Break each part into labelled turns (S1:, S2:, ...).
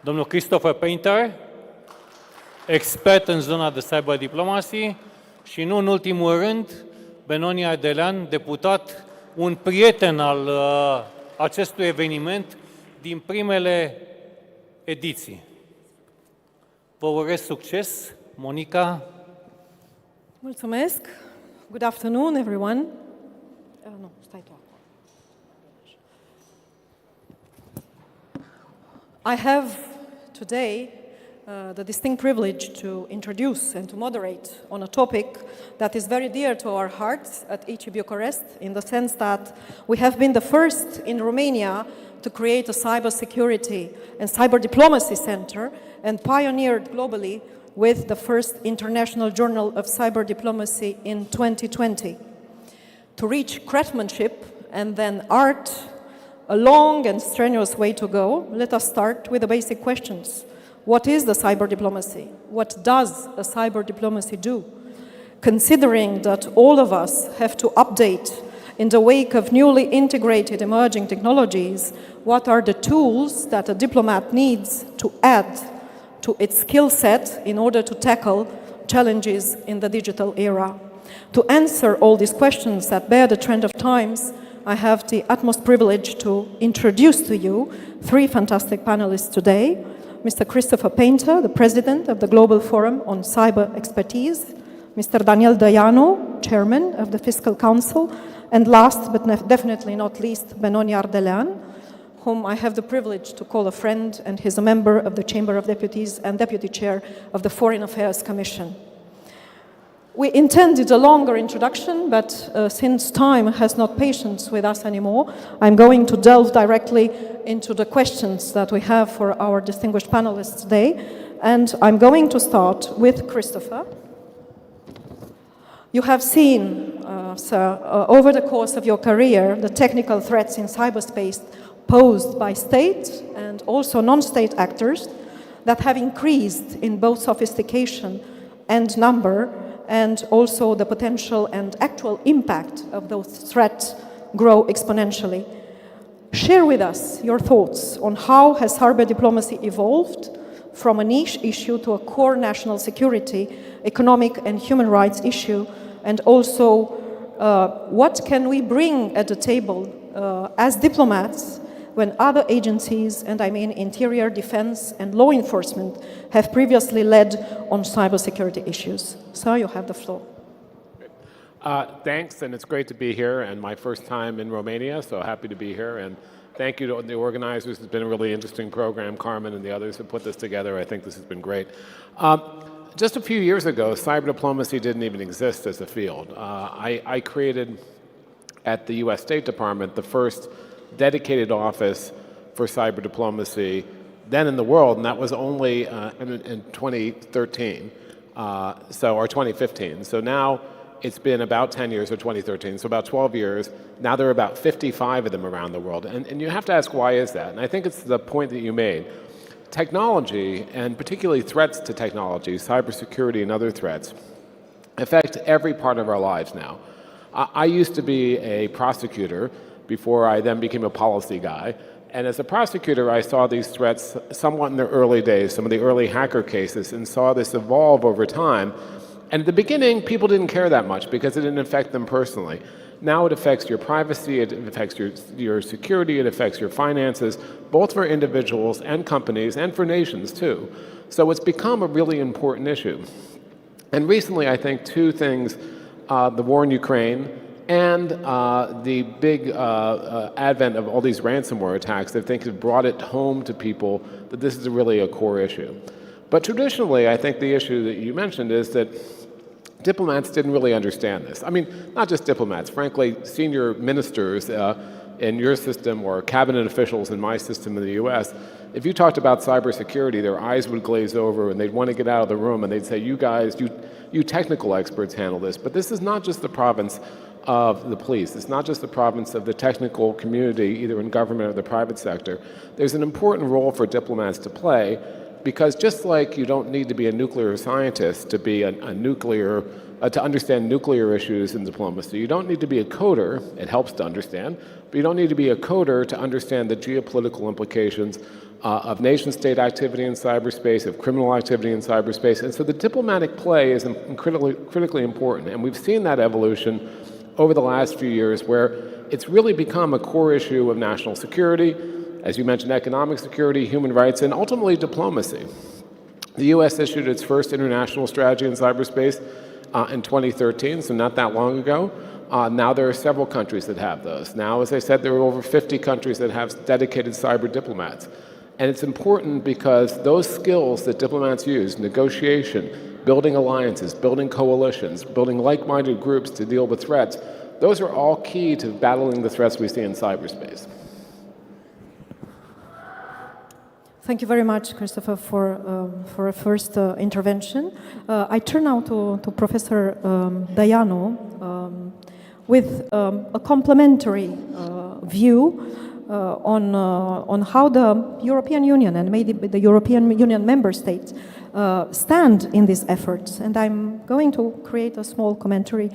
S1: domnul Christopher Painter, expert în zona de cyber diplomacy și nu în ultimul rând, Benoni Ardelean, deputat, un prieten al acestui eveniment din primele ediții. Vă urez succes, Monica.
S2: Mulțumesc. Good afternoon, everyone. No, stai tu. I have today the distinct privilege to introduce and to moderate on a topic that is very dear to our hearts at ECI Bucharest, in the sense that we have been the first in Romania to create a cybersecurity and cyber diplomacy center and pioneered globally with the first International Journal of Cyber Diplomacy in 2020. To reach craftsmanship and then art, a long and strenuous way to go, let us start with the basic questions. What is the cyber diplomacy? What does a cyber diplomacy do? Considering that all of us have to update in the wake of newly integrated emerging technologies, what are the tools that a diplomat needs to add to its skill set in order to tackle challenges in the digital era? To answer all these questions that bear the trend of times, I have the utmost privilege to introduce to you three fantastic panelists today. Mr. Christopher Painter, the President of the Global Forum on Cyber Expertise, Mr. Daniel Dăianu, Chairman of the Fiscal Council, and last but definitely not least, Benoni Ardelean, whom I have the privilege to call a friend, and he's a member of the Chamber of Deputies and Deputy Chair of the Foreign Affairs Commission. We intended a longer introduction, but since time has not patience with us anymore, I'm going to delve directly into the questions that we have for our distinguished panelists today. And I'm going to start with Christopher. You have seen, sir, over the course of your career, the technical threats in cyberspace posed by state and also non-state actors that have increased in both sophistication and number, and also the potential and actual impact of those threats grow exponentially. Share with us your thoughts on how has cyber diplomacy evolved from a niche issue to a core national security, economic and human rights issue, and also what can we bring at the table as diplomats when other agencies, and I mean interior, defense, and law enforcement, have previously led on cybersecurity issues. Sir, you have the floor.
S3: Thanks, and it's great to be here, and my first time in Romania, so happy to be here. And thank you to the organizers. It's been a really interesting program. Carmen and the others have put this together. I think this has been great. Just a few years ago, cyber diplomacy didn't even exist as a field. I created at the U.S. State Department the first dedicated office for cyber diplomacy then in the world, and that was only in 2013, or 2015. So now it's been about 10 years, or 2013, so about 12 years. Now there are about 55 of them around the world. And you have to ask, why is that? And I think it's the point that you made. Technology, and particularly threats to technology, cybersecurity and other threats, affect every part of our lives now. I used to be a prosecutor before I then became a policy guy. And as a prosecutor, I saw these threats somewhat in the early days, some of the early hacker cases, and saw this evolve over time. And at the beginning, people didn't care that much because it didn't affect them personally. Now it affects your privacy, it affects your security, it affects your finances, both for individuals and companies and for nations too. So it's become a really important issue. And recently, I think two things, the war in Ukraine and the big advent of all these ransomware attacks, I think have brought it home to people that this is really a core issue. But traditionally, I think the issue that you mentioned is that diplomats didn't really understand this. I mean, not just diplomats, frankly, senior ministers in your system or cabinet officials in my system in the US, if you talked about cybersecurity, their eyes would glaze over and they'd want to get out of the room and they'd say, you guys, you technical experts handle this. But this is not just the province of the police. It's not just the province of the technical community, either in government or the private sector. There's an important role for diplomats to play, because just like you don't need to be a nuclear scientist to be to understand nuclear issues in diplomacy, you don't need to be a coder, it helps to understand, but you don't need to be a coder to understand the geopolitical implications of nation-state activity in cyberspace, of criminal activity in cyberspace. And so the diplomatic play is critically important. And we've seen that evolution over the last few years where it's really become a core issue of national security, as you mentioned, economic security, human rights, and ultimately diplomacy. The US issued its first international strategy in cyberspace in 2013, so not that long ago. Now there are several countries that have those. Now, as I said, there are over 50 countries that have dedicated cyber diplomats. And it's important because those skills that diplomats use, negotiation, building alliances, building coalitions, building like-minded groups to deal with threats, those are all key to battling the threats we see in cyberspace.
S2: Thank you very much, Christopher, for a first intervention. I turn now to Professor Dayano with a complementary view on how the European Union and maybe the European Union member states stand in these efforts. And I'm going to create a small commentary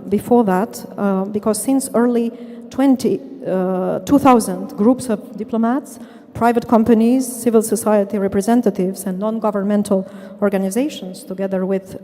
S2: before that, because since early 2000, groups of diplomats, private companies, civil society representatives, and non-governmental organizations, together with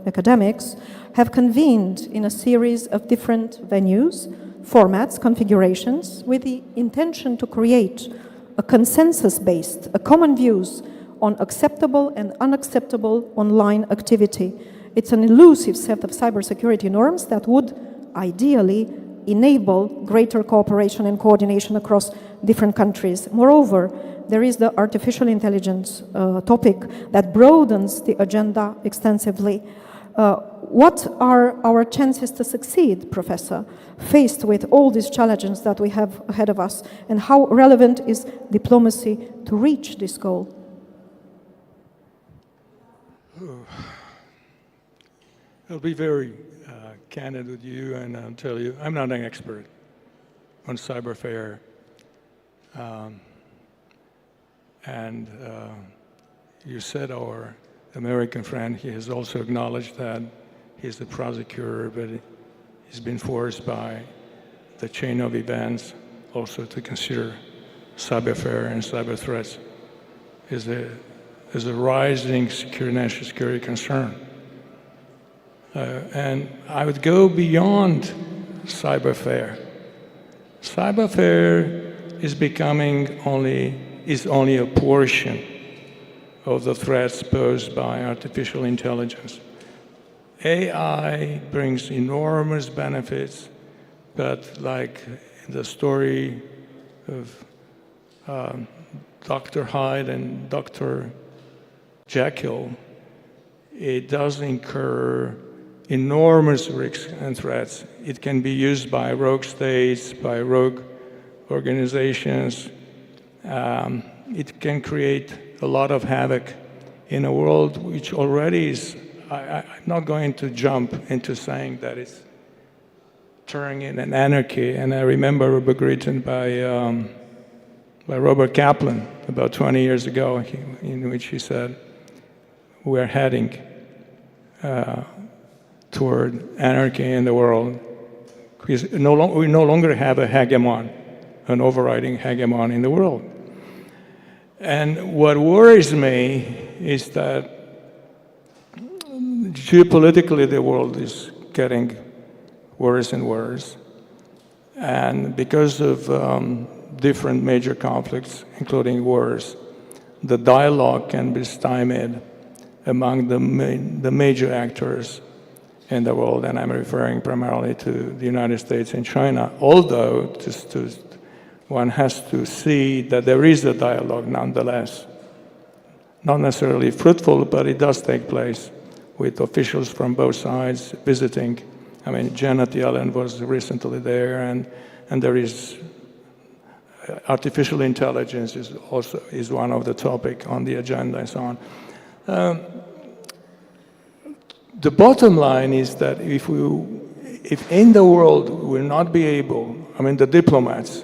S2: academics, have convened in a series of different venues, formats, configurations, with the intention to create a consensus-based, a common views on acceptable and unacceptable online activity. It's an elusive set of cybersecurity norms that would ideally enable greater cooperation and coordination across different countries. Moreover, there is the artificial intelligence topic that broadens the agenda extensively. What are our chances to succeed, Professor, faced with all these challenges that we have ahead of us, and how relevant is diplomacy to reach this goal?
S4: I'll be very candid with you, and I'll tell you, I'm not an expert on cyberfare. You said our American friend, he has also acknowledged that he's the prosecutor, but he's been forced by the chain of events also to consider cyberfare and cyber threats as a rising national security concern. And I would go beyond cyberfare. Cyberfare is only a portion of the threats posed by artificial intelligence. AI brings enormous benefits, but like the story of Dr. Hyde and Dr. Jekyll, it does incur enormous risks and threats. It can be used by rogue states, by rogue organizations. It can create a lot of havoc in a world which already is, I'm not going to jump into saying that it's turning in an anarchy. And I remember a book written by Robert Kaplan about 20 years ago, in which he said, we're heading toward anarchy in the world. We no longer have a hegemon, an overriding hegemon in the world. And what worries me is that geopolitically the world is getting worse and worse. And because of different major conflicts, including wars, the dialogue can be stymied among the major actors in the world, and I'm referring primarily to the United States and China, although one has to see that there is a dialogue nonetheless. Not necessarily fruitful, but it does take place with officials from both sides visiting. I mean, Janet Yellen was recently there, and there is artificial intelligence is one of the topic on the agenda and so on. The bottom line is that if in the world we will not be able, I mean the diplomats,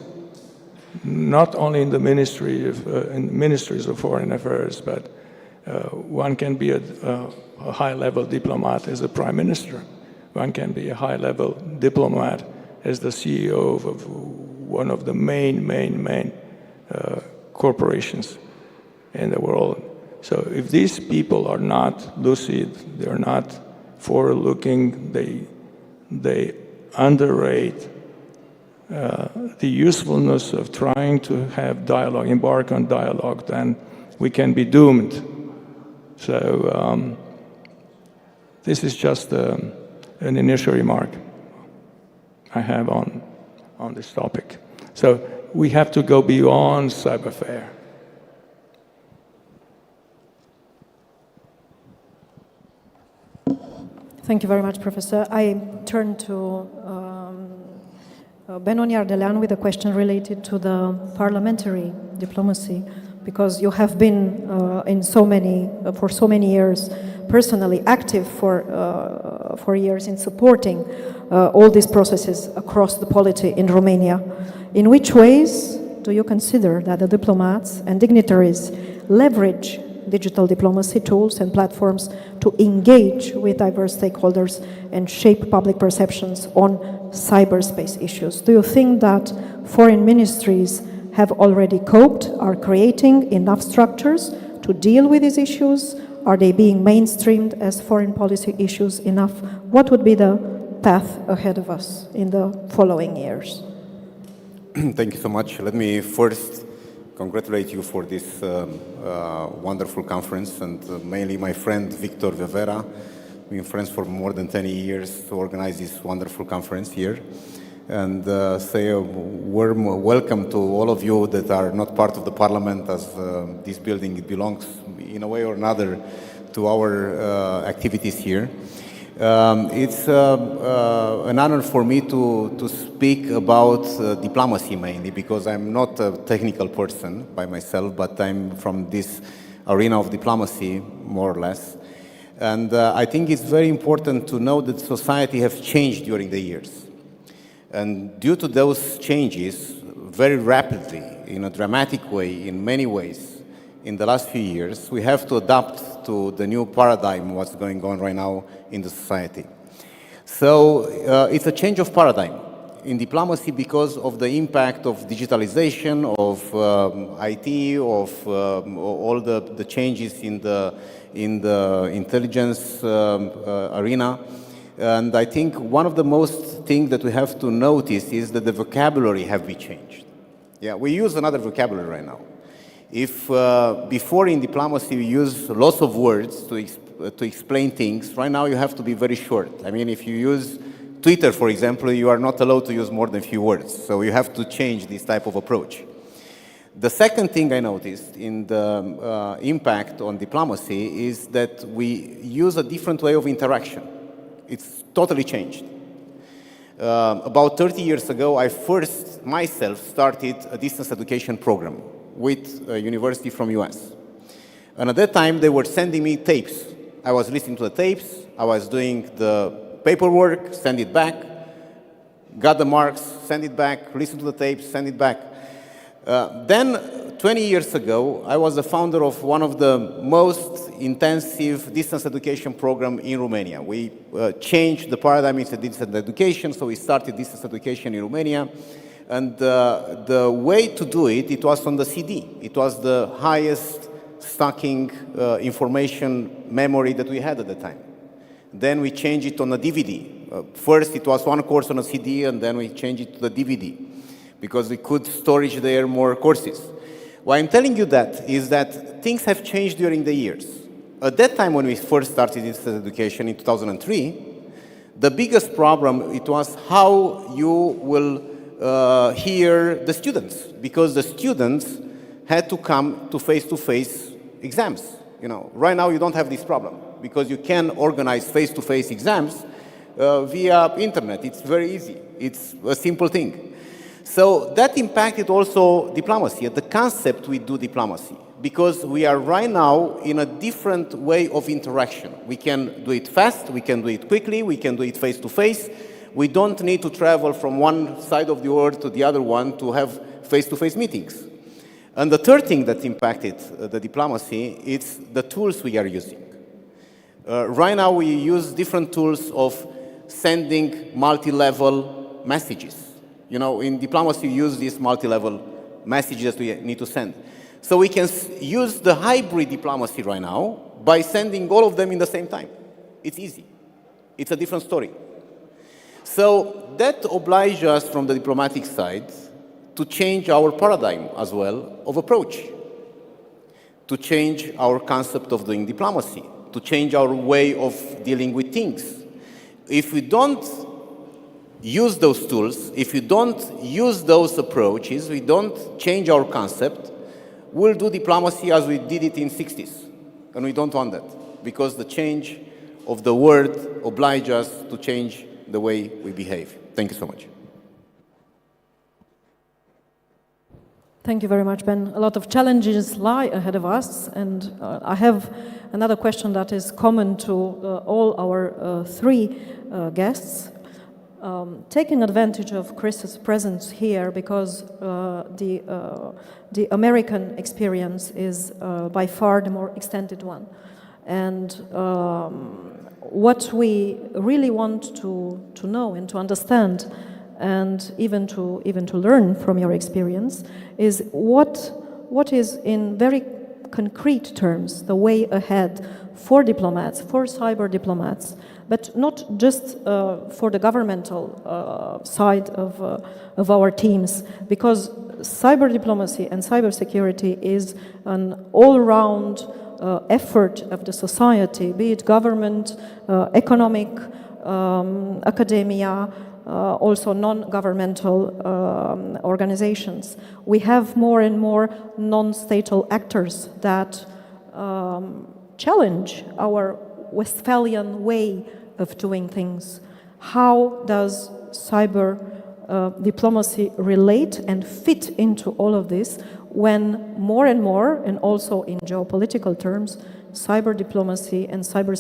S4: not only in the ministries of foreign affairs, but one can be a high-level diplomat as a prime minister. One can be a high-level diplomat as the CEO of one of the main corporations in the world. So if these people are not lucid, they're not forward-looking, they underrate the usefulness of trying to have dialogue, embark on dialogue, then we can be doomed. So this is just an initial remark I have on this topic. So we have to go beyond cyberfare.
S2: Thank you very much, Professor. I turn to Benoni Ardelean with a question related to the parliamentary diplomacy, because you have been for so many years personally active for years in supporting all these processes across the polity in Romania. In which ways do you consider that the diplomats and dignitaries leverage digital diplomacy tools and platforms to engage with diverse stakeholders and shape public perceptions on cyberspace issues? Do you think that foreign ministries have already coped, are creating enough structures to deal with these issues? Are they being mainstreamed as foreign policy issues enough? What would be the path ahead of us in the following years?
S5: Thank you so much. Let me first congratulate you for this wonderful conference, and mainly my friend Victor Vevera. We've been friends for more than 10 years to organize this wonderful conference here. And say a warm welcome to all of you that are not part of the parliament, as this building belongs in a way or another to our activities here. It's an honor for me to speak about diplomacy mainly, because I'm not a technical person by myself, but I'm from this arena of diplomacy, more or less. And I think it's very important to know that society has changed during the years. And due to those changes, very rapidly, in a dramatic way, in many ways, in the last few years, we have to adapt to the new paradigm, what's going on right now in the society. So it's a change of paradigm in diplomacy because of the impact of digitalization, of IT, of all the changes in the intelligence arena. And I think one of the most things that we have to notice is that the vocabulary have been changed. Yeah, we use another vocabulary right now. If before in diplomacy we use lots of words to explain things, right now you have to be very short. I mean, if you use Twitter, for example, you are not allowed to use more than a few words. So you have to change this type of approach. The second thing I noticed in the impact on diplomacy is that we use a different way of interaction. It's totally changed. About 30 years ago, I first myself started a distance education program with a university from US. And at that time, they were sending me tapes. I was listening to the tapes, I was doing the paperwork, send it back, got the marks, send it back, listen to the tapes, send it back. Then, 20 years ago, I was the founder of one of the most intensive distance education program in Romania. We changed the paradigm into distance education, so we started distance education in Romania. And the way to do it, it was on the CD. It was the highest stacking information memory that we had at the time. Then we changed it on a DVD. First, it was one course on a CD, and then we changed it to the DVD, because we could storage there more courses. Why I'm telling you that is that things have changed during the years. At that time, when we first started distance education in 2003, the biggest problem, it was how you will hear the students, because the students had to come to face-to-face exams. You know, right now you don't have this problem, because you can organize face-to-face exams via internet. It's very easy. It's a simple thing. So that impacted also diplomacy, the concept we do diplomacy, because we are right now in a different way of interaction. We can do it fast, we can do it quickly, we can do it face-to-face. We don't need to travel from one side of the world to the other one to have face-to-face meetings. And the third thing that impacted the diplomacy is the tools we are using. Right now we use different tools of sending multi-level messages. You know, in diplomacy, we use these multi-level messages we need to send. So we can use the hybrid diplomacy right now by sending all of them in the same time. It's easy. It's a different story. So that obliges us from the diplomatic side to change our paradigm as well of approach, to change our concept of doing diplomacy, to change our way of dealing with things. If we don't use those tools, if we don't use those approaches, we don't change our concept, we'll do diplomacy as we did it in the 60s. And we don't want that, because the change of the word obliges us to change the way we behave. Thank you so much.
S2: Thank you very much, Ben. A lot of challenges lie ahead of us, and I have another question that is common to all our three guests. Taking advantage of Chris's presence here, because the American experience is by far the more extended one. And what we really want to know and to understand, and even to learn from your experience, is what is in very concrete terms the way ahead for diplomats, for cyber diplomats, but not just for the governmental side of our teams, because cyber diplomacy and cybersecurity is an all-round effort of the society, be it government, economic, academia, also non-governmental organizations. We have more and more non-statal actors that challenge our Westphalian way of doing things. How does cyber diplomacy relate and fit into all of this when more and more, and also in geopolitical terms, cyber diplomacy and cyber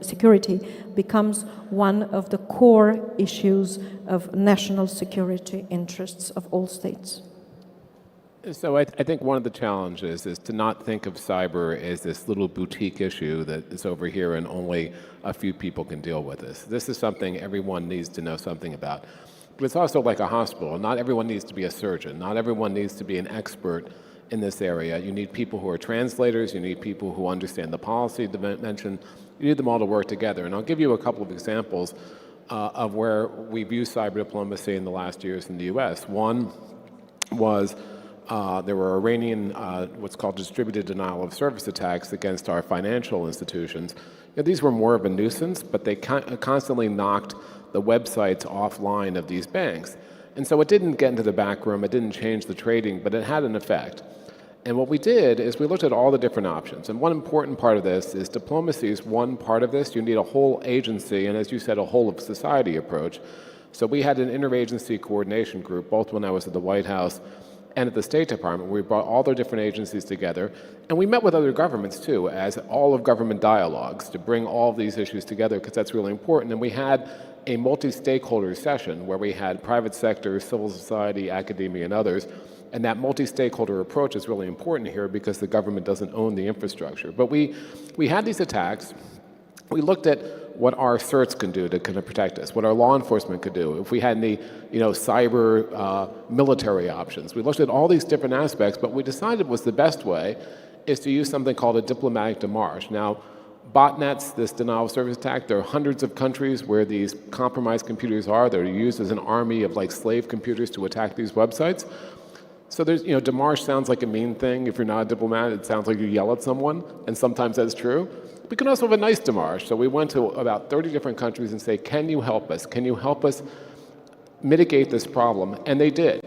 S2: security becomes one of the core issues of national security interests of all states?
S3: So I think one of the challenges is to not think of cyber as this little boutique issue that is over here and only a few people can deal with this. This is something everyone needs to know something about. But it's also like a hospital. Not everyone needs to be a surgeon. Not everyone needs to be an expert in this area. You need people who are translators. You need people who understand the policy dimension. You need them all to work together. And I'll give you a couple of examples of where we've used cyber diplomacy in the last years in the US. One was there were Iranian, what's called distributed denial of service attacks against our financial institutions. You know, these were more of a nuisance, but they constantly knocked the websites offline of these banks. And so it didn't get into the back room, it didn't change the trading, but it had an effect. And what we did is we looked at all the different options. And one important part of this is diplomacy is one part of this. You need a whole agency, and as you said, a whole of society approach. So we had an interagency coordination group, both when I was at the White House and at the State Department, where we brought all the different agencies together. And we met with other governments, too, as all of government dialogues to bring all of these issues together, because that's really important. And we had a multi-stakeholder session where we had private sector, civil society, academia, and others. And that multi-stakeholder approach is really important here because the government doesn't own the infrastructure. But we had these attacks. We looked at what our certs can do to kind of protect us, what our law enforcement could do, if we had any, cyber military options. We looked at all these different aspects, but we decided was the best way is to use something called a diplomatic démarche. Now, botnets, this denial of service attack, there are hundreds of countries where these compromised computers are. They're used as an army of like slave computers to attack these websites. So there's, démarche sounds like a mean thing. If you're not a diplomat, it sounds like you yell at someone, and sometimes that's true. We can also have a nice démarche. So we went to about 30 different countries and say, can you help us? Can you help us mitigate this problem? And they did.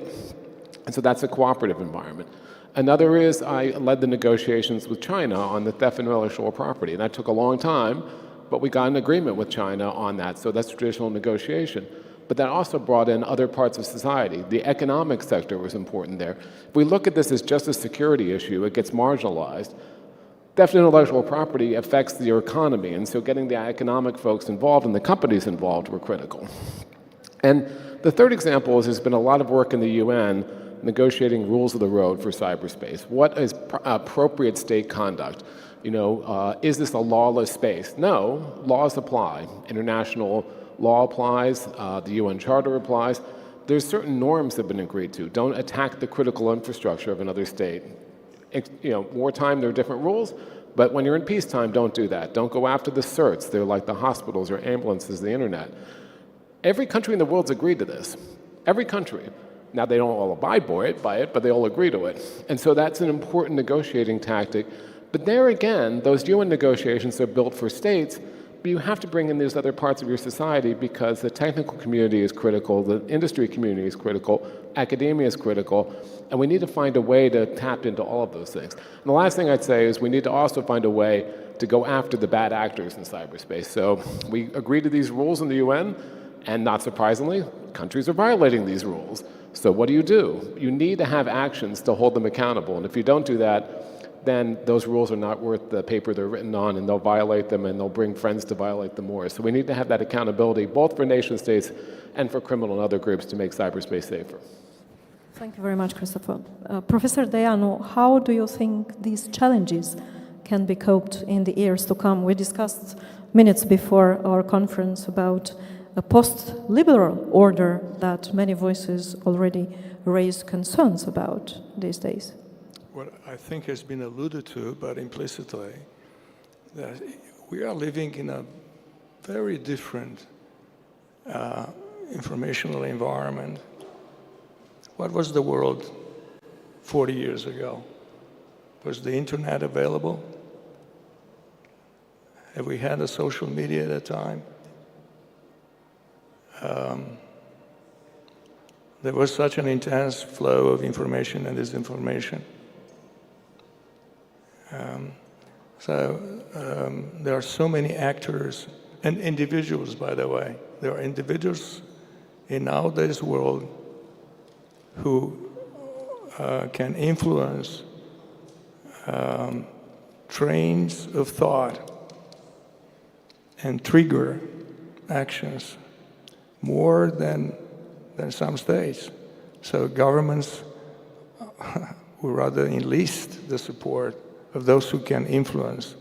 S3: And so that's a cooperative environment. Another is I led the negotiations with China on the theft and intellectual property. And that took a long time, but we got an agreement with China on that. So that's traditional negotiation. But that also brought in other parts of society. The economic sector was important there. If we look at this as just a security issue, it gets marginalized. Theft and intellectual property affects your economy, and so getting the economic folks involved and the companies involved were critical. And the third example is there's been a lot of work in the UN negotiating rules of the road for cyberspace. What is appropriate state conduct? Is this a lawless space? No, laws apply. International law applies, the UN Charter applies. There's certain norms that have been agreed to. Don't attack the critical infrastructure of another state. Wartime, there are different rules, but when you're in peacetime, don't do that. Don't go after the certs. They're like the hospitals or ambulances, the internet. Every country in the world's agreed to this. Every country. Now, they don't all abide by it, but they all agree to it. And so that's an important negotiating tactic. But there again, those UN negotiations are built for states, but you have to bring in these other parts of your society because the technical community is critical, the industry community is critical, academia is critical, and we need to find a way to tap into all of those things. And the last thing I'd say is we need to also find a way to go after the bad actors in cyberspace. So we agree to these rules in the UN, and not surprisingly, countries are violating these rules. So what do? You need to have actions to hold them accountable, and if you don't do that, then those rules are not worth the paper they're written on, and they'll violate them, and they'll bring friends to violate them more. So we need to have that accountability, both for nation states and for criminal and other groups, to make cyberspace safer.
S2: Thank you very much, Christopher. Professor Deanu, how do you think these challenges can be coped in the years to come? We discussed minutes before our conference about a post-liberal order that many voices already raise concerns about these days.
S4: What I think has been alluded to, but implicitly, that we are living in a very different informational environment. What was the world 40 years ago? Was the internet available? Have we had a social media at that time? There was such an intense flow of information and disinformation. There are so many actors and individuals, by the way. There are individuals in nowadays world who can influence trains of thought and trigger actions more than some states. So governments would rather enlist the support of those who can influence,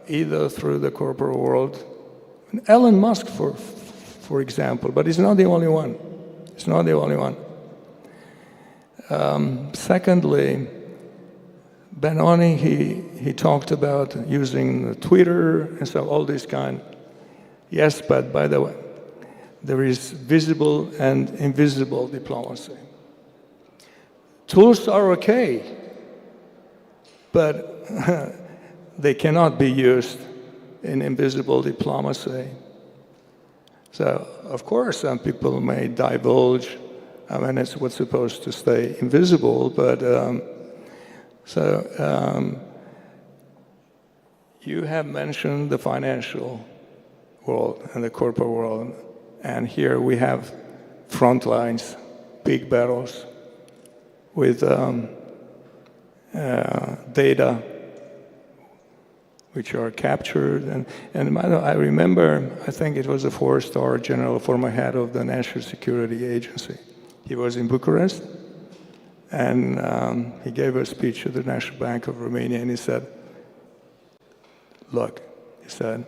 S4: either through the corporate world. Elon Musk, for example, but he's not the only one. It's not the only one. Secondly, Benoni, he talked about using Twitter and so all this kind. Yes, but by the way, there is visible and invisible diplomacy. Tools are okay, but they cannot be used in invisible diplomacy. So, of course, some people may divulge. I mean, it's what's supposed to stay invisible, but you have mentioned the financial world and the corporate world, and here we have front lines, big battles with data which are captured. And I remember, I think it was a four-star general, former head of the National Security Agency. He was in Bucharest, and he gave a speech at the National Bank of Romania, and he said, look, he said,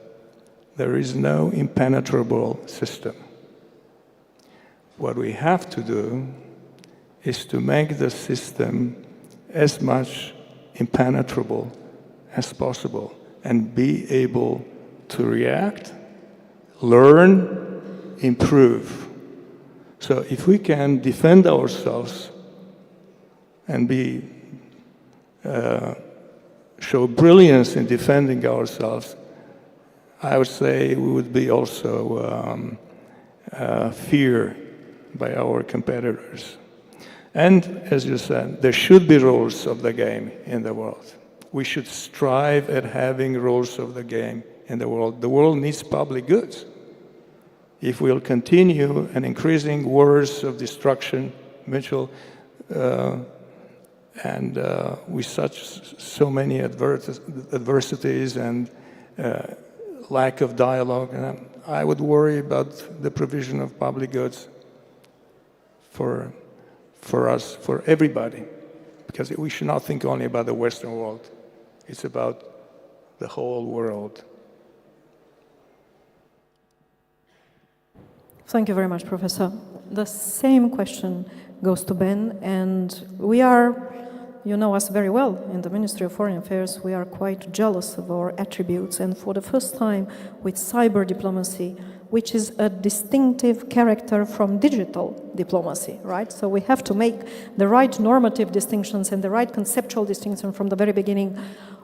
S4: there is no impenetrable system. What we have to do is to make the system as much impenetrable as possible and be able to react, learn, improve. So if we can defend ourselves and show brilliance in defending ourselves, I would say we would be also feared by our competitors. And as you said, there should be rules of the game in the world. We should strive at having rules of the game in the world. The world needs public goods. If we'll continue an increasing wars of destruction, mutual, and with so many adversities and lack of dialogue, I would worry about the provision of public goods for us, for everybody, because we should not think only about the Western world. It's about the whole world.
S2: Thank you very much, Professor. The same question goes to Ben, and we are you know us very well. In the Ministry of Foreign Affairs, we are quite jealous of our attributes. And for the first time with cyber diplomacy, which is a distinctive character from digital diplomacy, right? So we have to make the right normative distinctions and the right conceptual distinction from the very beginning.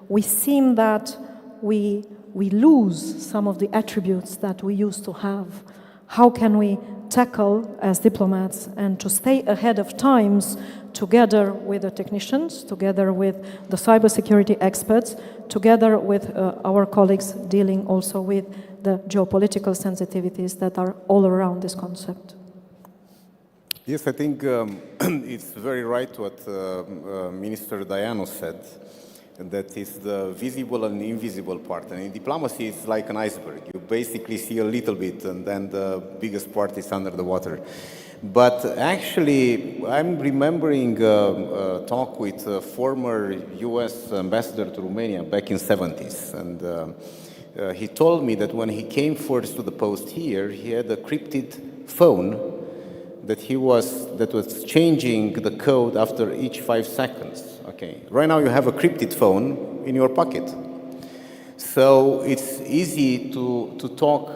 S2: We seem that we lose some of the attributes that we used to have. How can we tackle as diplomats and to stay ahead of times together with the technicians, together with the cybersecurity experts, together with our colleagues dealing also with the geopolitical sensitivities that are all around this concept?
S5: Yes, I think it's very right what Minister Diano said, and that is the visible and invisible part. And in diplomacy, it's like an iceberg. You basically see a little bit, and then the biggest part is under the water. But actually, I'm remembering a talk with a former US ambassador to Romania back in the 70s. And he told me that when he came first to the post here, he had a crypted phone that was changing the code after each 5 seconds. Okay. Right now you have a crypted phone in your pocket. So it's easy to talk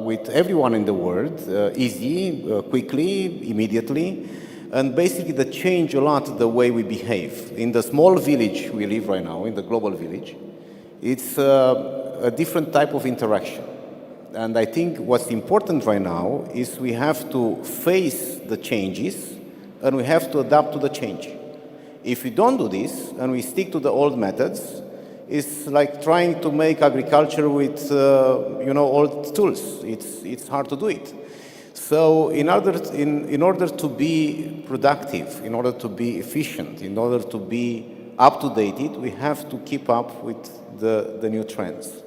S5: with everyone in the world, quickly, immediately, and basically that change a lot the way we behave. In the small village we live right now, in the global village, it's a different type of interaction. And I think what's important right now is we have to face the changes and we have to adapt to the change. If we don't do this and we stick to the old methods, it's like trying to make agriculture with old tools. It's hard to do it. So in order to be productive, in order to be efficient, in order to be up to date, we have to keep up with the new trends.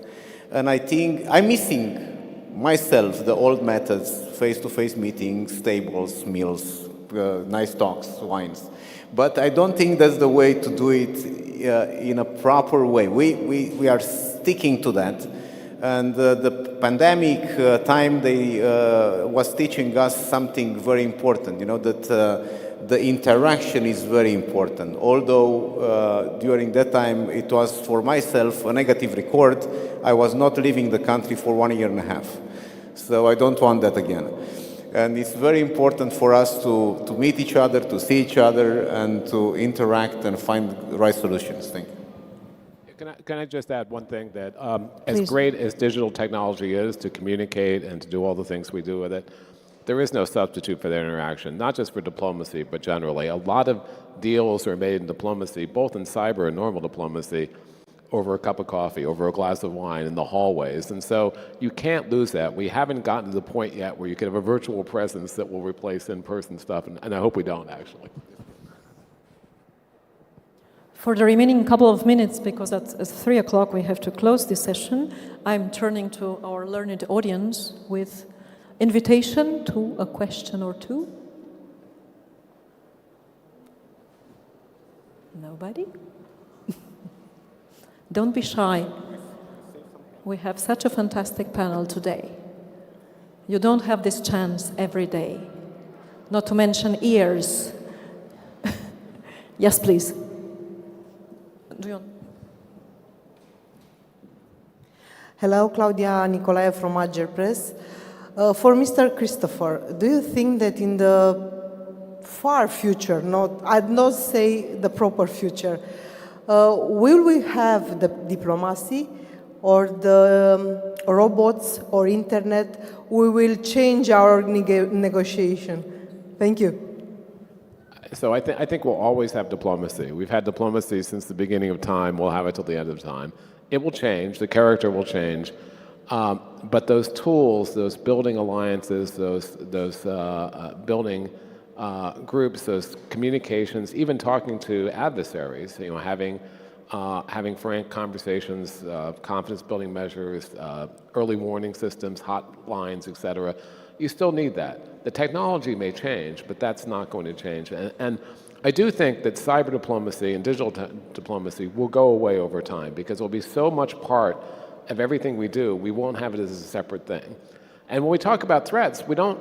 S5: And I think I'm missing myself the old methods, face-to-face meetings, tables, meals, nice talks, wines. But I don't think that's the way to do it in a proper way. We are sticking to that. And the pandemic time was teaching us something very important, that the interaction is very important. Although during that time it was for myself a negative record, I was not leaving the country for 1.5 years. So I don't want that again. And it's very important for us to meet each other, to see each other, and to interact and find the right solutions. Thank you.
S3: Can I just add one thing that as great as digital technology is to communicate and to do all the things we do with it, there is no substitute for that interaction, not just for diplomacy, but generally. A lot of deals are made in diplomacy, both in cyber and normal diplomacy, over a cup of coffee, over a glass of wine in the hallways. And so you can't lose that. We haven't gotten to the point yet where you can have a virtual presence that will replace in-person stuff, and I hope we don't, actually.
S2: For the remaining couple of minutes, because at 3 o'clock we have to close this session, I'm turning to our learned audience with invitation to a question or two. Nobody? Don't be shy. We have such a fantastic panel today. You don't have this chance every day, not to mention ears. Yes, please.
S6: Hello, Claudia Nicolae from Ager Press. For Mr. Christopher, do you think that in the far future, I'd not say the proper future, will we have the diplomacy or the robots or internet? We will change our negotiation. Thank you.
S3: So I think we'll always have diplomacy. We've had diplomacy since the beginning of time. We'll have it till the end of time. It will change. The character will change. But those tools, those building alliances, those building groups, those communications, even talking to adversaries, having frank conversations, confidence-building measures, early warning systems, hotlines, etc. You still need that. The technology may change, but that's not going to change. And I do think that cyber diplomacy and digital diplomacy will go away over time because it will be so much part of everything we do, we won't have it as a separate thing. And when we talk about threats, we don't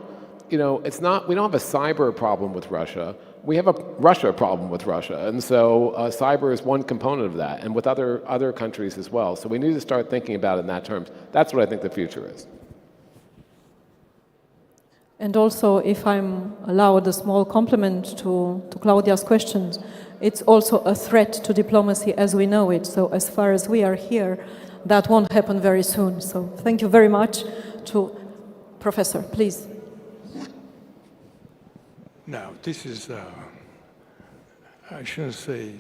S3: have a cyber problem with Russia. we have a Russia problem with Russia, and so cyber is one component of that, and with other countries as well. So we need to start thinking about it in that terms. That's what I think the future is.
S2: And also, if I'm allowed a small compliment to Claudia's questions, it's also a threat to diplomacy as we know it. So as far as we are here, that won't happen very soon. So thank you very much to Professor, please.
S4: Now, this is, I shouldn't say,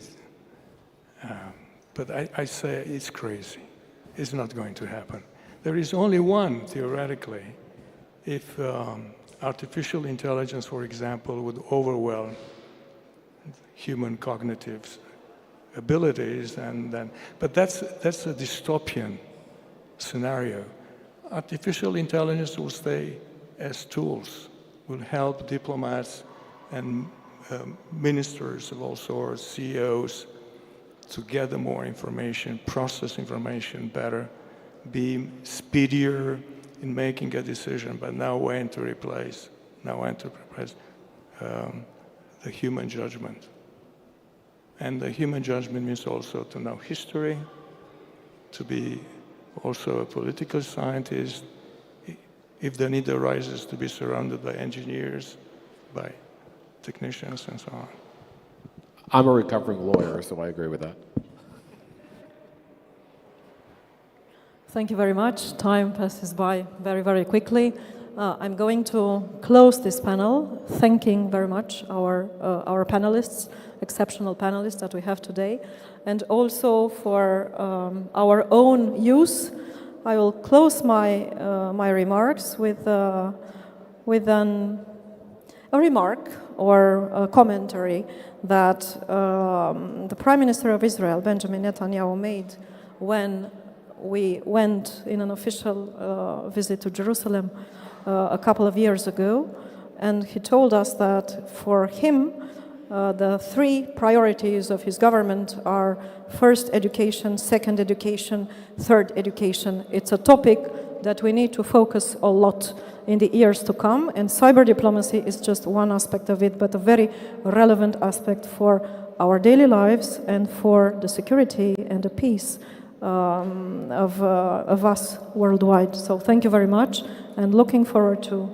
S4: but I say it's crazy. It's not going to happen. There is only one, theoretically, if artificial intelligence, for example, would overwhelm human cognitive abilities, but that's a dystopian scenario. Artificial intelligence will stay as tools, will help diplomats and ministers of all sorts, CEOs, to gather more information, process information better, be speedier in making a decision, but now when to replace the human judgment. And the human judgment means also to know history, to be also a political scientist, if the need arises, to be surrounded by engineers, by technicians, and so on.
S3: I'm a recovering lawyer, so I agree with that.
S2: Thank you very much. Time passes by very, very quickly. I'm going to close this panel, thanking very much our panelists, exceptional panelists that we have today, and also for our own use. I will close my my remarks with a remark or a commentary that the Prime Minister of Israel, Benjamin Netanyahu, made when we went in an official visit to Jerusalem a couple of years ago, and he told us that for him, the three priorities of his government are first education, second education, third education. It's a topic that we need to focus a lot in the years to come, and cyber diplomacy is just one aspect of it, but a very relevant aspect for our daily lives and for the security and the peace of us worldwide. So thank you very much, and looking forward to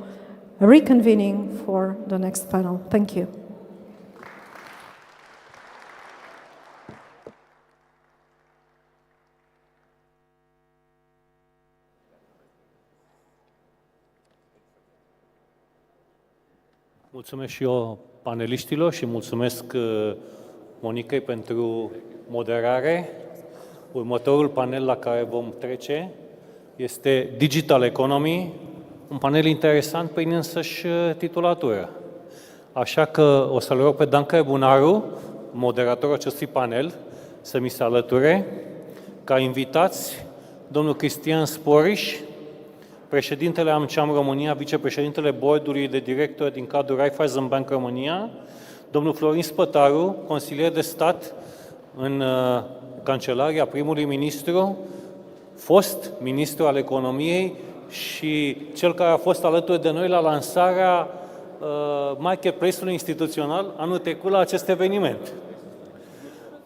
S2: reconvening for the next panel. Thank you.
S1: Mulțumesc și eu paneliștilor și mulțumesc Monicăi pentru moderare. Următorul panel la care vom trece este Digital Economy, un panel interesant prin însăși titulatură. Așa că o să-l rog pe Danca Bunaru, moderatorul acestui panel, să mi se alăture. Ca invitați, domnul Cristian Sporiș, președintele AmCham România, vicepreședintele Boardului de Directori din cadrul Raiffeisen Bank România, domnul Florin Spătaru, consilier de stat în Cancelaria primului ministru, fost ministru al economiei și cel care a fost alături de noi la lansarea marketplace-ului instituțional anul trecut la acest eveniment.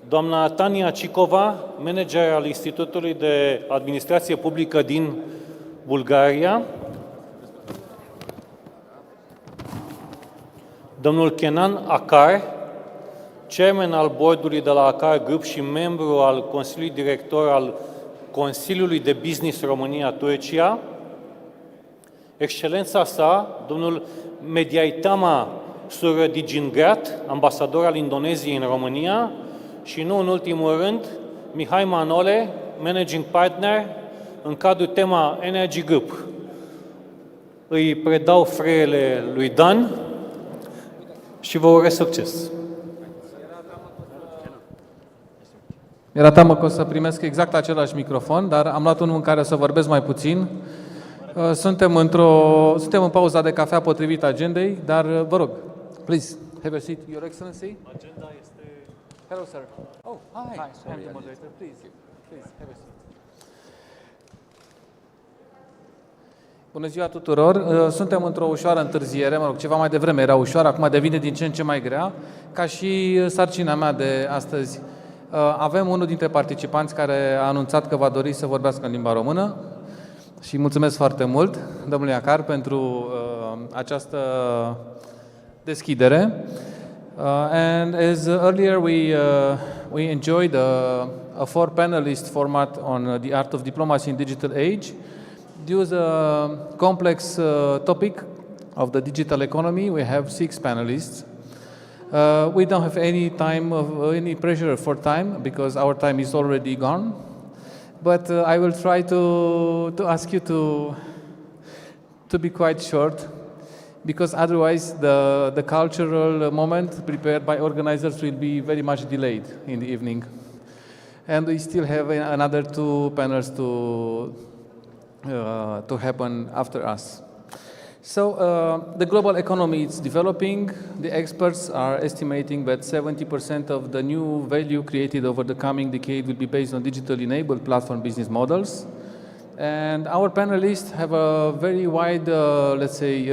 S1: Doamna Tania Cicova, manager al Institutului de Administrație Publică din Bulgaria, domnul Kenan Akar, chairman al boardului de la Akar Group și membru al Consiliului Director al Consiliului de Business România-Turcia, excelența sa, domnul Mediaitama Suradijingrat, ambasador al Indoneziei în România, și nu în ultimul rând, Mihai Manole, managing partner în cadrul tema Energy Group. Îi predau freele lui Dan și vă urez succes!
S7: Mi-era teamă că o să primesc exact același microfon, dar am luat unul în care o să vorbesc mai puțin. Suntem în pauza de cafea potrivit agendei, dar vă rog, please, have a seat, Your Excellency.
S1: Agenda este...
S7: Hello, sir. Oh, hi. I'm the moderator. Please, have a seat. Bună ziua tuturor! Suntem într-o ușoară întârziere, mă rog, ceva mai devreme era ușoară, acum devine din ce în ce mai grea, ca și sarcina mea de astăzi. Avem unul dintre participanți care a anunțat că va dori să vorbească în limba română și mulțumesc foarte mult, domnului Acar, pentru această deschidere. And as earlier we enjoyed a four-panelist format on the art of diplomacy in digital age. Due to the complex topic of the digital economy, we have 6 panelists. We don't have any time any pressure for time because our time is already gone. But I will try to ask you to be quite short, because otherwise the cultural moment prepared by organizers will be very much delayed in the evening. And we still have another 2 panels to happen after us. So the global economy is developing. The experts are estimating that 70% of the new value created over the coming decade will be based on digitally enabled platform business models. And our panelists have a very wide, let's say,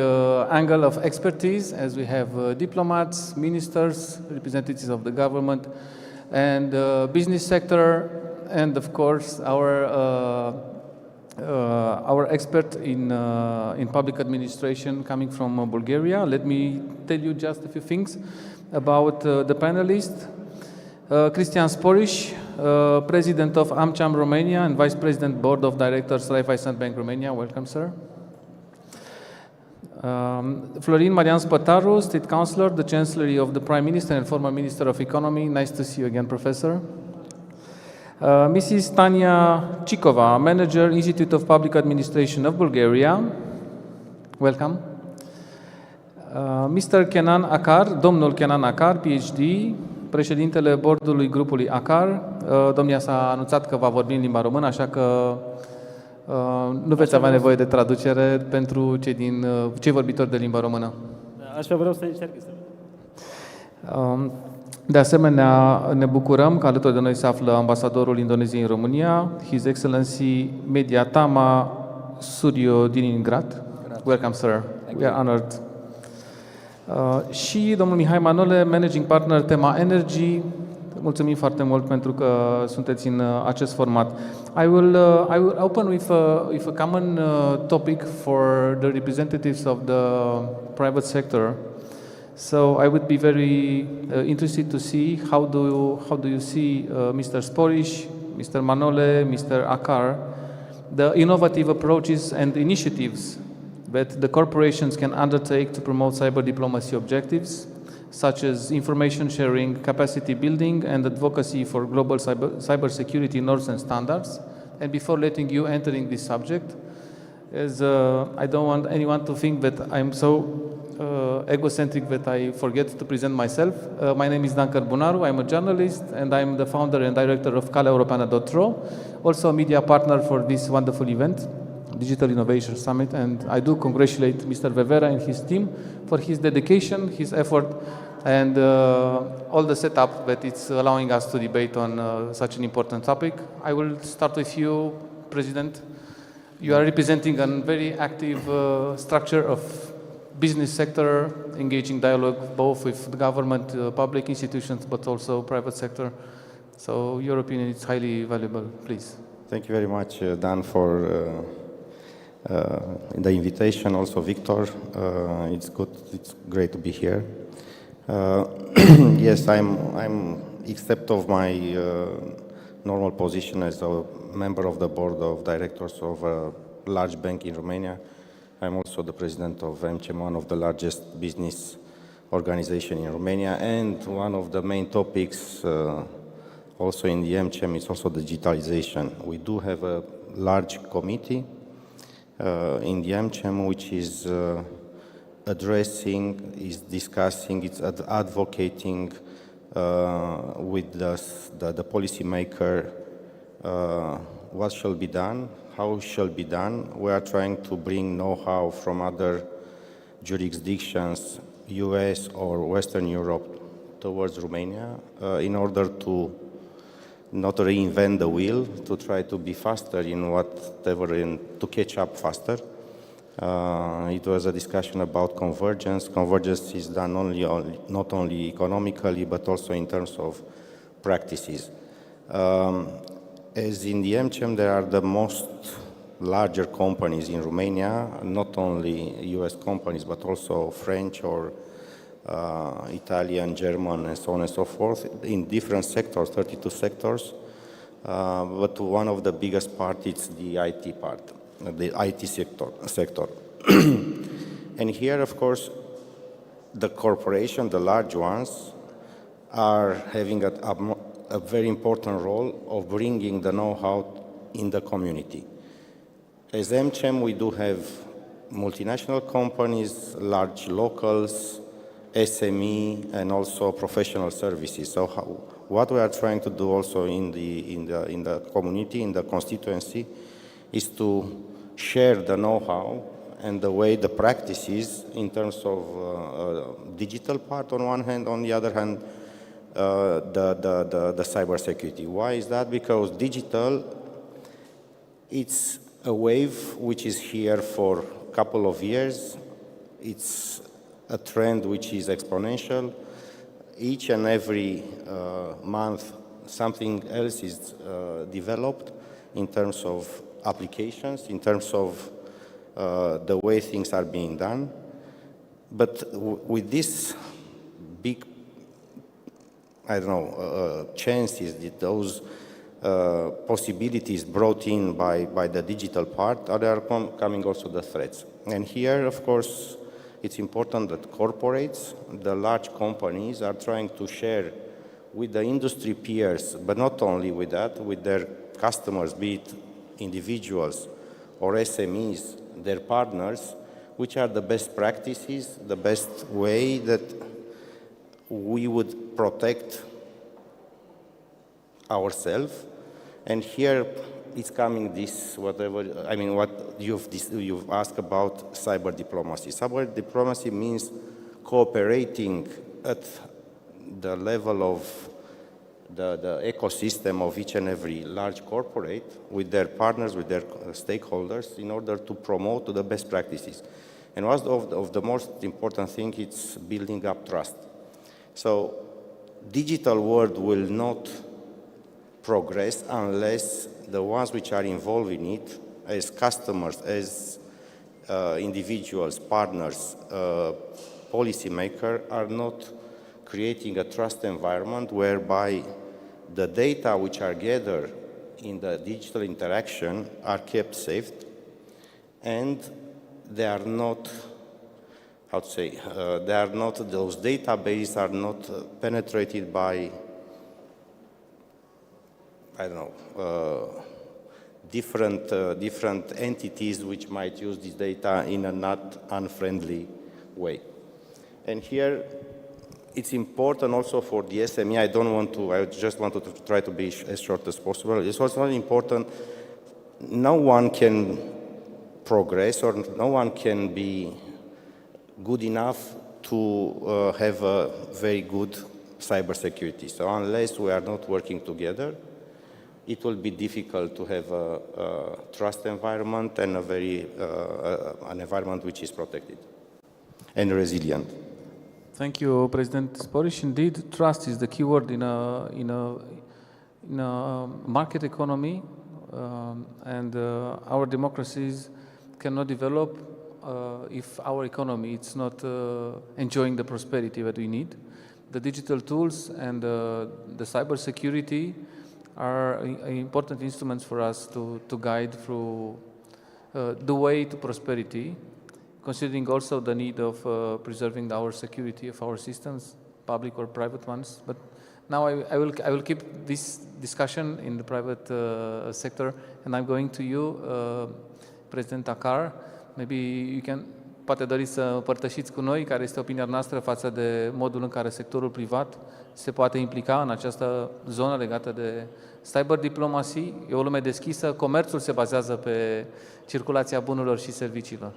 S7: angle of expertise, as we have diplomats, ministers, representatives of the government, and business sector, and of course our expert in public administration coming from Bulgaria. Let me tell you just a few things about the panelists. Cristian Sporiș, President of AmCham Romania and Vice President Board of Directors Raiffeisen Bank Romania. Welcome, sir. Florin Marian Spătaru, State Councillor, the Chancellery of the Prime Minister and former Minister of Economy. Nice to see you again, Professor. Mrs. Tania Chikova, Manager, Institute of Public Administration of Bulgaria. Welcome. Mr. Kenan Akar, domnul Kenan Akar, PhD, președintele bordului grupului Akar. Domnia s-a anunțat că va vorbi în limba română, așa că nu veți avea nevoie de traducere pentru cei vorbitori de limba română.
S8: Așa vreau să încerc să
S7: De asemenea, ne bucurăm că alături de noi se află ambasadorul Indoneziei în România, His Excellency Mediatama Suryo Diningrat. Welcome, sir. We are honored. Și domnul Mihai Manole, Managing Partner Tema Energy. Mulțumim foarte mult pentru că sunteți în acest format. I will open with a common topic for the representatives of the private sector. So I would be very interested to see how do you see Mr. Sporiș, Mr. Manole, Mr. Akar, the innovative approaches and initiatives that the corporations can undertake to promote cyber diplomacy objectives, such as information sharing, capacity building, and advocacy for global cyber security norms and standards. And before letting you enter in this subject, as I don't want anyone to think that I'm so egocentric that I forget to present myself. My name is Dan Cărbunaru, I'm a journalist, and I'm the founder and director of caleeuropeană.ro, also a media partner for this wonderful event, Digital Innovation Summit, and I do congratulate Mr. Vevera and his team for his dedication, his effort, and all the setup that it's allowing us to debate on such an important topic. I will start with you, President. You are representing a very active structure of business sector, engaging dialogue both with the government, public institutions, but also private sector. So your opinion is highly valuable, please.
S9: Thank you very much, Dan, for the invitation. Also, Victor, it's great to be here. Yes, I'm except of my normal position as a member of the board of directors of a large bank in Romania. I'm also the president of AmCham, one of the largest business organization in Romania, and one of the main topics also in the AmCham is also digitalization. We do have a large committee in the AmCham which is addressing, is discussing, it's advocating with the policymaker what shall be done, how shall be done. We are trying to bring know-how from other jurisdictions, US or Western Europe, towards Romania in order to not reinvent the wheel, to try to be faster in whatever, to catch up faster. It was a discussion about convergence. Convergence is done not only economically, but also in terms of practices. As in the MCM, there are the most larger companies in Romania, not only US companies, but also French or Italian, German, and so on and so forth, in different sectors, 32 sectors. But one of the biggest part is the IT part, the IT sector. And here, of course, the corporation, the large ones, are having a very important role of bringing the know-how in the community. As MCM, we do have multinational companies, large locals, SME, and also professional services. So what we are trying to do also in the community, in the constituency, is to share the know-how and the way the practices in terms of digital part on one hand, on the other hand, the cybersecurity. Why is that? Because digital, it's a wave which is here for a couple of years. It's a trend which is exponential. Each and every month, something else is developed in terms of applications, in terms of the way things are being done. But with this big, chances, those possibilities brought in by the digital part, there are coming also the threats. And here, of course, it's important that corporates, the large companies, are trying to share with the industry peers, but not only with that, with their customers, be it individuals or SMEs, their partners, which are the best practices, the best way that we would protect ourselves. And here it's coming this, what you've asked about cyber diplomacy. Cyber diplomacy means cooperating at the level of the ecosystem of each and every large corporate with their partners, with their stakeholders, in order to promote the best practices. And one of the most important thing is building up trust. So digital world will not progress unless the ones which are involved in it, as customers, as individuals, partners, policymakers, are not creating a trust environment whereby the data which are gathered in the digital interaction are kept safe, and they are not, those databases are not penetrated by, different entities which might use this data in a not unfriendly way. And here, it's important also for the SME. I just wanted to try to be as short as possible. It's also important, no one can progress or no one can be good enough to have a very good cybersecurity. So unless we are not working together, it will be difficult to have a trust environment and an environment which is protected and resilient.
S7: Thank you, President Sporish. Indeed, trust is the key word in a market economy, and our democracies cannot develop if our economy is not enjoying the prosperity that we need. The digital tools and the cyber security are important instruments for us to guide through the way to prosperity, considering also the need of preserving our security of our systems, public or private ones. But now I will keep this discussion in the private sector, and I'm going to you, President Akar. Maybe you can, poate doriți să împărtășiți cu noi care este opinia noastră față de modul în care sectorul privat se poate implica în această zonă legată de cyber diplomacy. E o lume deschisă, comerțul se bazează pe circulația bunurilor și serviciilor.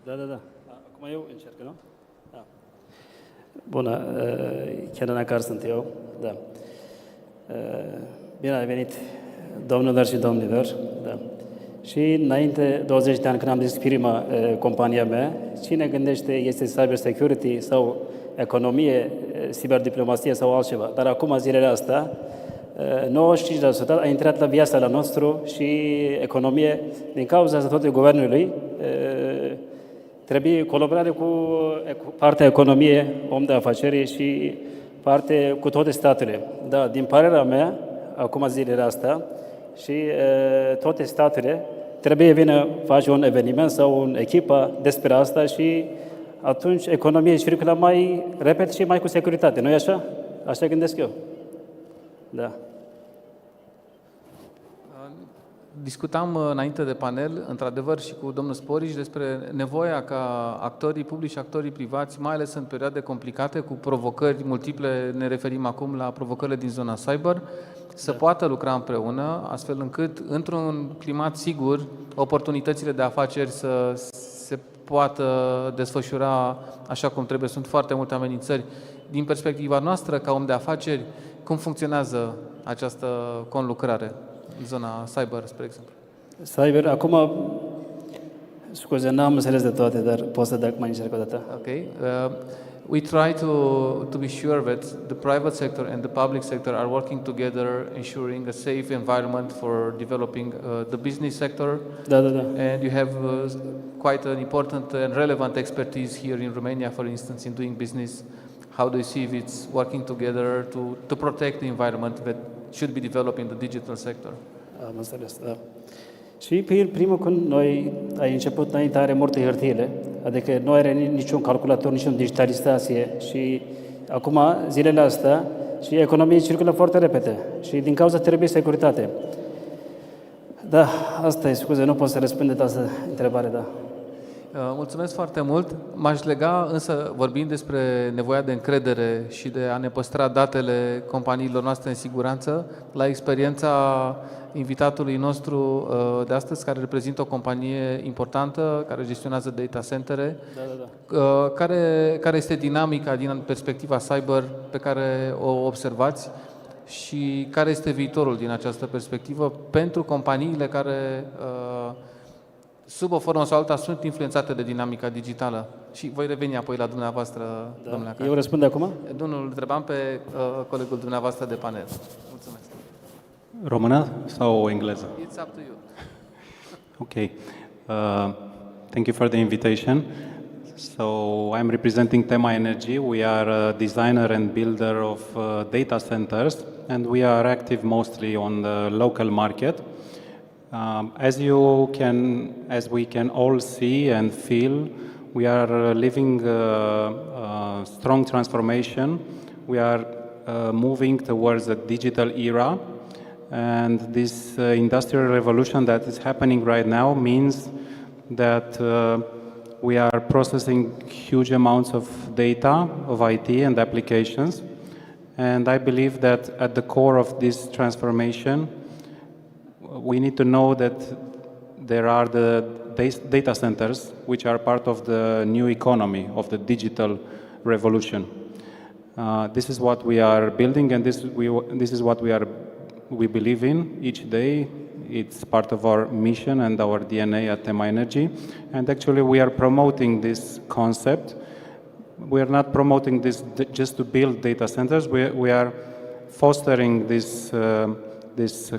S8: Da. Acum eu încerc, nu? Da. Bună, Kenan Akar sunt eu. Da. Bine ai venit, domnilor și domnilor. Da. Și înainte, 20 de ani, când am deschis prima compania mea, cine gândește este cyber security sau economie, ciberdiplomație sau altceva. Dar acum, zilele astea, 95% a intrat la viața la nostru și economie, din cauza asta tot guvernului, trebuie colaborare cu partea economie, om de afaceri și parte cu toate statele. Da, din părerea mea, acum zilele astea, și toate statele trebuie vină face un eveniment sau o echipă despre asta și atunci economia circulă mai repede și mai cu securitate, nu-i așa? Așa gândesc eu. Da.
S7: Discutam înainte de panel, într-adevăr, și cu domnul Sporiș despre nevoia ca actorii publici și actorii privați, mai ales în perioade complicate, cu provocări multiple, ne referim acum la provocările din zona cyber, să poată lucra împreună, astfel încât, într-un climat sigur, oportunitățile de afaceri să se poată desfășura așa cum trebuie. Sunt foarte multe amenințări. Din perspectiva noastră, ca om de afaceri, cum funcționează această conlucrare în zona cyber, spre exemplu?
S8: Cyber, acum, scuze, n-am înțeles de toate, dar pot să mai încerc o dată.
S7: Okay. We try to be sure that the private sector and the public sector are working together, ensuring a safe environment for developing the business sector.
S8: Da.
S7: And you have quite an important and relevant expertise here in Romania, for instance, in doing business. How do you see if it's working together to protect the environment that should be developed in the digital sector?
S8: Am înțeles, da. Și primul, când noi ai început înainte, are multe hârtiile, adică nu are niciun calculator, niciun digitalizație și acum, zilele astea, și economia circulă foarte repede și din cauza trebuie securitate. Da, asta e, scuze, nu pot să răspund de această întrebare, da.
S7: Mulțumesc foarte mult. M-aș lega, însă, vorbind despre nevoia de încredere și de a ne păstra datele companiilor noastre în siguranță, la experiența invitatului nostru de astăzi, care reprezintă o companie importantă, care gestionează data centere.
S8: Da.
S7: Care este dinamica din perspectiva cyber pe care o observați și care este viitorul din această perspectivă pentru companiile care sub o formă sau alta sunt influențate de dinamica digitală? Și voi reveni apoi la dumneavoastră, domnule Acar.
S8: Eu răspund de acum?
S7: Domnul, întrebam pe colegul dumneavoastră de panel. Mulțumesc.
S10: Română sau engleză?
S7: It's up to you.
S10: Okay. Thank you for the invitation. So I'm representing Tema Energy. We are a designer and builder of data centers, and we are active mostly on the local market. As we can all see and feel, we are living a strong transformation. We are moving towards a digital era, and this industrial revolution that is happening right now means that we are processing huge amounts of data, of IT and applications, and I believe that at the core of this transformation, we need to know that there are the data centers, which are part of the new economy, of the digital revolution. This is what we are building, and this is what we believe in each day. It's part of our mission and our DNA at Tema Energy. And actually, we are promoting this concept. We are not promoting this just to build data centers. We are fostering this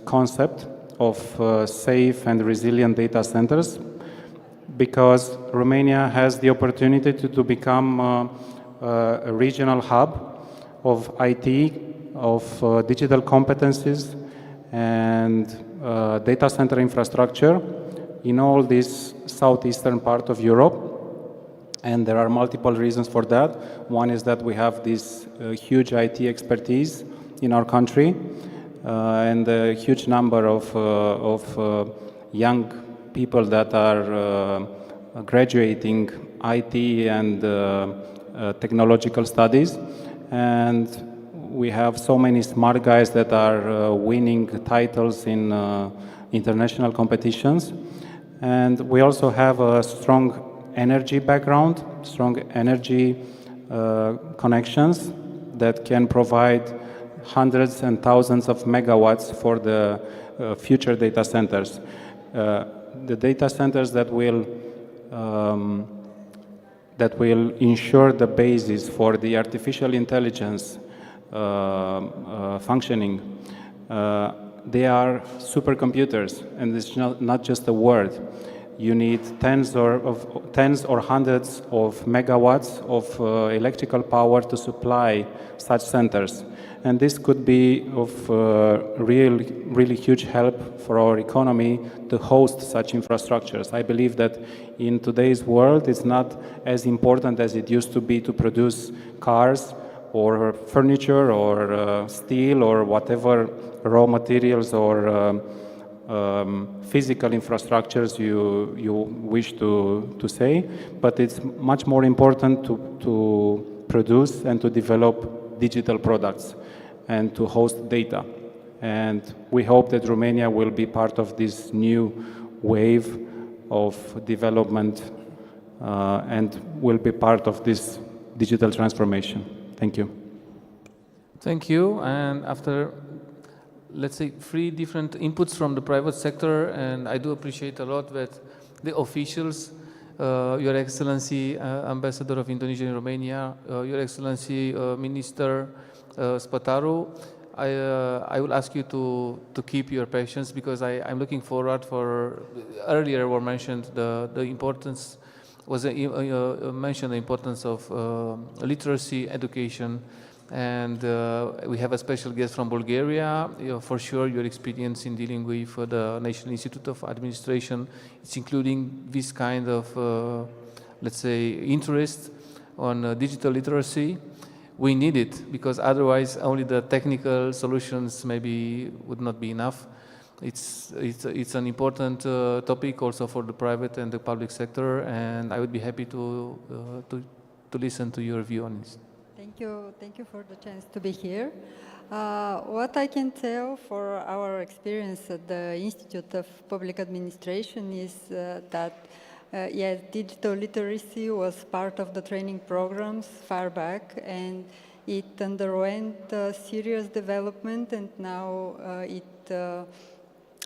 S10: concept of safe and resilient data centers, because Romania has the opportunity to become a regional hub of IT, of digital competencies and data center infrastructure in all this southeastern part of Europe. And there are multiple reasons for that. One is that we have this huge IT expertise in our country, and a huge number of young people that are graduating IT and technological studies. And we have so many smart guys that are winning titles in international competitions. And we also have a strong energy background, strong energy connections that can provide hundreds and thousands of megawatts for the future data centers. the data centers that will ensure the basis for the artificial intelligence functioning. They are supercomputers, and it's not just a word. You need tens or hundreds of megawatts of electrical power to supply such centers. And this could be of really huge help for our economy to host such infrastructures. I believe that in today's world, it's not as important as it used to be to produce cars or furniture or steel or whatever raw materials or physical infrastructures you wish to say, but it's much more important to produce and to develop digital products and to host data. And we hope that Romania will be part of this new wave of development and will be part of this digital transformation. Thank you.
S7: Thank you. And after, let's say, 3 different inputs from the private sector, and I do appreciate a lot that the officials, Your Excellency, Ambassador of Indonesia in Romania, Your Excellency, Minister Spataru, I will ask you to keep your patience, because I'm looking forward for, earlier were mentioned the importance, mentioned the importance of literacy, education, and we have a special guest from Bulgaria. For sure, your experience in dealing with the National Institute of Administration, it's including this kind of, let's say, interest on digital literacy. We need it, because otherwise only the technical solutions maybe would not be enough. It's an important topic also for the private and the public sector, and I would be happy to listen to your view on this.
S11: Thank you for the chance to be here. What I can tell for our experience at the Institute of Public Administration is that yes, digital literacy was part of the training programs far back, and it underwent serious development, and now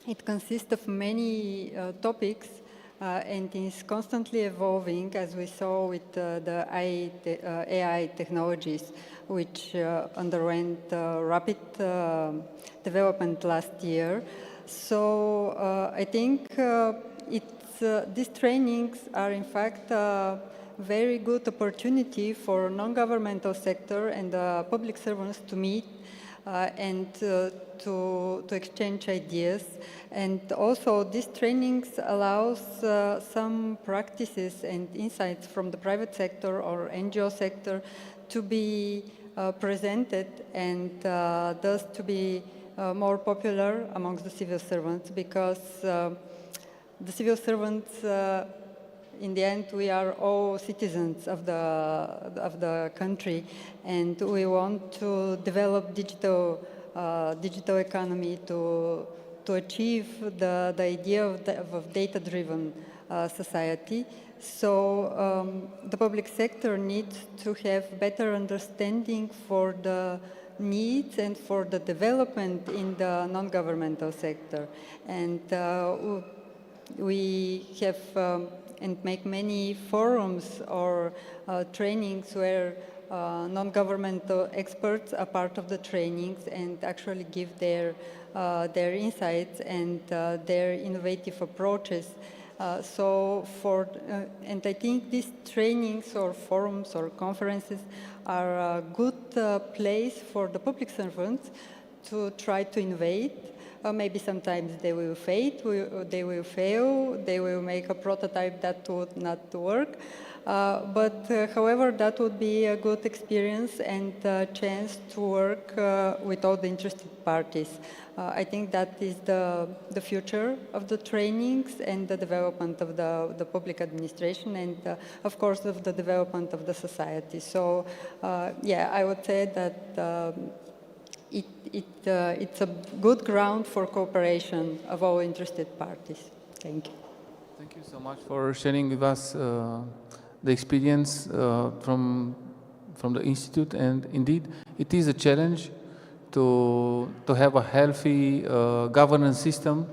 S11: it consists of many topics and is constantly evolving, as we saw with the AI technologies, which underwent rapid development last year. So I think these trainings are in fact a very good opportunity for non-governmental sector and public servants to meet and to exchange ideas. And also these trainings allows some practices and insights from the private sector or NGO sector to be presented and thus to be more popular amongst the civil servants, because the civil servants, in the end, we are all citizens of the country, and we want to develop digital economy to achieve the idea of data-driven society. So the public sector needs to have better understanding for the needs and for the development in the non-governmental sector. And we have and make many forums or trainings where non-governmental experts are part of the trainings and actually give their insights and their innovative approaches. And I think these trainings or forums or conferences are a good place for the public servants to try to innovate. Maybe sometimes they will fail, they will make a prototype that would not work. But however, that would be a good experience and a chance to work with all the interested parties. I think that is the future of the trainings and the development of the public administration and, of course, of the development of the society. So, yeah, I would say that it's a good ground for cooperation of all interested parties. Thank you.
S7: Thank you so much for sharing with us the experience from the Institute. And indeed, it is a challenge to have a healthy governance system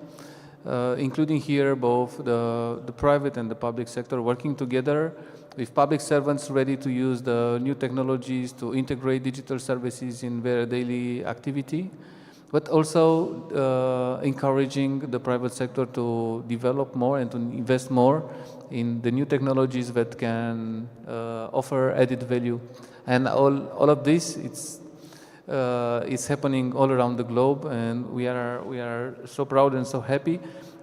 S7: including here both the private and the public sector working together with public servants ready to use the new technologies to integrate digital services in their daily activity, but also encouraging the private sector to develop more and to invest more in the new technologies that can offer added value. And all of this, it's happening all around the globe, and we are so proud and so happy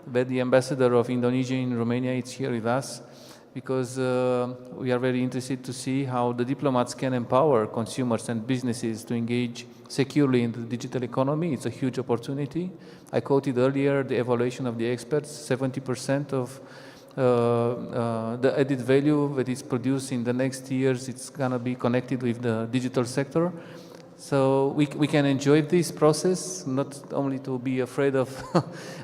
S7: that the ambassador of Indonesia in Romania is here with us, because we are very interested to see how the diplomats can empower consumers and businesses to engage securely in the digital economy. It's a huge opportunity. I quoted earlier the evaluation of the experts, 70% of the added value that is produced in the next years, it's gonna be connected with the digital sector. So we can enjoy this process, not only to be afraid of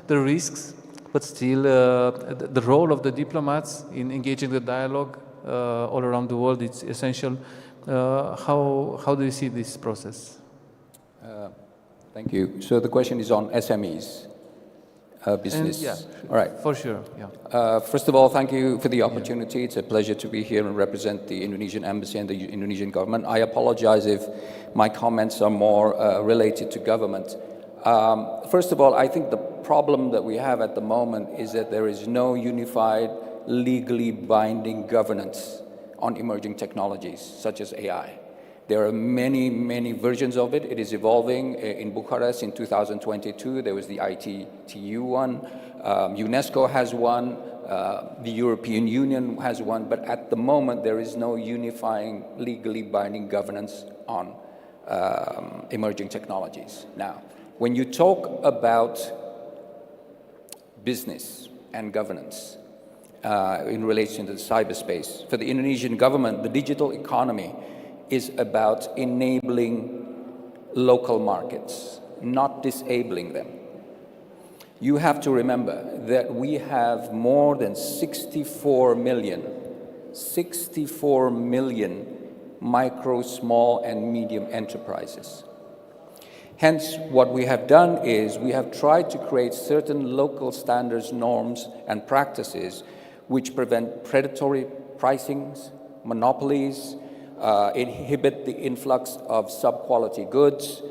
S7: the risks, but still the role of the diplomats in engaging the dialogue all around the world, it's essential. How do you see this process?
S12: Thank you. So the question is on SMEs, business.
S7: And, yeah,
S12: all right.
S7: For sure, yeah.
S12: First of all, thank you for the opportunity. It's a pleasure to be here and represent the Indonesian embassy and the Indonesian government. I apologize if my comments are more related to government. First of all, I think the problem that we have at the moment is that there is no unified, legally binding governance on emerging technologies, such as AI. There are many, many versions of it. It is evolving. In Bucharest in 2022, there was the ITTU one. UNESCO has one. The European Union has one. But at the moment, there is no unifying, legally binding governance on emerging technologies. Now, when you talk about business and governance in relation to the cyberspace, for the Indonesian government, the digital economy is about enabling local markets, not disabling them. You have to remember that we have more than 64 million micro, small, and medium enterprises. Hence, what we have done is we have tried to create certain local standards, norms, and practices which prevent predatory pricings, monopolies, inhibit the influx of sub-quality goods,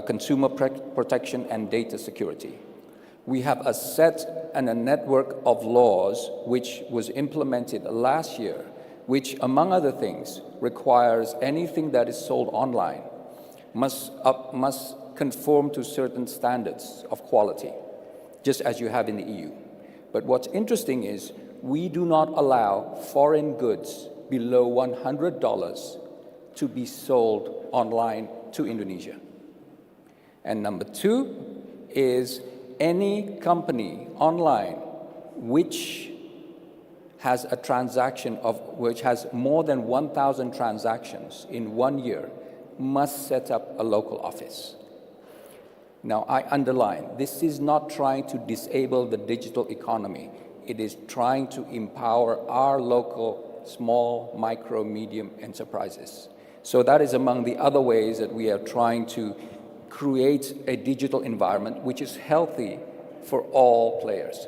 S12: consumer protection, and data security. We have a set and a network of laws which was implemented last year, which, among other things, requires anything that is sold online must conform to certain standards of quality, just as you have in the EU. But what's interesting is we do not allow foreign goods below $100 to be sold online to Indonesia. And number two is any company online which has a transaction which has more than 1,000 transactions in 1 year must set up a local office. Now, I underline, this is not trying to disable the digital economy. It is trying to empower our local small, micro, medium enterprises. So that is among the other ways that we are trying to create a digital environment which is healthy for all players.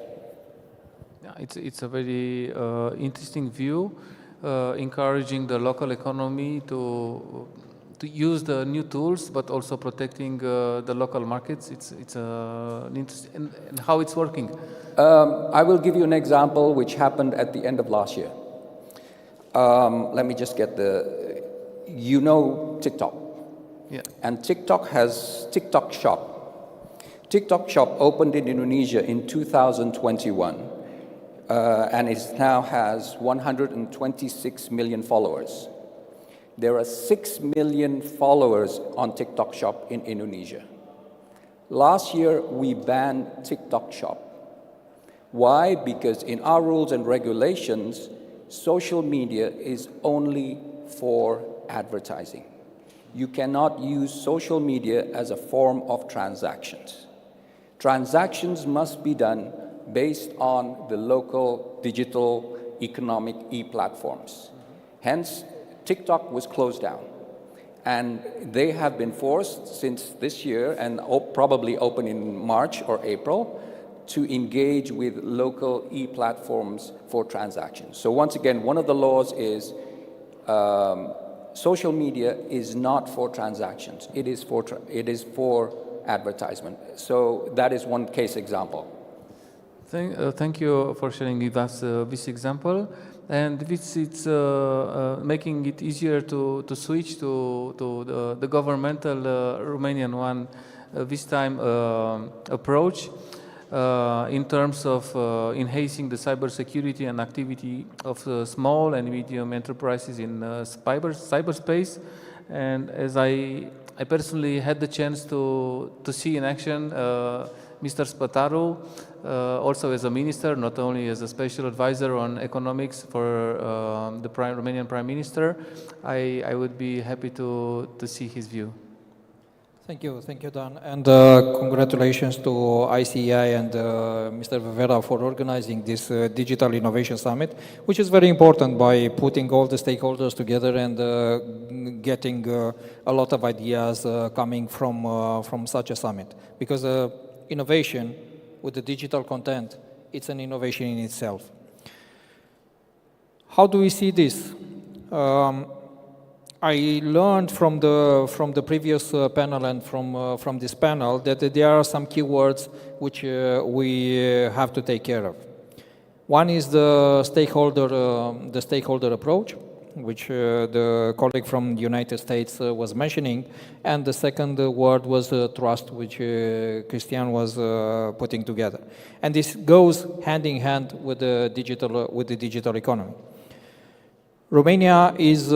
S7: Yeah, it's a very interesting view, encouraging the local economy to use the new tools, but also protecting the local markets. It's interesting, and how it's working.
S12: I will give you an example which happened at the end of last year. Let me just get you know TikTok.
S7: Yeah.
S12: And TikTok has TikTok Shop. TikTok Shop opened in Indonesia in 2021, and it now has 126 million followers. There are 6 million followers on TikTok Shop in Indonesia. Last year, we banned TikTok Shop. Why? Because in our rules and regulations, social media is only for advertising. You cannot use social media as a form of transactions. Transactions must be done based on the local digital economic e-platforms. Hence, TikTok was closed down. And they have been forced since this year, and probably open in March or April, to engage with local e-platforms for transactions. So once again, one of the laws is social media is not for transactions. It is for advertisement. So that is one case example.
S7: Thank you for sharing with us this example. And it's making it easier to switch to the governmental Romanian one, this time approach in terms of enhancing the cybersecurity and activity of small and medium enterprises in cyberspace. And as I personally had the chance to see in action Mr. Spătaru, also as a minister, not only as a special advisor on economics for the Romanian Prime Minister, I would be happy to see his view.
S13: Thank you, Dan, and congratulations to ICEI and Mr. Vevera for organizing this Digital Innovation Summit, which is very important by putting all the stakeholders together and getting a lot of ideas coming from such a summit. Because innovation with the digital content, it's an innovation in itself. How do we see this? I learned from the previous panel and from this panel that there are some keywords which we have to take care of. One is the stakeholder approach, which the colleague from the United States was mentioning, and the second word was trust, which Christian was putting together. And this goes hand in hand with the digital economy. Romania is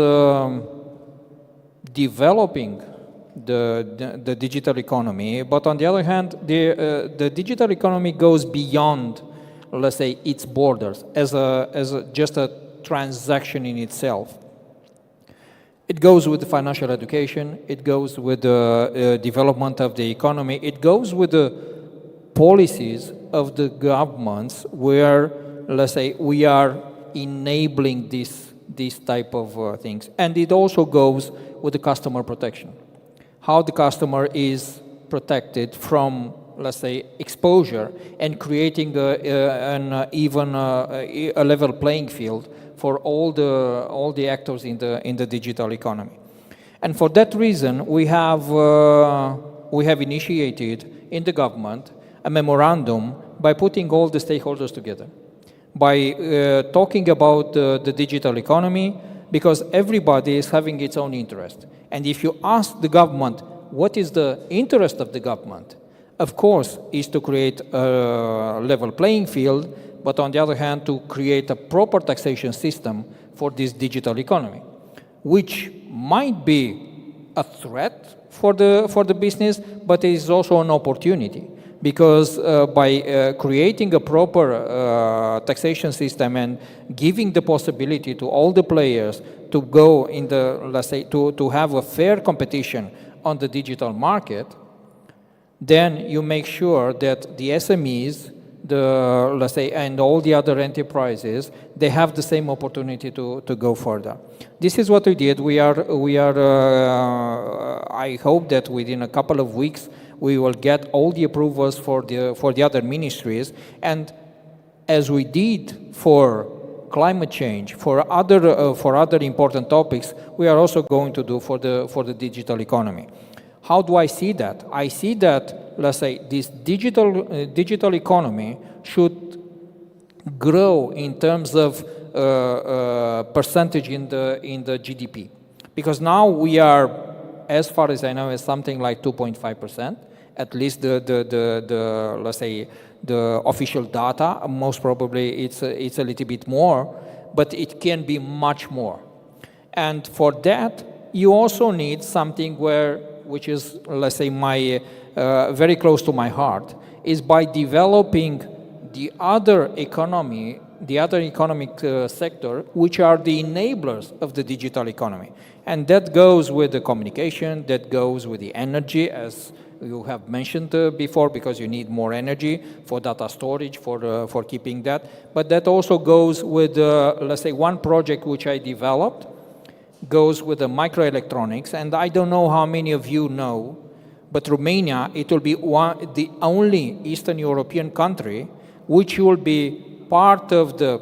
S13: developing the digital economy, but on the other hand, the digital economy goes beyond, let's say, its borders as just a transaction in itself. It goes with the financial education, it goes with the development of the economy, it goes with the policies of the governments where, let's say, we are enabling these type of things. And it also goes with the customer protection. How the customer is protected from, let's say, exposure and creating an even a level playing field for all the actors in the digital economy. And for that reason, we have initiated in the government a memorandum by putting all the stakeholders together, by talking about the digital economy, because everybody is having its own interest. And if you ask the government, what is the interest of the government? Of course, is to create a level playing field, but on the other hand, to create a proper taxation system for this digital economy, which might be a threat for the business, but it is also an opportunity. Because by creating a proper taxation system and giving the possibility to all the players to go in the, let's say, to have a fair competition on the digital market, then you make sure that the SMEs, let's say, and all the other enterprises, they have the same opportunity to go further. This is what we did. I hope that within a couple of weeks, we will get all the approvals for the other ministries, and as we did for climate change, for other important topics, we are also going to do for the digital economy. How do I see that? I see that, let's say, this digital economy should grow in terms of percentage in the GDP, because now we are, as far as I know, is something like 2.5%, at least the let's say the official data. Most probably it's a little bit more, but it can be much more. And for that, you also need something which is, let's say, very close to my heart, is by developing the other economic sector, which are the enablers of the digital economy. And that goes with the communication, that goes with the energy, as you have mentioned before, because you need more energy for data storage, for keeping that. But that also goes with, let's say, one project which I developed, goes with the microelectronics. And I don't know how many of you know, But Romania, it will be the only Eastern European country which will be part of the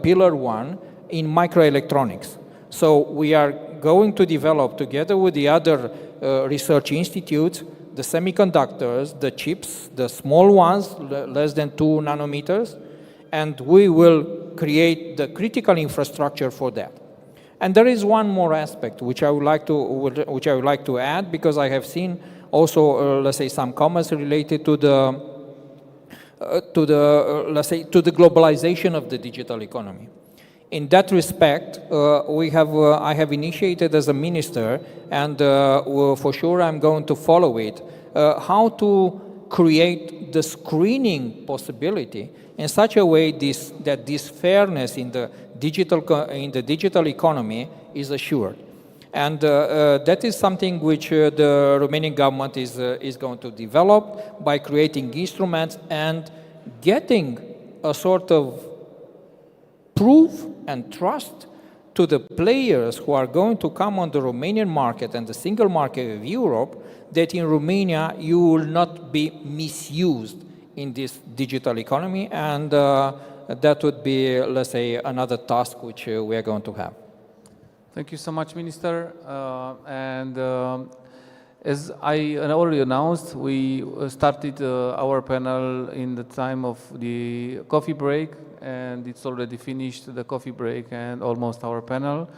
S13: Pillar 1 in microelectronics. So we are going to develop, together with the other research institutes, the semiconductors, the chips, the small ones, less than 2 nanometers, and we will create the critical infrastructure for that. And there is one more aspect which I would like to add, because I have seen also, let's say, some comments related to the globalization of the digital economy. In that respect, I have initiated as a minister, and for sure I'm going to follow it, how to create the screening possibility in such a way that this fairness in the digital economy is assured. And that is something which the Romanian government is going to develop by creating instruments and getting a sort of proof and trust to the players who are going to come on the Romanian market and the single market of Europe, that in Romania you will not be misused in this digital economy, and that would be, let's say, another task which we are going to have.
S7: Thank you so much, Minister. As I already announced, we started our panel in the time of the coffee break, and it's already finished, the coffee break and almost our panel.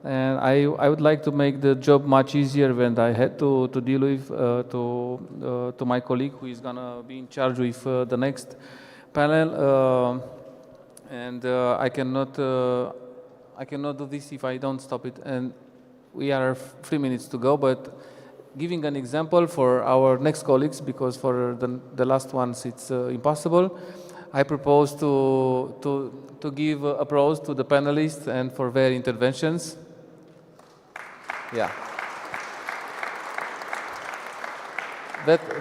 S7: And I would like to make the job much easier when I had to deal with to my colleague who is gonna be in charge with the next panel. I cannot do this if I don't stop it. And we are 3 minutes to go, but giving an example for our next colleagues, because for the last ones it's impossible, I propose to give applause to the panelists and for their interventions. Yeah.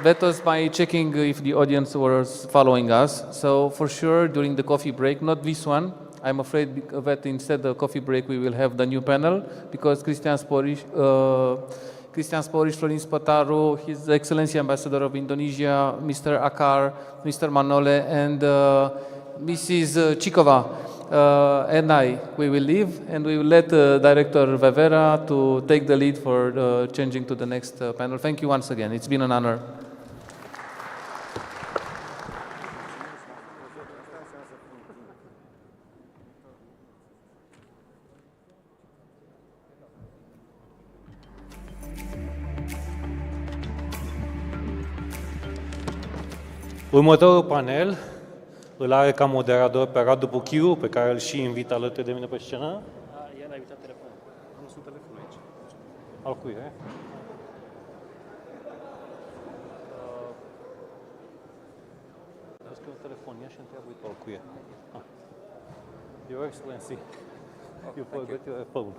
S7: That was my checking if the audience was following us. So for sure, during the coffee break, not this one, I'm afraid that instead of coffee break, we will have the new panel, because Cristian Sporiș, Florin Spătaru, His Excellency Ambassador of Indonesia, Mr. Akar, Mr. Manole, and Mrs. Chikova, and we will leave, and we will let Director Vevera to take the lead for changing to the next panel. Thank you once again. It's been an honor.
S1: Următorul panel îl are ca moderator pe Radu Puchiu, pe care îl și invit alături de mine pe scenă.
S8: El a invitat telefonul. Nu sunt telefonul aici.
S1: Al cui, eh? Dați un telefon, ia și întreabă pe al cui e. Your Excellency, you forgot your phone.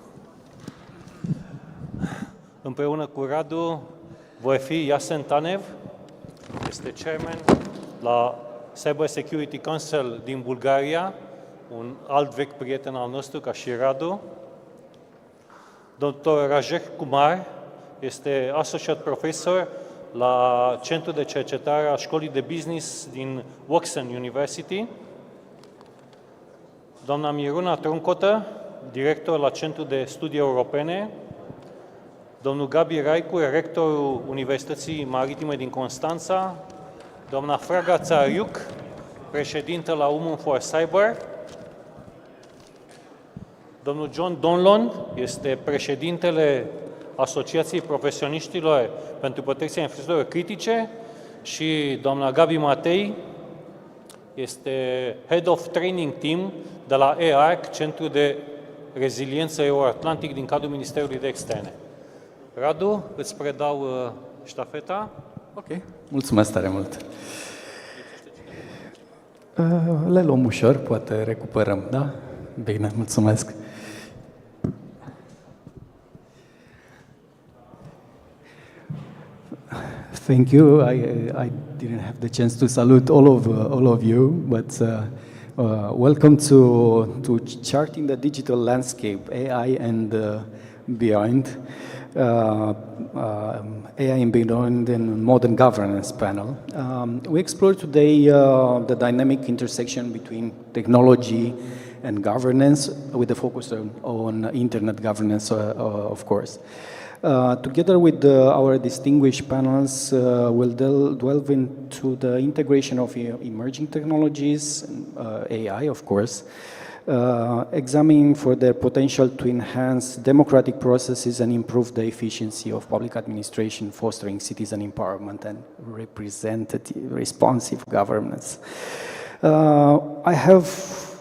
S1: Împreună cu Radu voi fi Iasen Tanev, este chairman la Cyber Security Council din Bulgaria, un alt vechi prieten al nostru, ca și Radu. Dr. Rajek Kumar este associate professor la Centrul de Cercetare a Școlii de Business din Woxen University. Doamna Miruna Truncotă, director la Centrul de Studii Europene. Domnul Gabi Raicu, rectorul Universității Maritime din Constanța. Doamna Fraga Țariuc, președintă la Women for Cyber. Domnul John Donlon este președintele Asociației Profesioniștilor pentru Protecția Infrastructurilor Critice și doamna Gabi Matei este Head of Training Team de la EARC, Centrul de Reziliență Euroatlantic din cadrul Ministerului de Externe. Radu, îți predau ștafeta.
S14: Ok, mulțumesc tare mult. Le luăm ușor, poate recuperăm, da? Bine, mulțumesc. Thank you. I didn't have the chance to salute all of you, but welcome to Charting the Digital Landscape, AI and Beyond. AI and Beyond in Modern Governance panel. We explore today the dynamic intersection between technology and governance with a focus on internet governance, of course. Together with our distinguished panels, we'll delve into the integration of emerging technologies, AI, of course, examining for their potential to enhance democratic processes and improve the efficiency of public administration, fostering citizen empowerment and representative, responsive governance.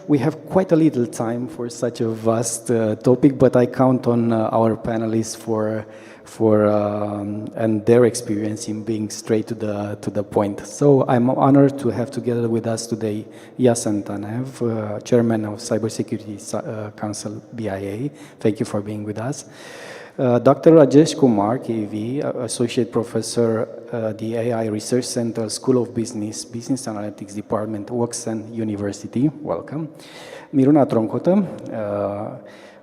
S14: We have quite a little time for such a vast topic, but I count on our panelists and their experience in being straight to the point. So I'm honored to have together with us today Yasen Tanev, Chairman of Cybersecurity Council BIA. Thank you for being with us. Dr. Rajesh Kumar, KV, Associate Professor, the AI Research Center, School of Business, Business Analytics Department, Woxen University. Welcome. Miruna Troncota,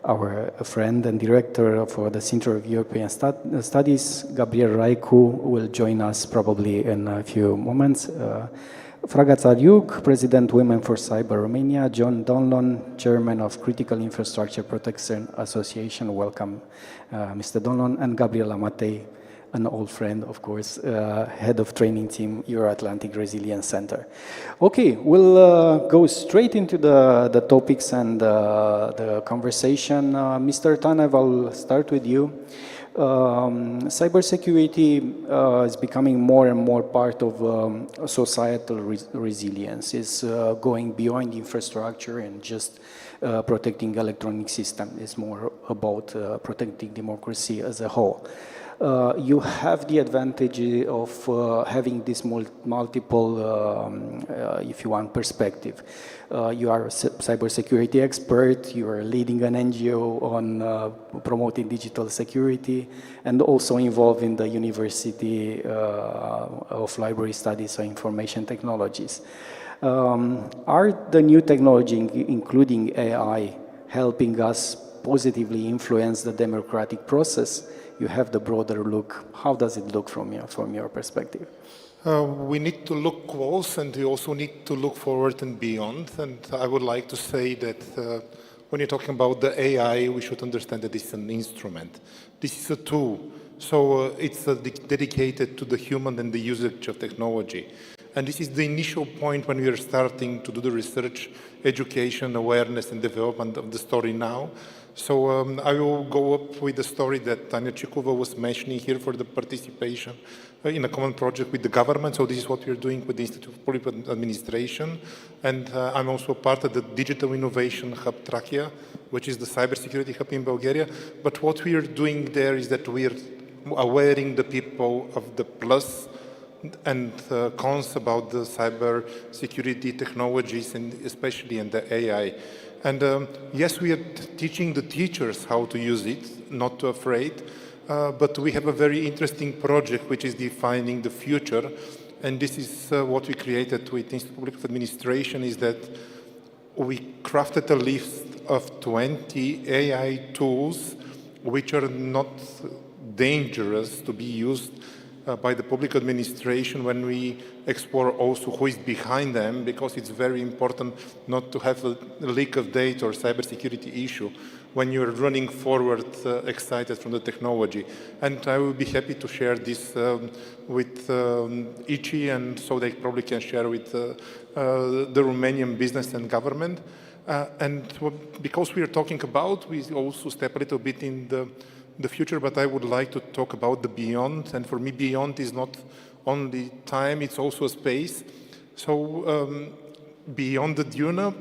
S14: our friend and director for the Center of European Studies. Gabriel Raicu will join us probably in a few moments. Fraga Țariuc, President Women for Cyber Romania, John Donlon, Chairman of Critical Infrastructure Protection Association, welcome Mr. Donlon, and Gabriela Matei, an old friend, of course, Head of Training Team, Euro-Atlantic Resilience Center. Okay, we'll go straight into the topics and the conversation. Mr. Tanev, I'll start with you. Cybersecurity is becoming more and more part of societal resilience. It's going beyond infrastructure and just protecting electronic system. It's more about protecting democracy as a whole. You have the advantage of having this multiple, if you want, perspective. You are a cybersecurity expert, you are leading an NGO on promoting digital security, and also involved in the University of Library Studies or Information Technologies. Are the new technology, including AI, helping us positively influence the democratic process? You have the broader look. How does it look from your perspective?
S15: We need to look close, and we also need to look forward and beyond. And I would like to say that when you're talking about the AI, we should understand that it's an instrument. This is a tool. So it's dedicated to the human and the usage of technology. And this is the initial point when we are starting to do the research, education, awareness, and development of the story now. So I will go up with the story that Tanya Chikova was mentioning here for the participation in a common project with the government. So this is what we're doing with the Institute of Public Administration. And I'm also part of the Digital Innovation Hub Trachea, which is the cybersecurity hub in Bulgaria. But what we are doing there is that we are awareing the people of the plus and cons about the cyber security technologies, and especially in the AI. And yes, we are teaching the teachers how to use it, not too afraid, but we have a very interesting project which is defining the future. And this is what we created with the Institute of Public Administration, is that we crafted a list of 20 AI tools which are not dangerous to be used by the public administration when we explore also who is behind them, because it's very important not to have a leak of data or cybersecurity issue when you're running forward excited from the technology. And I will be happy to share this with ICI, and so they probably can share with the Romanian business and government. Because we are talking about, we also step a little bit in the future, but I would like to talk about the beyond. And for me, beyond is not only time, it's also space. So beyond the DUNUP,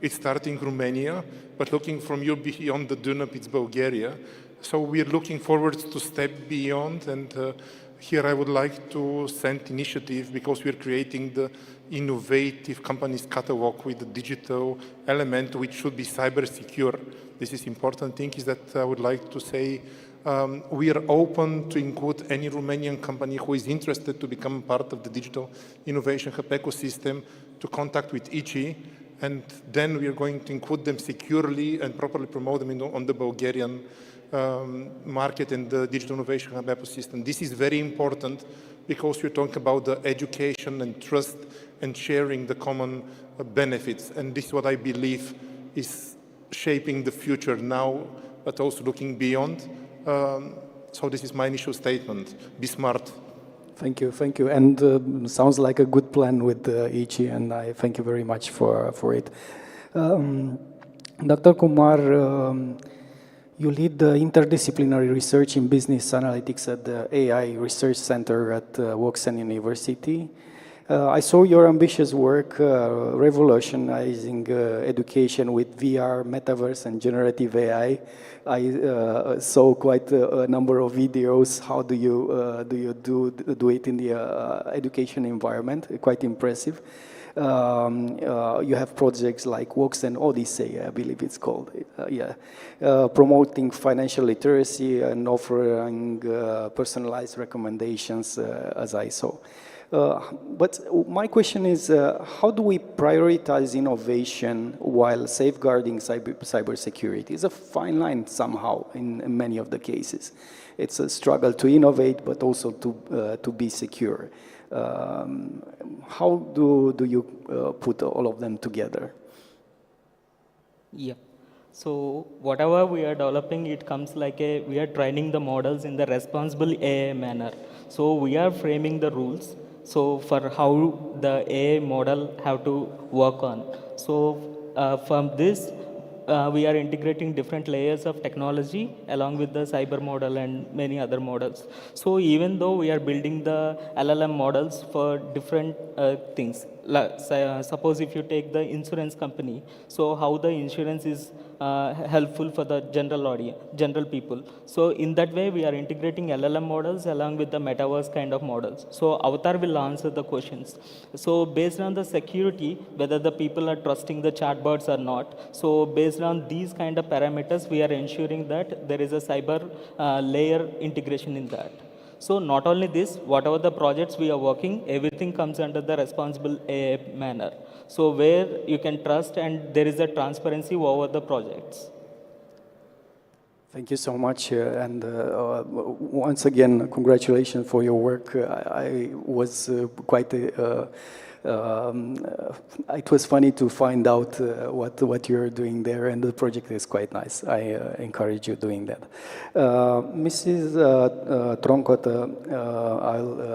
S15: it's starting Romania, but looking from you beyond the DUNUP, it's Bulgaria. So we are looking forward to step beyond, and here I would like to send initiative, because we are creating the innovative companies catalog with the digital element, which should be cyber secure. This is important thing, is that I would like to say we are open to include any Romanian company who is interested to become part of the Digital Innovation Hub ecosystem to contact with ICI, and then we are going to include them securely and properly promote them on the Bulgarian market and the digital innovation hub ecosystem. This is very important because you're talking about the education and trust and sharing the common benefits. And this is what I believe is shaping the future now, but also looking beyond. So this is my initial statement. Be smart.
S14: Thank you, thank you. And sounds like a good plan with Ichi, and I thank you very much for it. Dr. Kumar, you lead the interdisciplinary research in business analytics at the AI Research Center at Woxen University. I saw your ambitious work revolutionizing education with VR, metaverse, and generative AI. I saw quite a number of videos. How do you do it in the education environment? Quite impressive. You have projects like Woxen Odyssey, I believe it's called, promoting financial literacy and offering personalized recommendations, as I saw. But my question is, how do we prioritize innovation while safeguarding cybersecurity? It's a fine line somehow in many of the cases. It's a struggle to innovate, but also to be secure. How do you put all of them together?
S16: Yeah. So whatever we are developing, it comes like we are training the models in the responsible AI manner. So we are framing the rules. So for how the AI model have to work on. So from this, we are integrating different layers of technology along with the cyber model and many other models. So even though we are building the LLM models for different things, suppose if you take the insurance company, so how the insurance is helpful for the general audience, general people. So in that way, we are integrating LLM models along with the metaverse kind of models. So Avatar will answer the questions. So based on the security, whether the people are trusting the chatbots or not. So based on these kind of parameters, we are ensuring that there is a cyber layer integration in that. So not only this, whatever the projects we are working, everything comes under the responsible AI manner. So where you can trust and there is a transparency over the projects.
S14: Thank you so much. And once again, congratulations for your work. I was quite... it was funny to find out what you're doing there, and the project is quite nice. I encourage you doing that. Mrs. Troncot,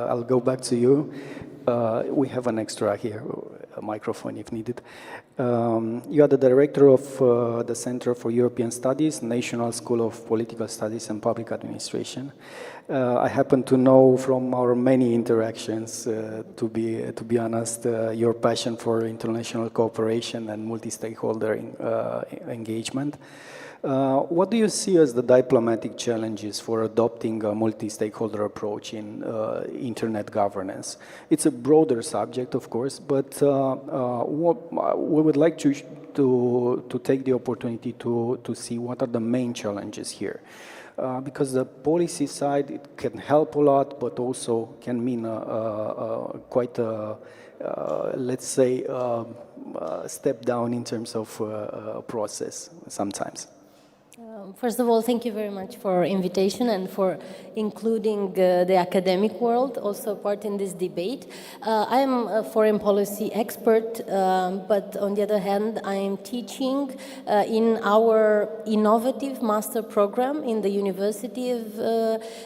S14: I'll go back to you. We have an extra here, a microphone if needed. You are the director of the Center for European Studies, National School of Political Studies and Public Administration. I happen to know from our many interactions, to be honest, your passion for international cooperation and multi-stakeholder engagement. What do you see as the diplomatic challenges for adopting a multi-stakeholder approach in internet governance? It's a broader subject, of course, but we would like to take the opportunity to see what are the main challenges here. Because the policy side, it can help a lot, but also can mean quite a, let's say, step down in terms of process sometimes.
S17: First of all, thank you very much for invitation and for including the academic world also part in this debate. I am a foreign policy expert, but on the other hand, I am teaching in our innovative master program in the University of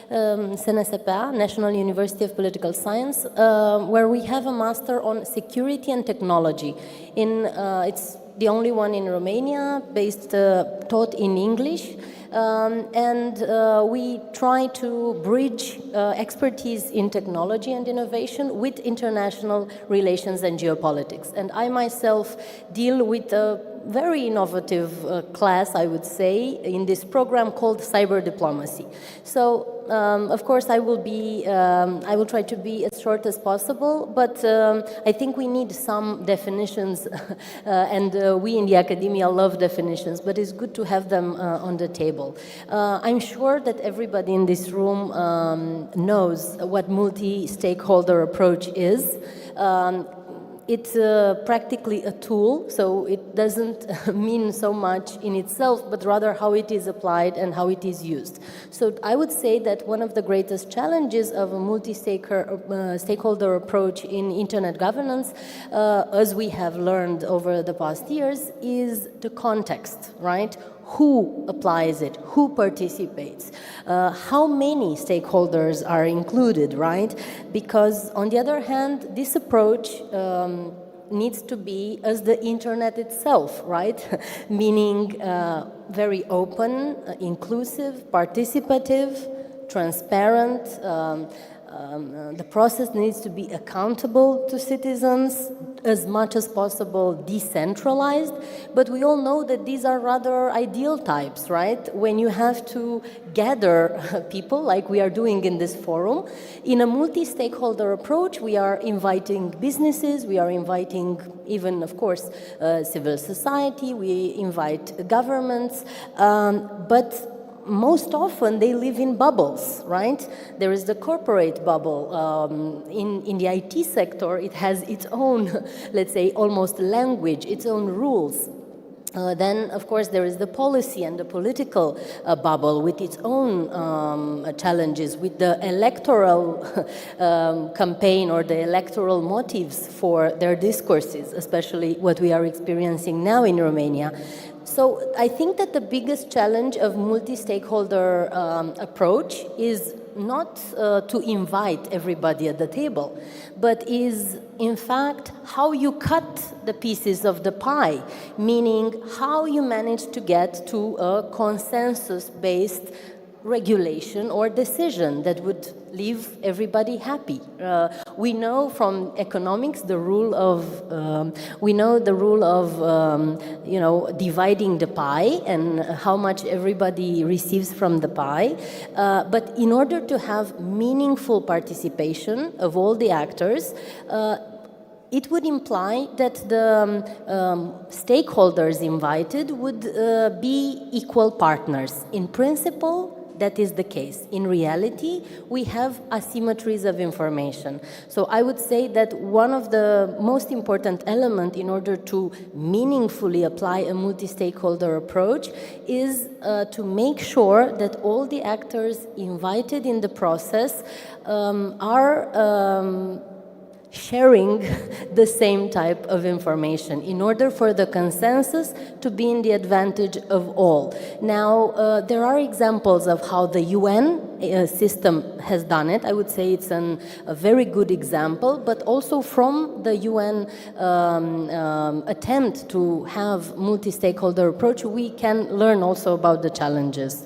S17: CNSPA, National University of Political Science, where we have a master on security and technology. It's the only one in Romania, taught in English, and we try to bridge expertise in technology and innovation with international relations and geopolitics. And I myself deal with a very innovative class, I would say, in this program called cyber diplomacy. So, of course, I will try to be as short as possible, but I think we need some definitions, and we in the academia love definitions, but it's good to have them on the table. I'm sure that everybody in this room knows what multi-stakeholder approach is. It's practically a tool, so it doesn't mean so much in itself, but rather how it is applied and how it is used. So I would say that one of the greatest challenges of a multi-stakeholder approach in internet governance, as we have learned over the past years, is the context, right? Who applies it, who participates, how many stakeholders are included, right? Because on the other hand, this approach needs to be as the internet itself, right? Meaning very open, inclusive, participative, transparent. The process needs to be accountable to citizens, as much as possible decentralized, but we all know that these are rather ideal types, right? When you have to gather people, like we are doing in this forum, in a multi-stakeholder approach, we are inviting businesses, we are inviting even, of course, civil society, we invite governments, but most often they live in bubbles, right? There is the corporate bubble. In the IT sector, it has its own, let's say, almost language, its own rules. Then, of course, there is the policy and the political bubble with its own challenges, with the electoral campaign or the electoral motives for their discourses, especially what we are experiencing now in Romania. So I think that the biggest challenge of multi-stakeholder approach is not to invite everybody at the table, but is in fact how you cut the pieces of the pie, meaning how you manage to get to a consensus-based regulation or decision that would leave everybody happy. We know from economics the rule of dividing the pie and how much everybody receives from the pie. But in order to have meaningful participation of all the actors, it would imply that the stakeholders invited would be equal partners. In principle, that is the case. In reality, we have asymmetries of information. So I would say that one of the most important elements in order to meaningfully apply a multi-stakeholder approach is to make sure that all the actors invited in the process are sharing the same type of information in order for the consensus to be in the advantage of all. Now, there are examples of how the UN system has done it. I would say it's a very good example, but also from the UN attempt to have multi-stakeholder approach, we can learn also about the challenges.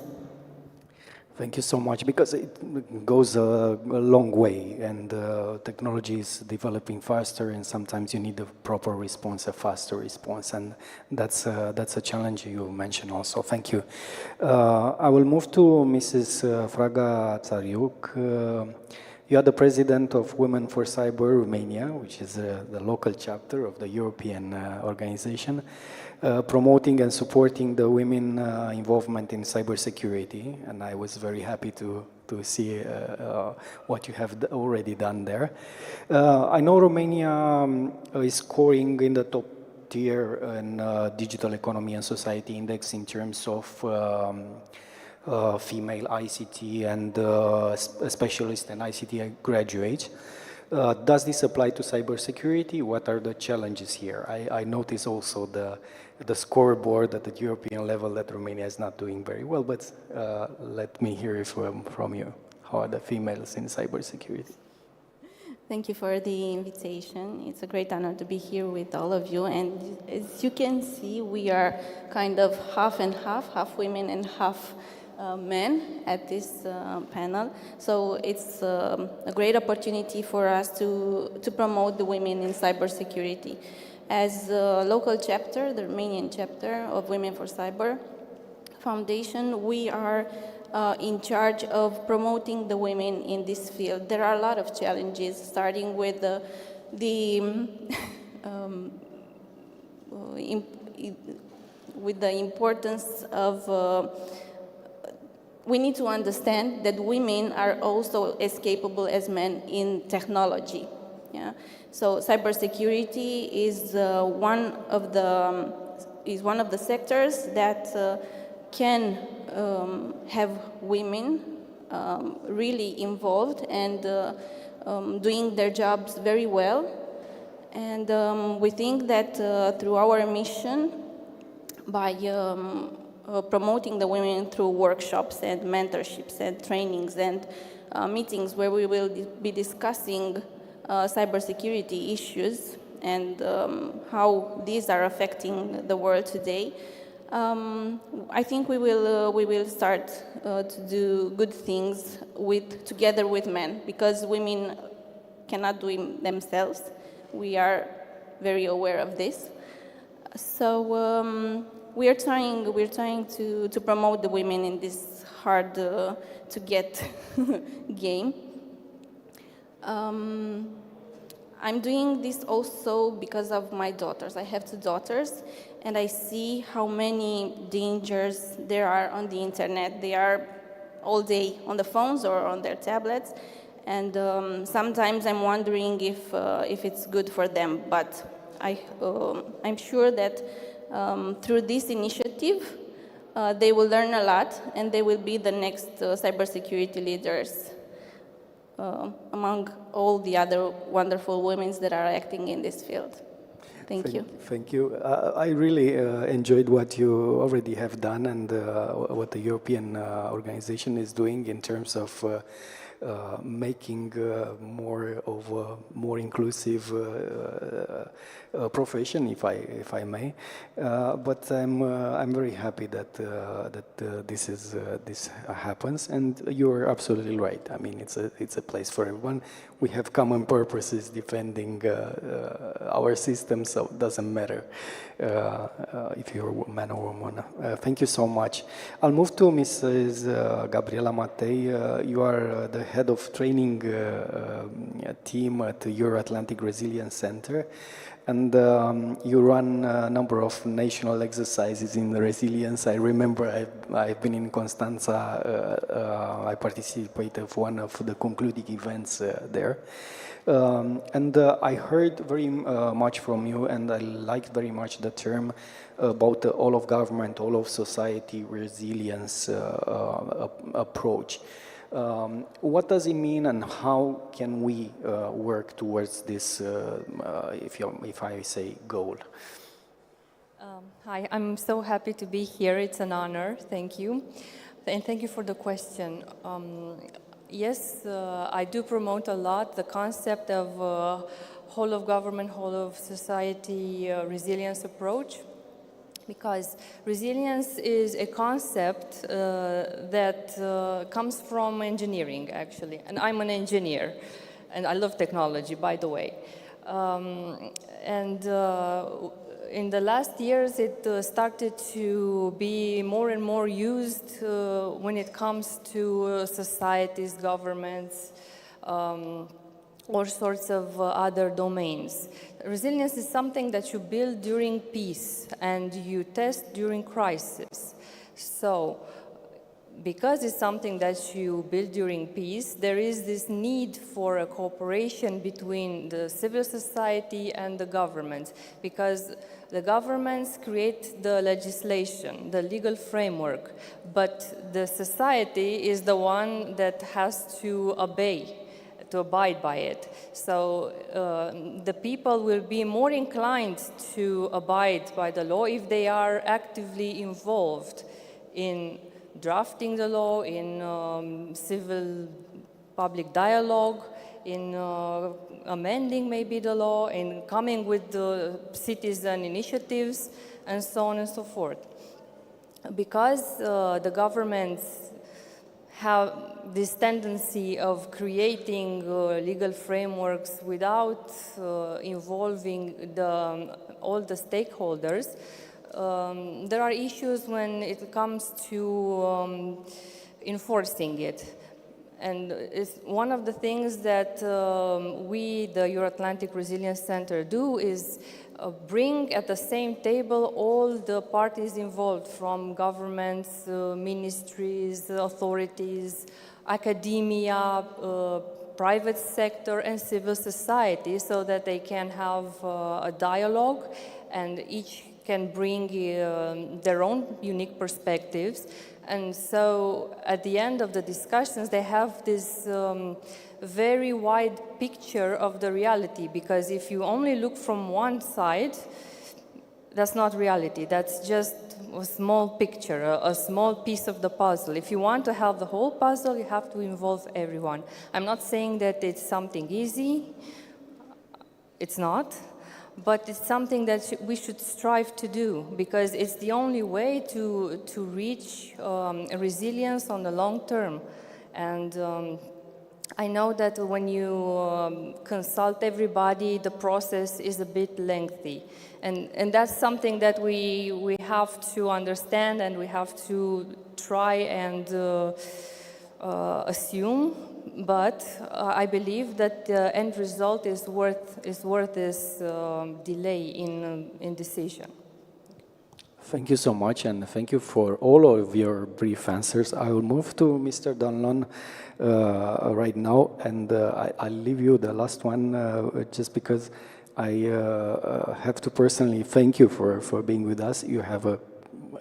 S14: Thank you so much, because it goes a long way, and technology is developing faster, and sometimes you need a proper response, a faster response, and that's a challenge you mentioned also. Thank you. I will move to Mrs. Fraga Tsariuc. You are the president of Women for Cyber Romania, which is the local chapter of the European organization, promoting and supporting the women involvement in cybersecurity. And I was very happy to see what you have already done there. I know Romania is scoring in the top tier in Digital Economy and Society Index in terms of female ICT and specialists and ICT graduates. Does this apply to cybersecurity? What are the challenges here? I notice also the scoreboard at the European level that Romania is not doing very well, but let me hear it from you. How are the females in cybersecurity?
S18: Thank you for the invitation. It's a great honor to be here with all of you. And as you can see, we are kind of half and half women and half men at this panel. So it's a great opportunity for us to promote the women in cybersecurity. As a local chapter, the Romanian chapter of Women for Cyber Foundation, we are in charge of promoting the women in this field. There are a lot of challenges, starting with with the importance of we need to understand that women are also as capable as men in technology. Yeah. So cybersecurity is one of the sectors that can have women really involved and doing their jobs very well. And we think that through our mission, by promoting the women through workshops and mentorships and trainings and meetings where we will be discussing cybersecurity issues and how these are affecting the world today, I think we will start to do good things together with men, because women cannot do it themselves. We are very aware of this. So we're trying to promote the women in this hard to get game. I'm doing this also because of my daughters. I have 2 daughters, and I see how many dangers there are on the internet. They are all day on the phones or on their tablets, and sometimes I'm wondering if it's good for them. But I'm sure that through this initiative, they will learn a lot, and they will be the next cybersecurity leaders among all the other wonderful women that are acting in this field. Thank you.
S14: Thank you. I really enjoyed what you already have done and what the European organization is doing in terms of making more of a more inclusive profession, if I may. But I'm very happy that this happens, and you're absolutely right. I mean, it's a place for everyone. We have common purposes defending our system, so it doesn't matter if you're a man or woman. Thank you so much. I'll move to Mrs. Gabriela Matei. You are the head of training team at the Euro-Atlantic Resilience Center, and you run a number of national exercises in resilience. I remember I've been in Constanța. I participated in one of the concluding events there. And I heard very much from you, and I liked very much the term about the all of government, all of society resilience approach. What does it mean, and how can we work towards this, if I say, goal?
S19: Hi, I'm so happy to be here. It's an honor. Thank you. And thank you for the question. Yes, I do promote a lot the concept of whole of government, whole of society resilience approach, because resilience is a concept that comes from engineering, actually. And I'm an engineer, and I love technology, by the way. In the last years, it started to be more and more used when it comes to societies, governments, all sorts of other domains. Resilience is something that you build during peace and you test during crisis. So, because it's something that you build during peace, there is this need for a cooperation between the civil society and the government, because the governments create the legislation, the legal framework, but the society is the one that has to abide by it. So the people will be more inclined to abide by the law if they are actively involved in drafting the law, in civil public dialogue, in amending maybe the law, in coming with the citizen initiatives, and so on and so forth. Because the governments have this tendency of creating legal frameworks without involving all the stakeholders, there are issues when it comes to enforcing it. And it's one of the things that we, the Euro-Atlantic Resilience Center, do is bring at the same table all the parties involved, from governments, ministries, authorities, academia, private sector and civil society so that they can have a dialogue and each can bring their own unique perspectives. And so at the end of the discussions, they have this very wide picture of the reality, because if you only look from one side, that's not reality. That's just a small picture, a small piece of the puzzle. If you want to have the whole puzzle, you have to involve everyone. I'm not saying that it's something easy. It's not. But it's something that we should strive to do, because it's the only way to reach resilience on the long term. And I know that when you consult everybody, the process is a bit lengthy. And that's something that we have to understand, and we have to try and assume. But I believe that the end result is worth this delay in decision.
S14: Thank you so much, and thank you for all of your brief answers. I will move to Mr. Donlon right now, and I'll leave you the last one just because I have to personally thank you for being with us. You have an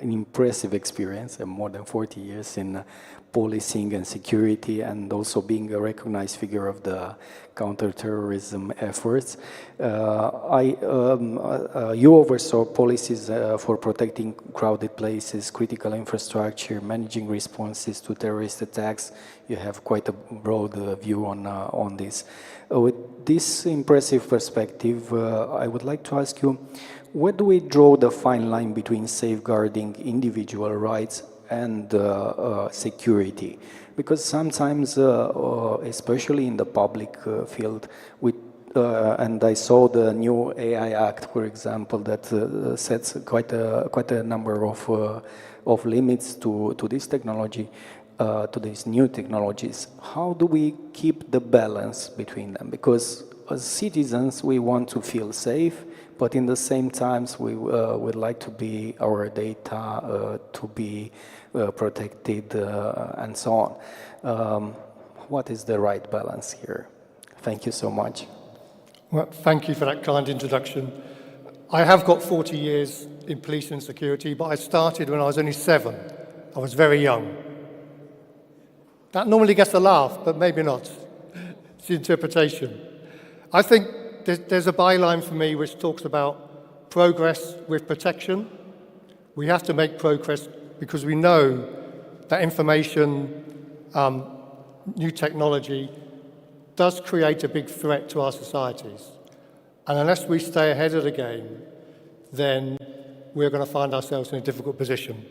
S14: impressive experience, more than 40 years in policing and security, and also being a recognized figure of the counterterrorism efforts. You oversaw policies for protecting crowded places, critical infrastructure, managing responses to terrorist attacks. You have quite a broad view on this. With this impressive perspective, I would like to ask you, where do we draw the fine line between safeguarding individual rights and security? Because sometimes, especially in the public field, and I saw the new AI Act, for example, that sets quite a number of limits to this technology, to these new technologies. How do we keep the balance between them? Because as citizens, we want to feel safe, but in the same times, we would like to be our data to be protected and so on. What is the right balance here? Thank you so much.
S20: Well, thank you for that kind introduction. I have got 40 years in police and security, but I started when I was only 7. I was very young. That normally gets a laugh, but maybe not. It's the interpretation. I think there's a byline for me which talks about progress with protection. We have to make progress because we know that information, new technology, does create a big threat to our societies. And unless we stay ahead of the game, then we're going to find ourselves in a difficult position.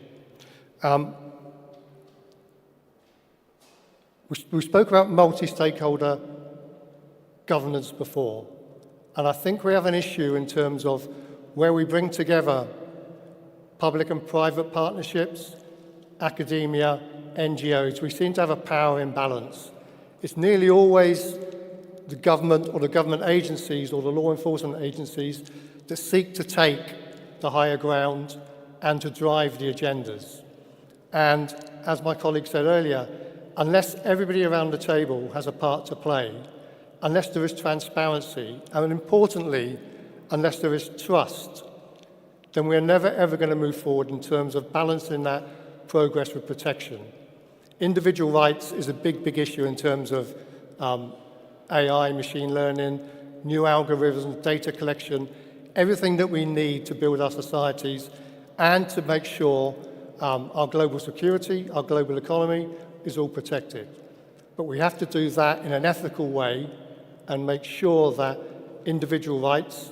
S20: We spoke about multi-stakeholder governance before, and I think we have an issue in terms of where we bring together public and private partnerships, academia, NGOs. We seem to have a power imbalance. It's nearly always the government or the government agencies or the law enforcement agencies that seek to take the higher ground and to drive the agendas. And as my colleague said earlier, unless everybody around the table has a part to play, unless there is transparency, and importantly, unless there is trust, then we're never ever going to move forward in terms of balancing that progress with protection. Individual rights is a big, big issue in terms of AI, machine learning, new algorithms, data collection, everything that we need to build our societies and to make sure our global security, our global economy is all protected. But we have to do that in an ethical way and make sure that individual rights,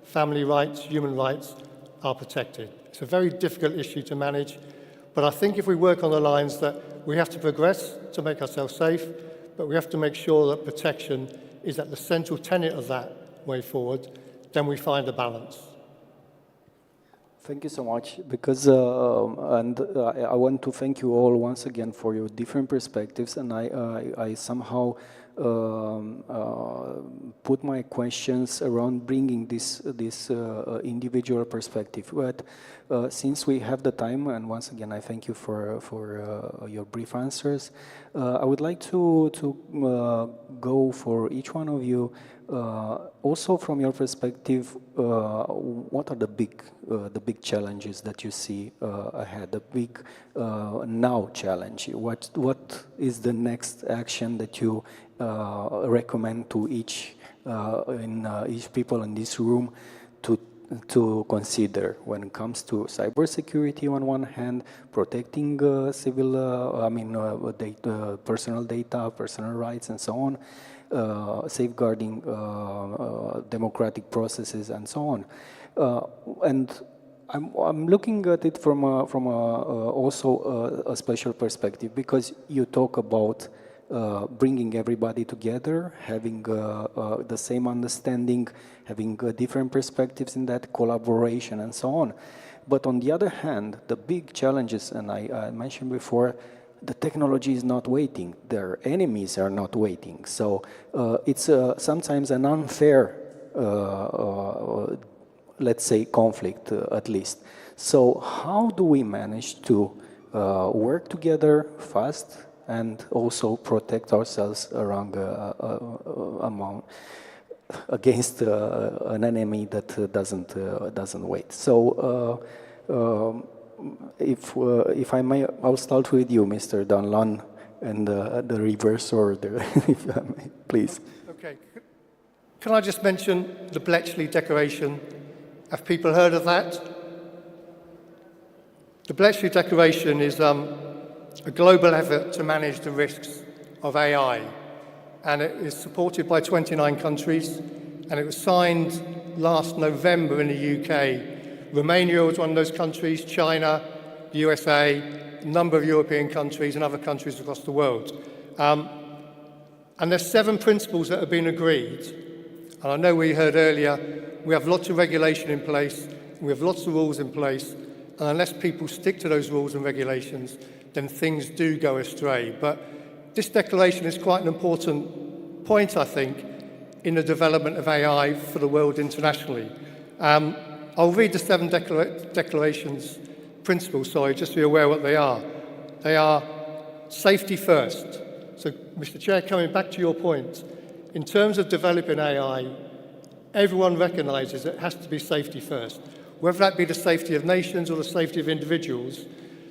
S20: family rights, human rights are protected. It's a very difficult issue to manage, but I think if we work on the lines that we have to progress to make ourselves safe, but we have to make sure that protection is at the central tenet of that way forward, then we find a balance.
S14: Thank you so much, because I want to thank you all once again for your different perspectives, and I somehow put my questions around bringing this individual perspective. But since we have the time, and once again I thank you for your brief answers, I would like to go for each one of you. Also, from your perspective, what are the big challenges that you see ahead? The big now challenge. What is the next action that you recommend to each people in this room to consider when it comes to cybersecurity on one hand, protecting personal data, personal rights, and so on, safeguarding democratic processes, and so on. And I'm looking at it from also a special perspective, because you talk about bringing everybody together, having the same understanding, having different perspectives in that, collaboration, and so on. But on the other hand, the big challenges, and I mentioned before, the technology is not waiting. Their enemies are not waiting. So it's sometimes an unfair, let's say, conflict, at least. So how do we manage to work together fast and also protect ourselves against an enemy that doesn't wait? So if I may, I'll start with you, Mr. Donlan, and the reverse order, if I may, please.
S20: Okay. Can I just mention the Bletchley Declaration? Have people heard of that? The Bletchley Declaration is a global effort to manage the risks of AI, and it is supported by 29 countries, and it was signed last November in the UK. Romania was one of those countries, China, the USA, a number of European countries and other countries across the world. And there's 7 principles that have been agreed. And I know we heard earlier, we have lots of regulation in place, we have lots of rules in place, and unless people stick to those rules and regulations, then things do go astray. But this declaration is quite an important point, I think, in the development of AI for the world internationally. I'll read the 7 principles, just to be aware what they are. They are safety first. So, Mr. Chair, coming back to your point, in terms of developing AI, everyone recognises it has to be safety first. Whether that be the safety of nations or the safety of individuals,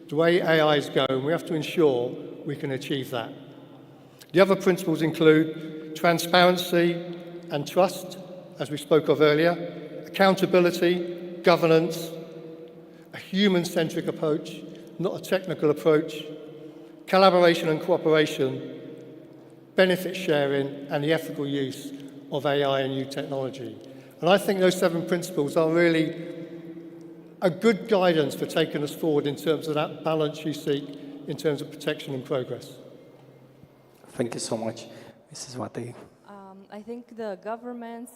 S20: the way AI is going, we have to ensure we can achieve that. The other principles include transparency and trust, as we spoke of earlier, accountability, governance, a human-centric approach, not a technical approach, collaboration and cooperation, benefit sharing, and the ethical use of AI and new technology. And I think those 7 principles are really a good guidance for taking us forward in terms of that balance you seek in terms of protection and progress.
S14: Thank you so much. Mrs. Matei.
S19: I think the governments,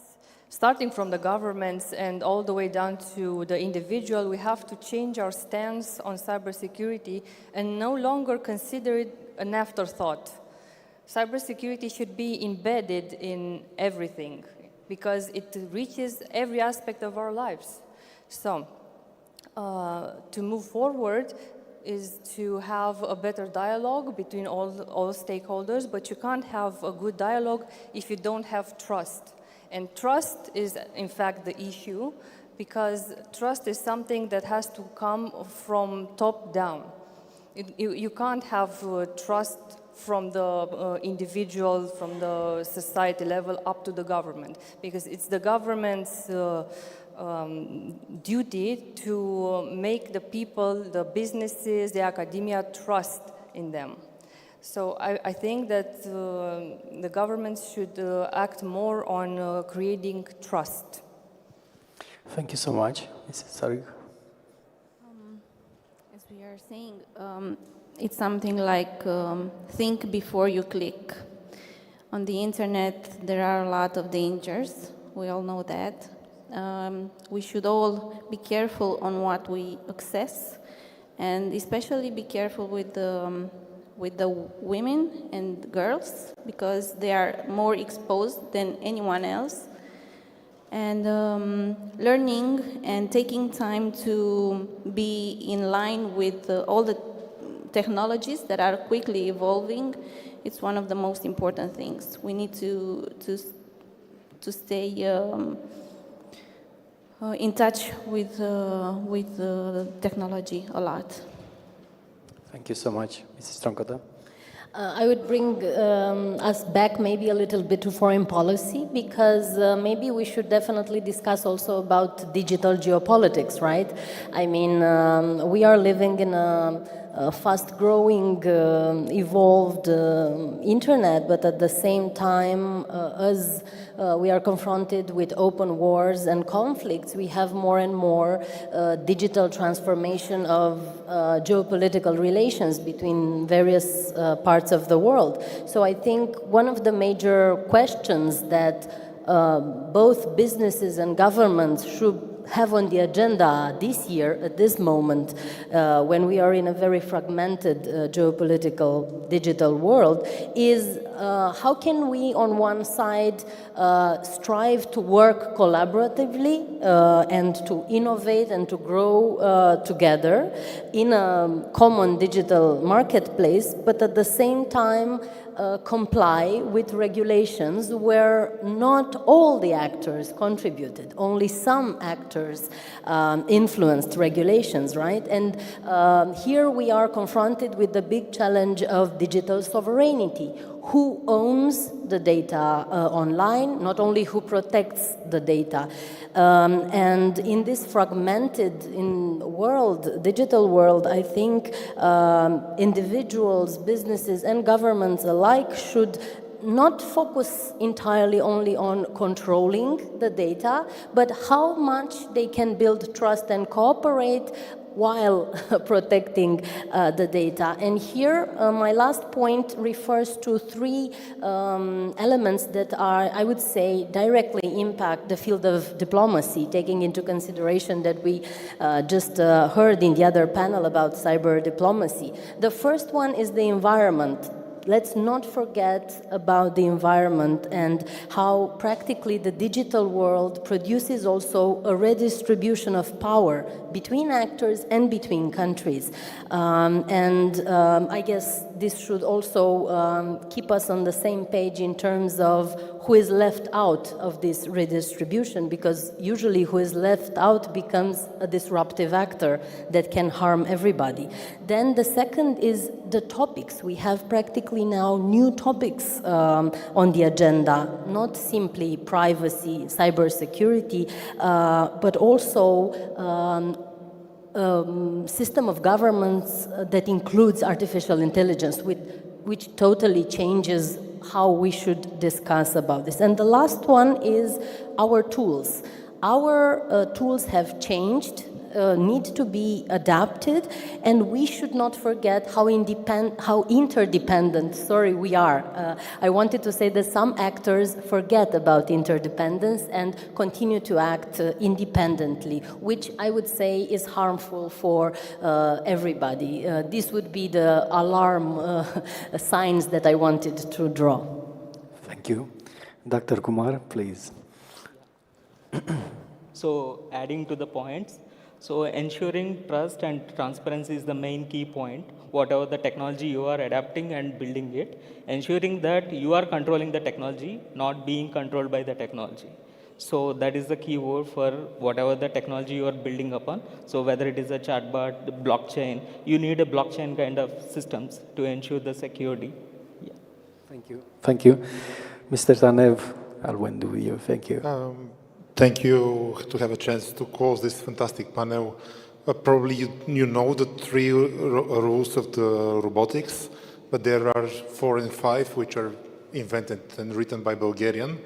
S19: starting from the governments and all the way down to the individual, we have to change our stance on cybersecurity and no longer consider it an afterthought. Cybersecurity should be embedded in everything because it reaches every aspect of our lives. So, to move forward is to have a better dialogue between all stakeholders, but you can't have a good dialogue if you don't have trust. And trust is, in fact, the issue, because trust is something that has to come from top down. You can't have trust from the individual, from the society level up to the government, because it's the government's duty to make the people, the businesses, the academia trust in them. So I think that the government should act more on creating trust.
S14: Thank you so much, Mrs. Sarig.
S18: As we are saying, it's something like think before you click. On the internet, there are a lot of dangers. We all know that. We should all be careful on what we access, and especially be careful with with the women and girls because they are more exposed than anyone else. And learning and taking time to be in line with all the technologies that are quickly evolving, it's one of the most important things. We need to stay in touch with technology a lot.
S14: Thank you so much, Mrs. Troncota.
S17: I would bring us back maybe a little bit to foreign policy because maybe we should definitely discuss also about digital geopolitics, right? I mean, we are living in a fast-growing, evolved internet, but at the same time, as we are confronted with open wars and conflicts, we have more and more digital transformation of geopolitical relations between various parts of the world. So I think one of the major questions that both businesses and governments should have on the agenda this year, at this moment, when we are in a very fragmented geopolitical digital world, is how can we, on one side, strive to work collaboratively and to innovate and to grow together in a common digital marketplace, but at the same time comply with regulations where not all the actors contributed, only some actors influenced regulations, right? And here we are confronted with the big challenge of digital sovereignty. Who owns the data online, not only who protects the data. And in this fragmented digital world, I think individuals, businesses, and governments alike should not focus entirely only on controlling the data, but how much they can build trust and cooperate while protecting the data. And here, my last point refers to three elements that are, I would say, directly impact the field of diplomacy, taking into consideration that we just heard in the other panel about cyber diplomacy. The first one is the environment. Let's not forget about the environment and how practically the digital world produces also a redistribution of power between actors and between countries. I guess this should also keep us on the same page in terms of who is left out of this redistribution, because usually who is left out becomes a disruptive actor that can harm everybody. Then the second is the topics. We have practically now new topics on the agenda, not simply privacy, cybersecurity, but also system of governments that includes artificial intelligence, which totally changes how we should discuss about this. And the last one is our tools. Our tools have changed, need to be adapted, and we should not forget how interdependent, we are. I wanted to say that some actors forget about interdependence and continue to act independently, which I would say is harmful for everybody. This would be the alarm signs that I wanted to draw.
S14: Thank you. Dr. Kumar, please.
S16: So, adding to the points, so ensuring trust and transparency is the main key point. Whatever the technology you are adapting and building it, ensuring that you are controlling the technology, not being controlled by the technology. So that is the key word for whatever the technology you are building upon. So whether it is a chatbot, blockchain, you need a blockchain kind of systems to ensure the security. Yeah.
S14: Thank you. Thank you. Mr. Tanev, I'll end with you. Thank you.
S15: Thank you to have a chance to close this fantastic panel. Probably you know the three rules of the robotics, but there are 4 and 5 which are invented and written by Bulgarian.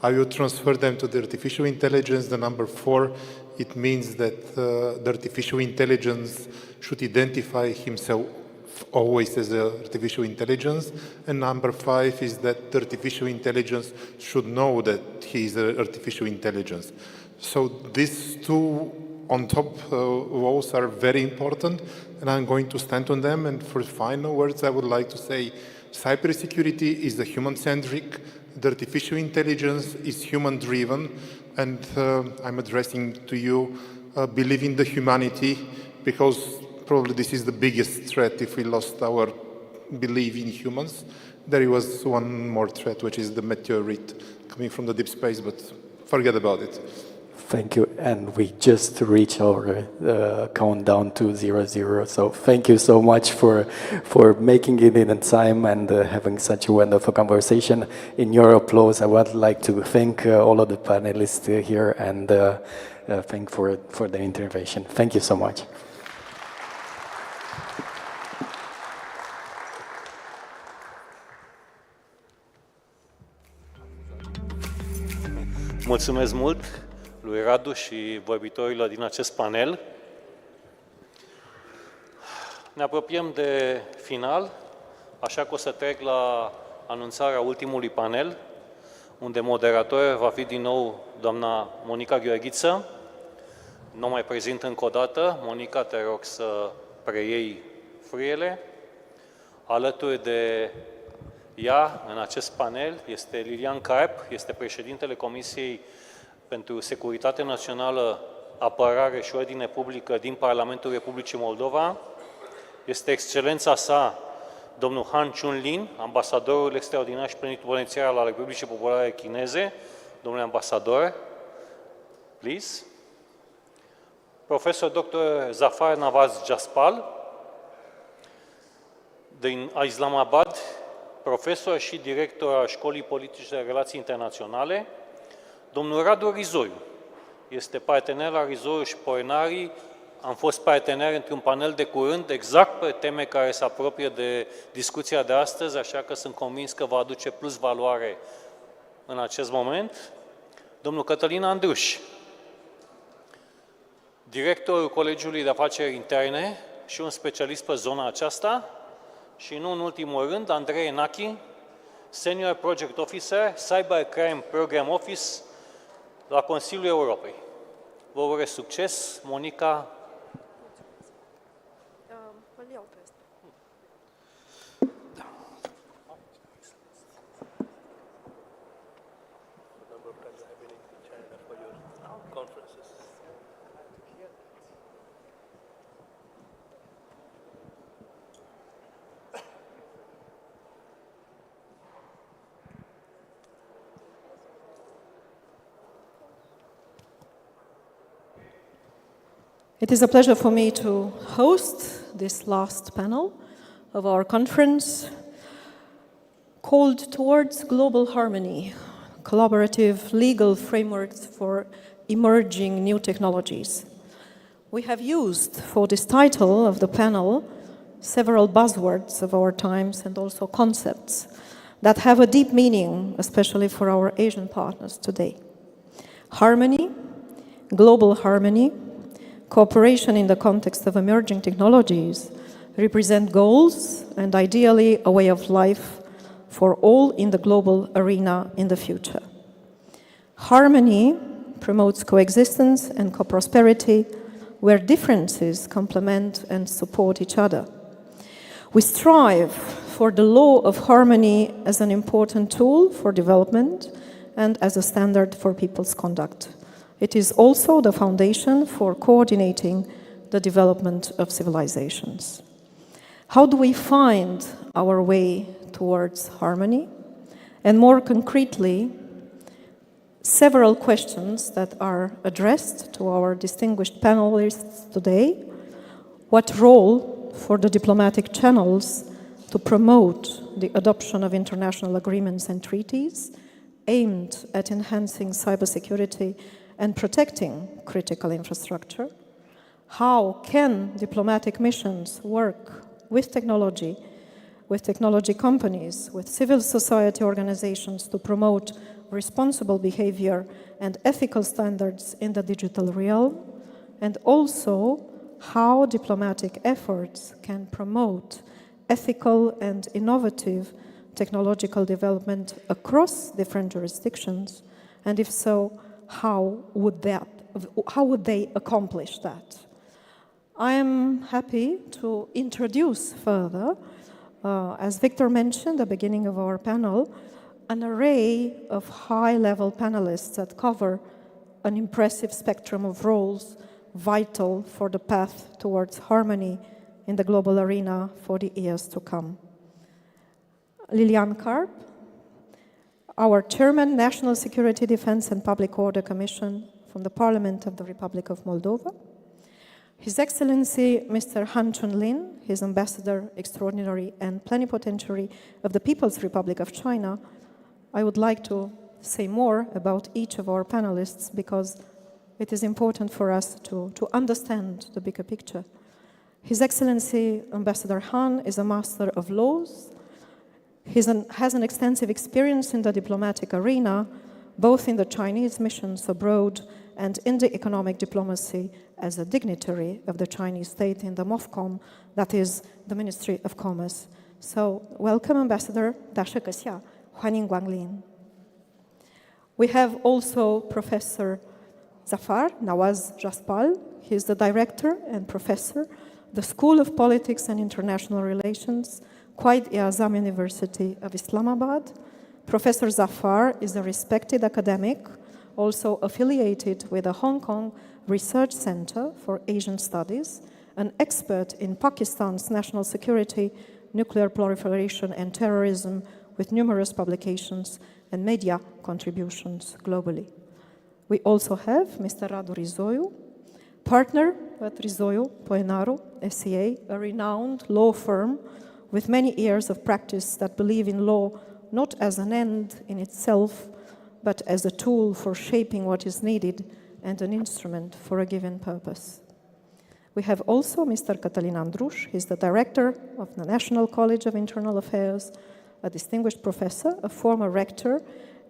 S15: I will transfer them to the artificial intelligence. The number 4, it means that the artificial intelligence should identify himself always as artificial intelligence, and number 5 is that the artificial intelligence should know that he is artificial intelligence. So these two on top rows are very important, and I'm going to stand on them. And for final words, I would like to say cybersecurity is the human-centric, the artificial intelligence is human-driven, and I'm addressing to you, believe in the humanity, because probably this is the biggest threat if we lost our belief in humans. There was one more threat, which is the meteorite coming from the deep space, but forget about it.
S14: Thank you. And we just reached our countdown to 00. So thank you so much for making it in time and having such a wonderful conversation. In your applause, I would like to thank all of the panelists here and thank for the intervention. Thank you so much.
S1: Mulțumesc mult lui Radu și vorbitorilor din acest panel. Ne apropiem de final, așa că o să trec la anunțarea ultimului panel, unde moderator va fi din nou doamna Monica Gheorghiță. Nu mai prezint încă o dată. Monica, te rog să preiei frâiele. Alături de ea, în acest panel, este Lilian Carp, este președintele Comisiei pentru Securitate Națională, Apărare și Ordine Publică din Parlamentul Republicii Moldova. Este excelența sa, domnul Han Chunlin, ambasadorul extraordinar și plenipotenițiar al Republicii Populare Chineze. Domnule ambasador, please. Profesor Dr. Zafar Nawaz Jaspal, din Islamabad, profesor și director al Școlii Politice de Relații Internaționale. Domnul Radu Rizoiu este partener la Rizoiu și Poenari. Am fost parteneri într-un panel de curând exact pe teme care se apropie de discuția de astăzi, așa că sunt convins că va aduce plus valoare în acest moment. Domnul Cătălin Andruș, directorul Colegiului de Afaceri Interne și un specialist pe zona aceasta. Și nu în ultimul rând, Andrei Nachi, Senior Project Officer, Cybercrime Program Office la Consiliul Europei. Vă urez succes, Monica.
S2: It is a pleasure for me to host this last panel of our conference called Towards Global Harmony, Collaborative Legal Frameworks for Emerging New Technologies. We have used for this title of the panel several buzzwords of our times and also concepts that have a deep meaning, especially for our Asian partners today. Harmony, global harmony, cooperation in the context of emerging technologies represent goals and ideally a way of life for all in the global arena in the future. Harmony promotes coexistence and co-prosperity where differences complement and support each other. We strive for the law of harmony as an important tool for development and as a standard for people's conduct. It is also the foundation for coordinating the development of civilizations. How do we find our way towards harmony? And more concretely, several questions that are addressed to our distinguished panelists today. What role for the diplomatic channels to promote the adoption of international agreements and treaties aimed at enhancing cybersecurity and protecting critical infrastructure? How can diplomatic missions work with technology companies, with civil society organizations to promote responsible behavior and ethical standards in the digital realm? And also, how diplomatic efforts can promote ethical and innovative technological development across different jurisdictions? And if so, how would that how would they accomplish that? I am happy to introduce further, as Victor mentioned at the beginning of our panel, an array of high-level panelists that cover an impressive spectrum of roles vital for the path towards harmony in the global arena for the years to come. Lilian Karp, our Chairman, National Security, Defense and Public Order Commission from the Parliament of the Republic of Moldova. His Excellency, Mr. Han Chunlin, his Ambassador Extraordinary and Plenipotentiary of the People's Republic of China. I would like to say more about each of our panelists because it is important for us to understand the bigger picture. His Excellency, Ambassador Han, is a Master of Laws. He has an extensive experience in the diplomatic arena, both in the Chinese missions abroad and in the economic diplomacy as a dignitary of the Chinese state in the MOFCOM, that is the Ministry of Commerce. So, welcome, Ambassador. 大家好，欢迎光临. We have also Professor Zafar Nawaz Jaspal. He is the director and professor, the School of Politics and International Relations, Quaid-e-Azam University of Islamabad. Professor Zafar is a respected academic, also affiliated with the Hong Kong Research Center for Asian Studies, an expert in Pakistan's national security, nuclear proliferation and terrorism, with numerous publications and media contributions globally. We also have Mr. Radu Rizoiu, partner at Rizoiu Poenaru SCA, a renowned law firm with many years of practice that believe in law not as an end in itself, but as a tool for shaping what is needed and an instrument for a given purpose. We have also Mr. Cătălin Andruș. He's the director of the National College of Internal Affairs, a distinguished professor, a former rector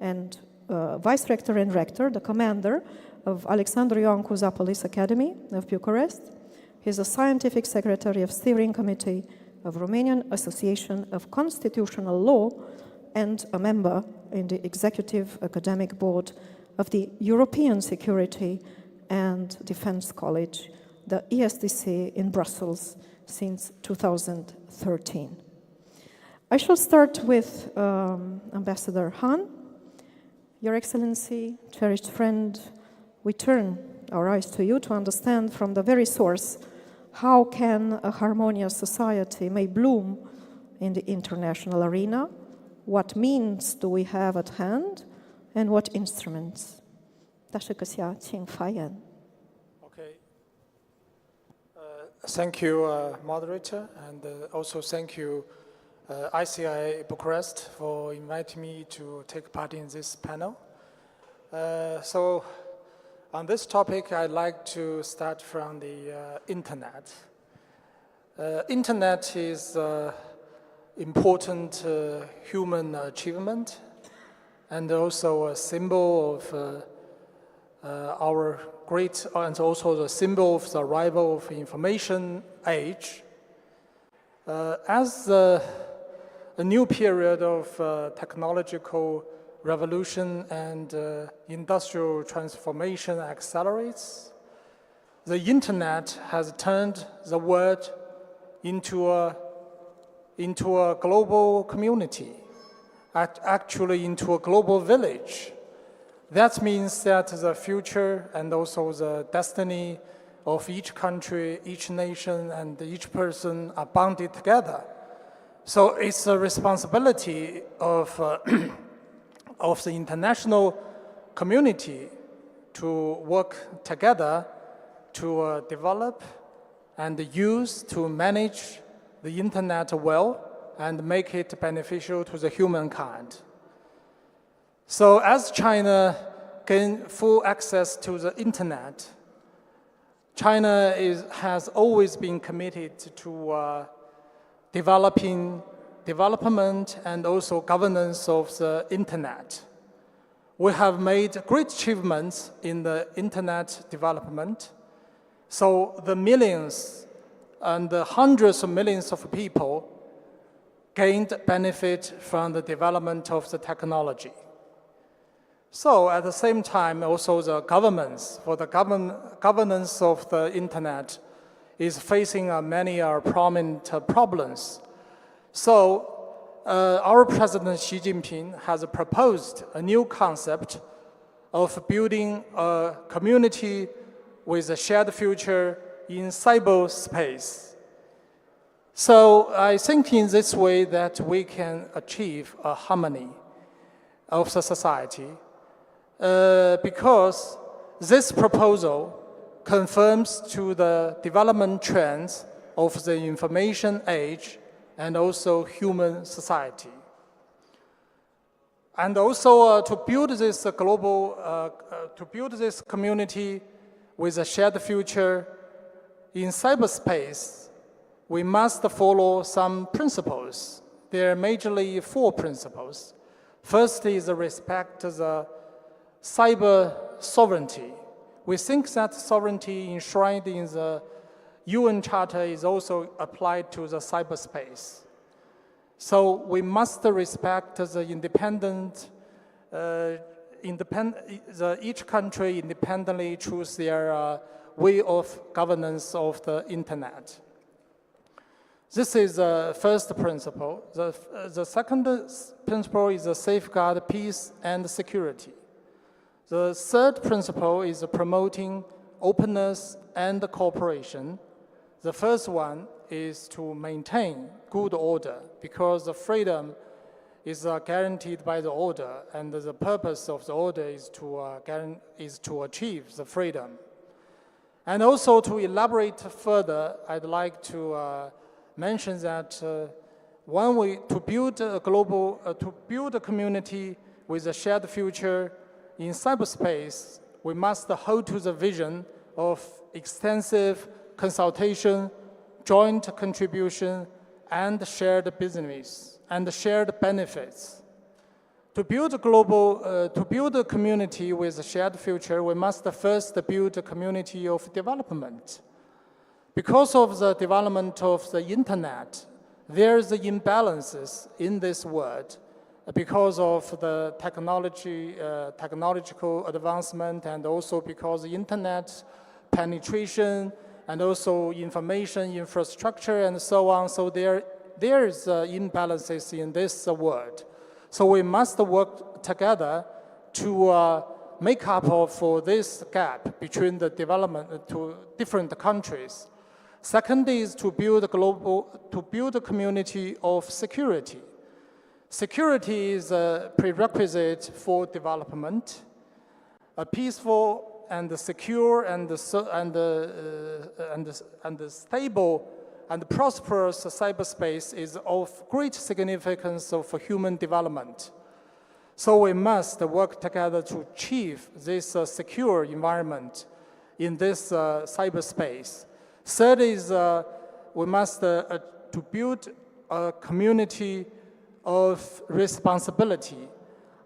S2: and vice rector and rector, the commander of Alexandru Ioan Cuza Police Academy of Bucharest. He's a scientific secretary of steering committee of Romanian Association of Constitutional Law and a member in the executive academic board of the European Security and Defense College, the ESDC in Brussels since 2013. I shall start with Ambassador Han. Your Excellency, cherished friend, we turn our eyes to you to understand from the very source how can a harmonious society may bloom in the international arena, what means do we have at hand, and what instruments? 大使阁下，请发言。
S4: Okay. Thank you, moderator, and also thank you, ICI Bucharest, for inviting me to take part in this panel. So, on this topic, I'd like to start from the internet. Internet is important human achievement and also a symbol of our great, and also the symbol of the arrival of information age. As a new period of technological revolution and industrial transformation accelerates, the internet has turned the world into a global community, actually into a global village. That means that the future and also the destiny of each country, each nation, and each person are bounded together. So it's a responsibility of, of the international community to work together to develop and use to manage the internet well and make it beneficial to the humankind. So as China gained full access to the internet, China has always been committed to development and also governance of the internet. We have made great achievements in the internet development. So the millions and the hundreds of millions of people gained benefit from the development of the technology.
S7: So at the same time, also the governments, for the governance of the internet is facing many prominent problems. So our President Xi Jinping has proposed a new concept of building a community with a shared future in cyberspace. So I think in this way that we can achieve a harmony of the society because this proposal confirms to the development trends of the information age and also human society. And also to build this to build this community with a shared future in cyberspace, we must follow some principles. There are majorly 4 principles. First is respect the cyber sovereignty. We think that sovereignty enshrined in the UN Charter is also applied to the cyberspace. So we must respect the each country independently choose their way of governance of the internet. This is the first principle. The second principle is to safeguard peace and security. The third principle is promoting openness and cooperation. The first one is to maintain good order because the freedom is guaranteed by the order, and the purpose of the order is to achieve the freedom. And also to elaborate further, I'd like to mention that one way to build a community with a shared future in cyberspace, we must hold to the vision of extensive consultation, joint contribution, and shared business and shared benefits. To build a community with a shared future, we must first build a community of development. Because of the development of the internet, there's imbalances in this world because of the technological advancement and also because the internet penetration and also information infrastructure and so on. So there's imbalances in this world. So we must work together to make up for this gap between the development to different countries. Second is to build a community of security. Security is a prerequisite for development. A peaceful and secure and stable and prosperous cyberspace is of great significance for human development. So we must work together to achieve this secure environment in this cyberspace. Third is we must to build a community of responsibility.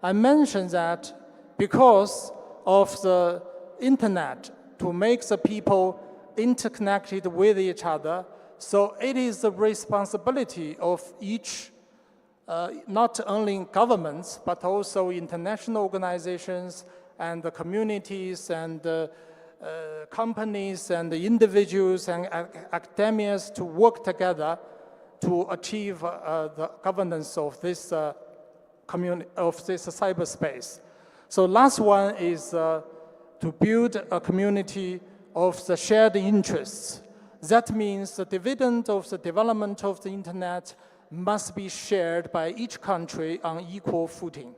S7: I mentioned that because of the internet to make the people interconnected with each other, so it is the responsibility of each, not only governments, but also international organizations and the communities and companies and the individuals and academics to work together to achieve the governance of this cyberspace. So last one is to build a community of the shared interests. That means the dividend of the development of the internet must be shared by each country on equal footing.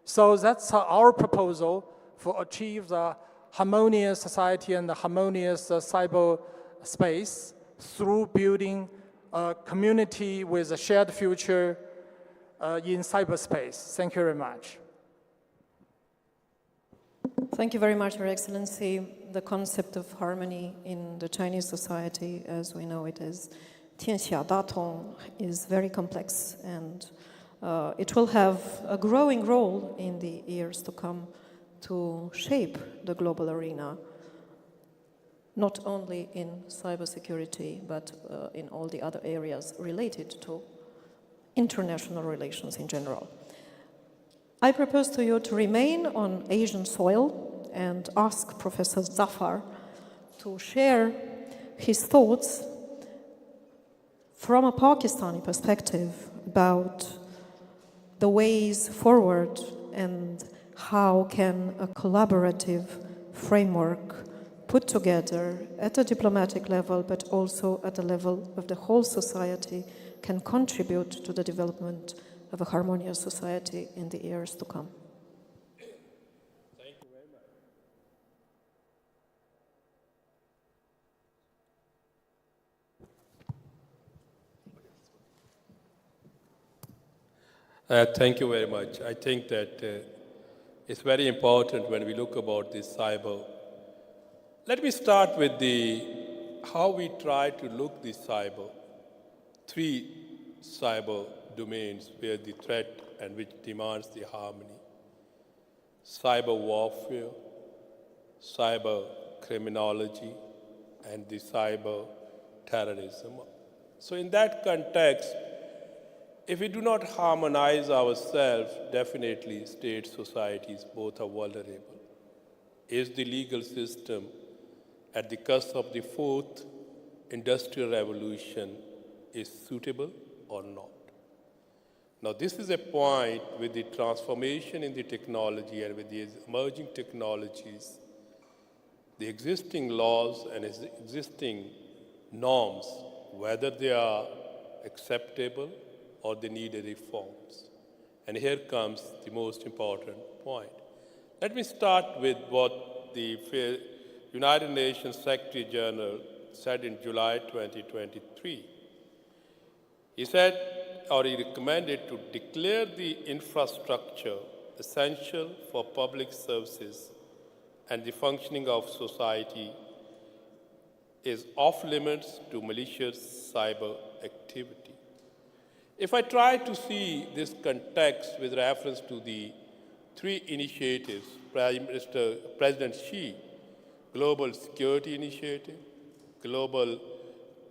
S7: So that's our proposal for achieve the harmonious society and the harmonious cyberspace through building a community with a shared future in cyberspace. Thank you very much.
S2: Thank you very much, Your Excellency. The concept of harmony in the Chinese society, as we know it is 天下大同, is very complex, and it will have a growing role in the years to come to shape the global arena, not only in cybersecurity, but in all the other areas related to international relations in general. I propose to you to remain on Asian soil and ask Professor Zafar to share his thoughts from a Pakistani perspective about the ways forward and how can a collaborative framework put together at a diplomatic level but also at the level of the whole society can contribute to the development of a harmonious society in the years to come.
S21: Thank you very much. Thank you very much. I think that it's very important when we look about this cyber. Let me start with how we try to look this cyber. 3 cyber domains where the threat and which demands the harmony. Cyber warfare, cyber criminology, and the cyber terrorism. So in that context, if we do not harmonize ourselves, definitely state societies both are vulnerable. Is the legal system at the cusp of the 4th industrial revolution is suitable or not? Now, this is a point with the transformation in the technology and with the emerging technologies, the existing laws and existing norms, whether they are acceptable or they need reforms. And here comes the most important point. Let me start with what the United Nations Secretary General said in July 2023. He said, or he recommended to declare the infrastructure essential for public services and the functioning of society is off limits to malicious cyber activity. If I try to see this context with reference to the 3 initiatives, President Xi, Global Security Initiative, Global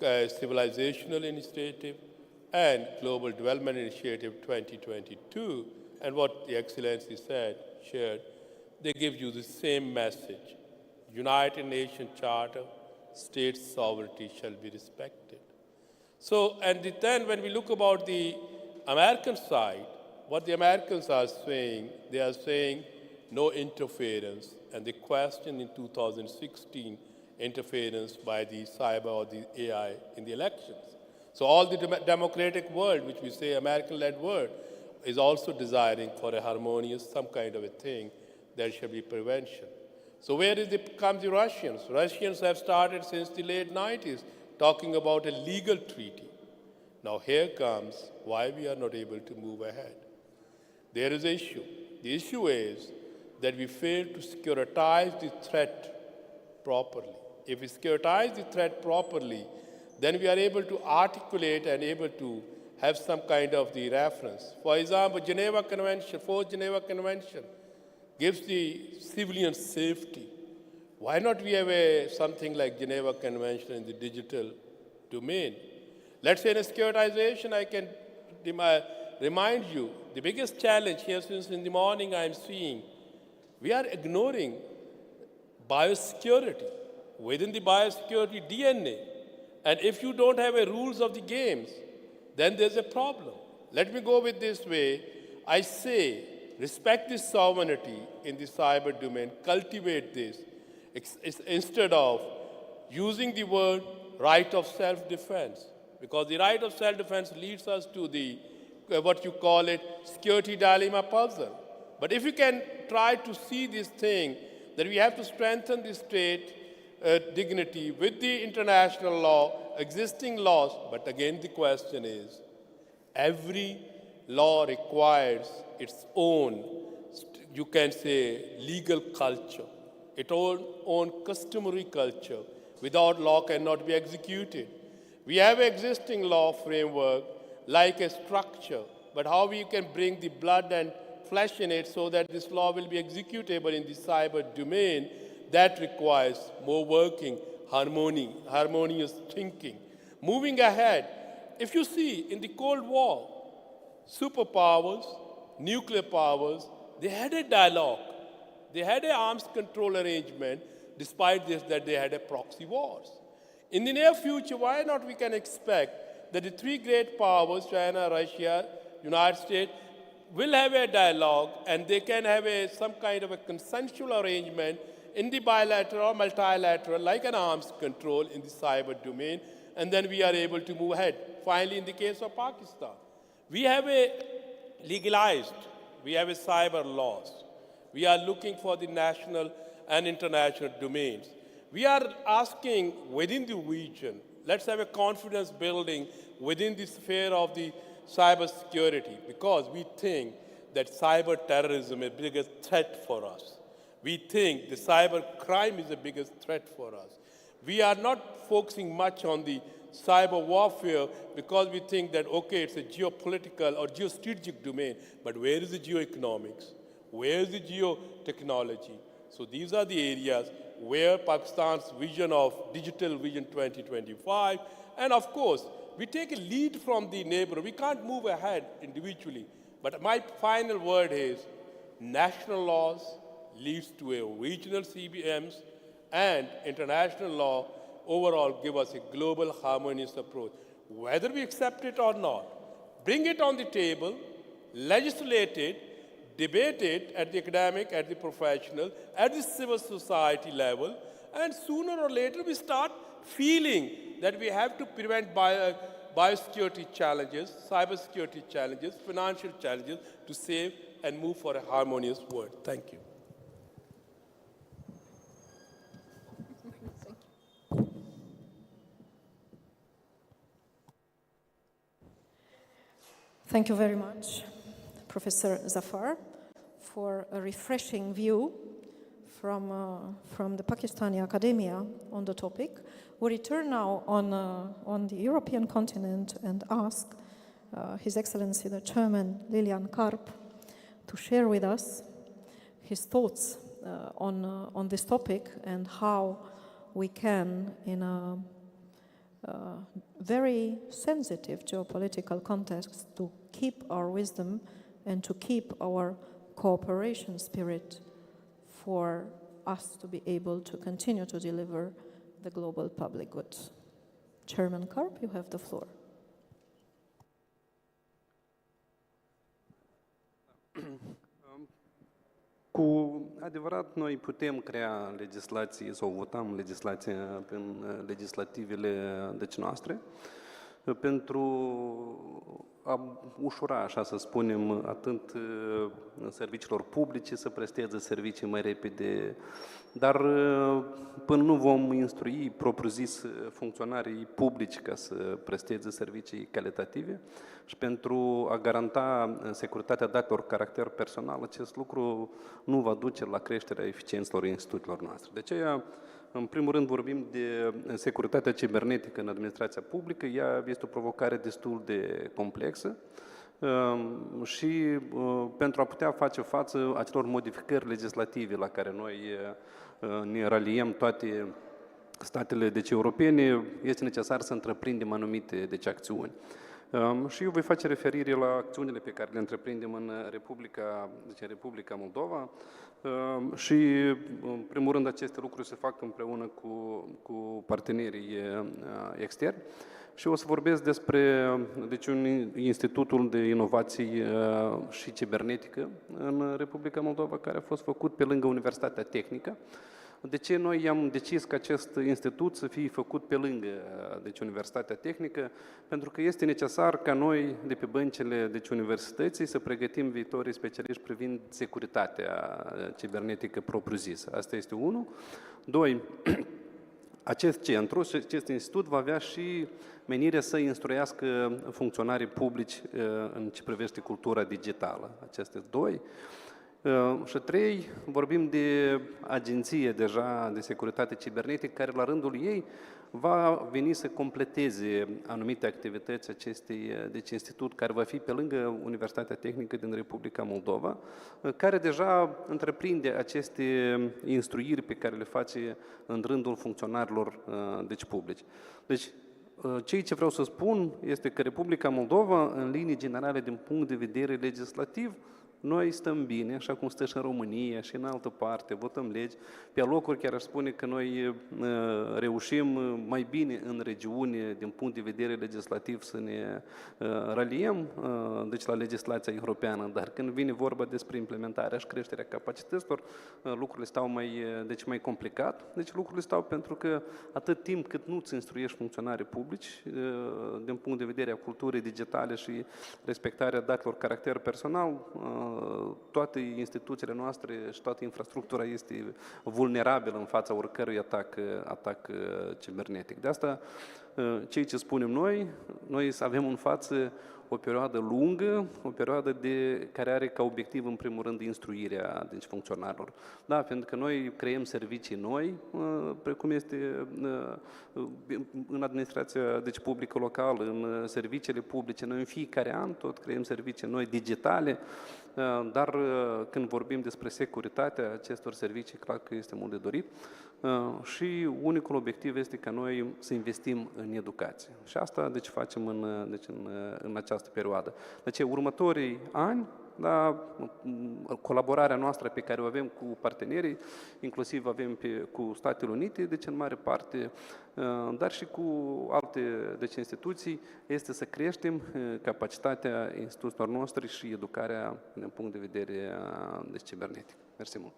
S21: Civilizational Initiative, and Global Development Initiative 2022, and what the Excellency shared, they give you the same message. United Nations Charter, state sovereignty shall be respected. So, and then when we look about the American side, what the Americans are saying, they are saying no interference, and they questioned in 2016 interference by the cyber or the AI in the elections. So all the democratic world, which we say American-led world, is also desiring for a harmonious, some kind of a thing. There should be prevention. So where comes the Russians? Russians have started since the late 90s talking about a legal treaty. Now here comes why we are not able to move ahead. There is an issue. The issue is that we fail to securitize the threat properly. If we securitize the threat properly, then we are able to articulate and able to have some kind of the reference. For example, Geneva Convention, 4th Geneva Convention, gives the civilian safety. Why not we have something like Geneva Convention in the digital domain? Let's say in a securitization, I can remind you, the biggest challenge here since in the morning I'm seeing, we are ignoring biosecurity. Within the biosecurity DNA, and if you don't have a rules of the games, then there's a problem. Let me go with this way. I say, respect this sovereignty in the cyber domain, cultivate this, instead of using the word right of self-defense. Because the right of self-defense leads us to the, what you call it, security dilemma puzzle. But if you can try to see this thing, that we have to strengthen the state dignity with the international law, existing laws, but again the question is, every law requires its own, you can say, legal culture, its own customary culture. Without law cannot be executed. We have an existing law framework like a structure, but how we can bring the blood and flesh in it so that this law will be executable in the cyber domain, that requires more working, harmonious thinking. Moving ahead, if you see in the Cold War, superpowers, nuclear powers, they had a dialogue. They had an arms control arrangement, despite this, that they had a proxy wars. In the near future, why not we can expect that the three great powers, China, Russia, United States, will have a dialogue and they can have some kind of a consensual arrangement in the bilateral or multilateral, like an arms control in the cyber domain, and then we are able to move ahead. Finally, in the case of Pakistan, we have a legalized, we have a cyber laws. We are looking for the national and international domains. We are asking within the region, let's have a confidence building within the sphere of the cyber security, because we think that cyber terrorism is the biggest threat for us. We think the cyber crime is the biggest threat for us. We are not focusing much on the cyber warfare because we think that, okay, it's a geopolitical or geostrategic domain, but where is the geoeconomics? Where is the geotechnology? So these are the areas where Pakistan's vision of Digital Vision 2025, and of course, we take a lead from the neighbor. We can't move ahead individually. But my final word is national laws leads to a regional CBMs, and international law overall give us a global harmonious approach. Whether we accept it or not, bring it on the table, legislate it, debate it at the academic, at the professional, at the civil society level, and sooner or later we start feeling that we have to prevent biosecurity challenges, cybersecurity challenges, financial challenges to save and move for a harmonious world. Thank you.
S2: Thank you very much, Professor Zafar, for a refreshing view from the Pakistani academia on the topic. We return now on the European continent and ask His Excellency the Chairman Lilian Karp to share with us his thoughts on this topic and how we can, in a very sensitive geopolitical context, to keep our wisdom and to keep our cooperation spirit for us to be able to continue to deliver the global public goods. Chairman Karp, you have the floor.
S5: Cu adevărat, noi putem crea legislații sau votăm legislație prin legislativele noastre pentru a ușura, așa să spunem, atât serviciilor publice să presteze servicii mai repede, dar până nu vom instrui propriu-zis funcționarii publici ca să presteze servicii calitative și pentru a garanta securitatea datelor cu caracter personal, acest lucru nu va duce la creșterea eficiențelor instituțiilor noastre. De aceea, în primul rând, vorbim de securitatea cibernetică în administrația publică. Ea este o provocare destul de complexă și pentru a putea face față acelor modificări legislative la care noi ne raliem toate statele europene, este necesar să întreprindem anumite acțiuni. Și eu voi face referire la acțiunile pe care le întreprindem în Republica Moldova și, în primul rând, aceste lucruri se fac împreună cu partenerii externi. Și o să vorbesc despre Institutul de Inovații și Cibernetică în Republica Moldova, care a fost făcut pe lângă Universitatea Tehnică. De ce noi am decis ca acest institut să fie făcut pe lângă Universitatea Tehnică? Pentru că este necesar ca noi, de pe băncile universității, să pregătim viitorii specialiști privind securitatea cibernetică propriu-zisă. Asta este unul. Doi, acest centru și acest institut va avea și menirea să instruiască funcționarii publici în ce privește cultura digitală. Acestea doi. Și trei, vorbim de agenție deja de securitate cibernetică, care la rândul ei va veni să completeze anumite activități acestui institut, care va fi pe lângă Universitatea Tehnică din Republica Moldova, care deja întreprinde aceste instruiri pe care le face în rândul funcționarilor publici. Deci, ce vreau să spun este că Republica Moldova, în linii generale, din punct de vedere legislativ, Noi stăm bine, așa cum stă și în România și în altă parte, votăm legi. Pe locuri chiar aș spune că noi reușim mai bine în regiune, din punct de vedere legislativ, să ne raliem, deci la legislația europeană, dar când vine vorba despre implementarea și creșterea capacităților, lucrurile stau mai complicat. Deci lucrurile stau pentru că atât timp cât nu îți instruiești funcționarii publici, din punct de vedere a culturii digitale și respectarea datelor caracter personal, toate instituțiile noastre și toată infrastructura este vulnerabilă în fața oricărui atac cibernetic. De asta, ceea ce spunem noi să avem în față o perioadă lungă, o perioadă care are ca obiectiv, în primul rând, instruirea funcționarilor. Da, pentru că noi creăm servicii noi, precum este în administrația publică locală, în serviciile publice. Noi în fiecare an tot creăm servicii noi digitale, dar când vorbim despre securitatea acestor servicii, clar că este mult de dorit. Și unicul obiectiv este ca noi să investim în educație. Și asta facem în această perioadă. Deci următorii ani, da, colaborarea noastră pe care o avem cu partenerii, inclusiv avem cu Statele Unite, deci în mare parte, dar și cu alte instituții, este să creștem capacitatea instituțiilor noastre și educarea din punct de vedere cibernetic. Mersi mult!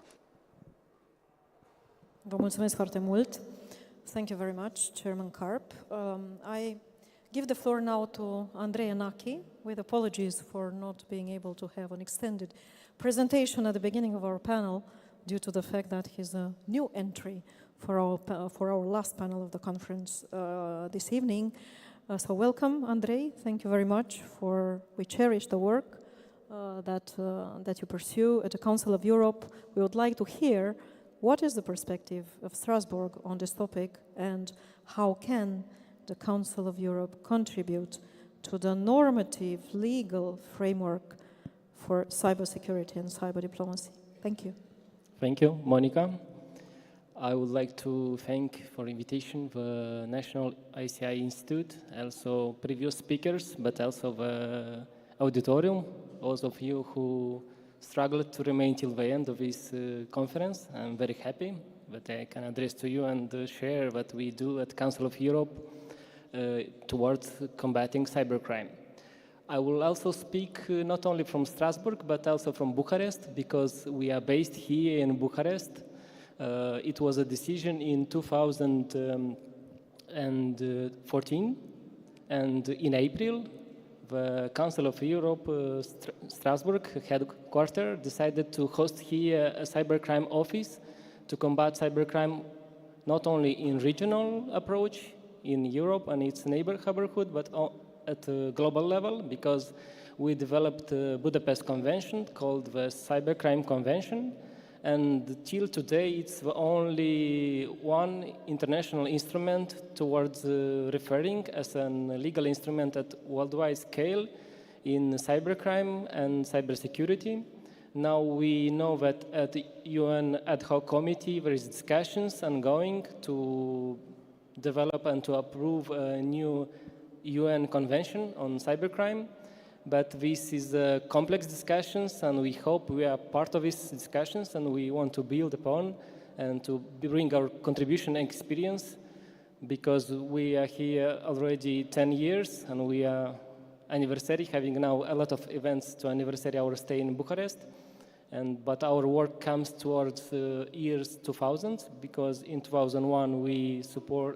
S2: Vă mulțumesc foarte mult. Thank you very much, Chairman Karp. I give the floor now to Andrei Anaki, with apologies for not being able to have an extended presentation at the beginning of our panel due to the fact that he's a new entry for our last panel of the conference this evening. So welcome, Andrei. Thank you very much we cherish the work that you pursue at the Council of Europe. We would like to hear what is the perspective of Strasbourg on this topic and how can the Council of Europe contribute to the normative legal framework for cybersecurity and cyber diplomacy? Thank you.
S6: Thank you, Monica. I would like to thank for invitation the National ICI Institute, also previous speakers, but also the auditorium, those of you who struggled to remain till the end of this conference. I'm very happy that I can address to you and share what we do at Council of Europe towards combating cybercrime. I will also speak not only from Strasbourg, but also from Bucharest, because we are based here in Bucharest. It was a decision in 2014, and in April, the Council of Europe, Strasbourg headquarters, decided to host here a cybercrime office to combat cybercrime not only in regional approach in Europe and its neighborhood, but at a global level, because we developed a Budapest Convention called the Cybercrime Convention, and till today it's the only one international instrument towards referring as a legal instrument at worldwide scale in cybercrime and cybersecurity. Now we know that at the UN ad hoc committee there is discussions ongoing to develop and to approve a new UN convention on cybercrime. But this is complex discussions, and we hope we are part of these discussions, and we want to build upon and to bring our contribution and experience, because we are here already 10 years, and we are anniversary, having now a lot of events to anniversary our stay in Bucharest. But our work comes towards years 2000, because in 2001 we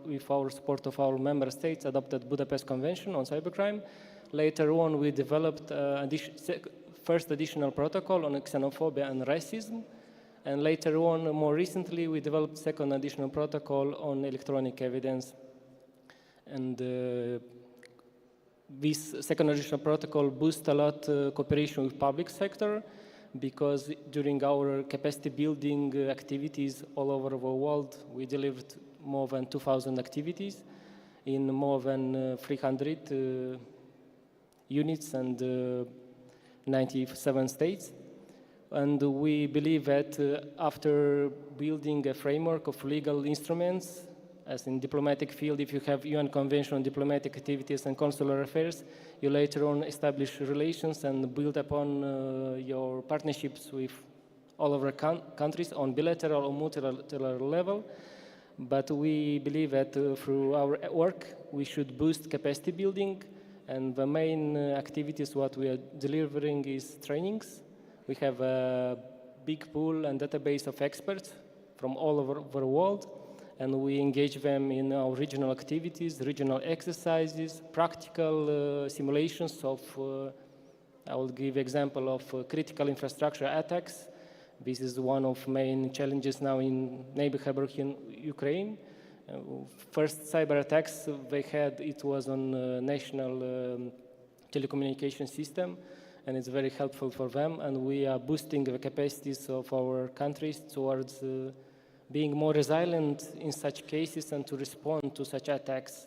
S6: with our support of our member states, adopted Budapest Convention on cybercrime. Later on, we developed first additional protocol on xenophobia and racism. And later on, more recently, we developed second additional protocol on electronic evidence. And this second additional protocol boosts a lot cooperation with public sector, because during our capacity building activities all over the world, we delivered more than 2,000 activities in more than 300 units and 97 states. And we believe that after building a framework of legal instruments As in diplomatic field, if you have UN Convention on Diplomatic Activities and Consular Affairs, you later on establish relations and build upon your partnerships with all of our countries on bilateral or multilateral level. But we believe that through our work, we should boost capacity building, and the main activities what we are delivering is trainings. We have a big pool and database of experts from all over the world, and we engage them in our regional activities, regional exercises, practical simulations of, I will give example of critical infrastructure attacks. This is one of main challenges now in neighborhood in Ukraine. First cyber attacks they had, it was on national telecommunication system, and it's very helpful for them, and we are boosting the capacities of our countries towards being more resilient in such cases and to respond to such attacks.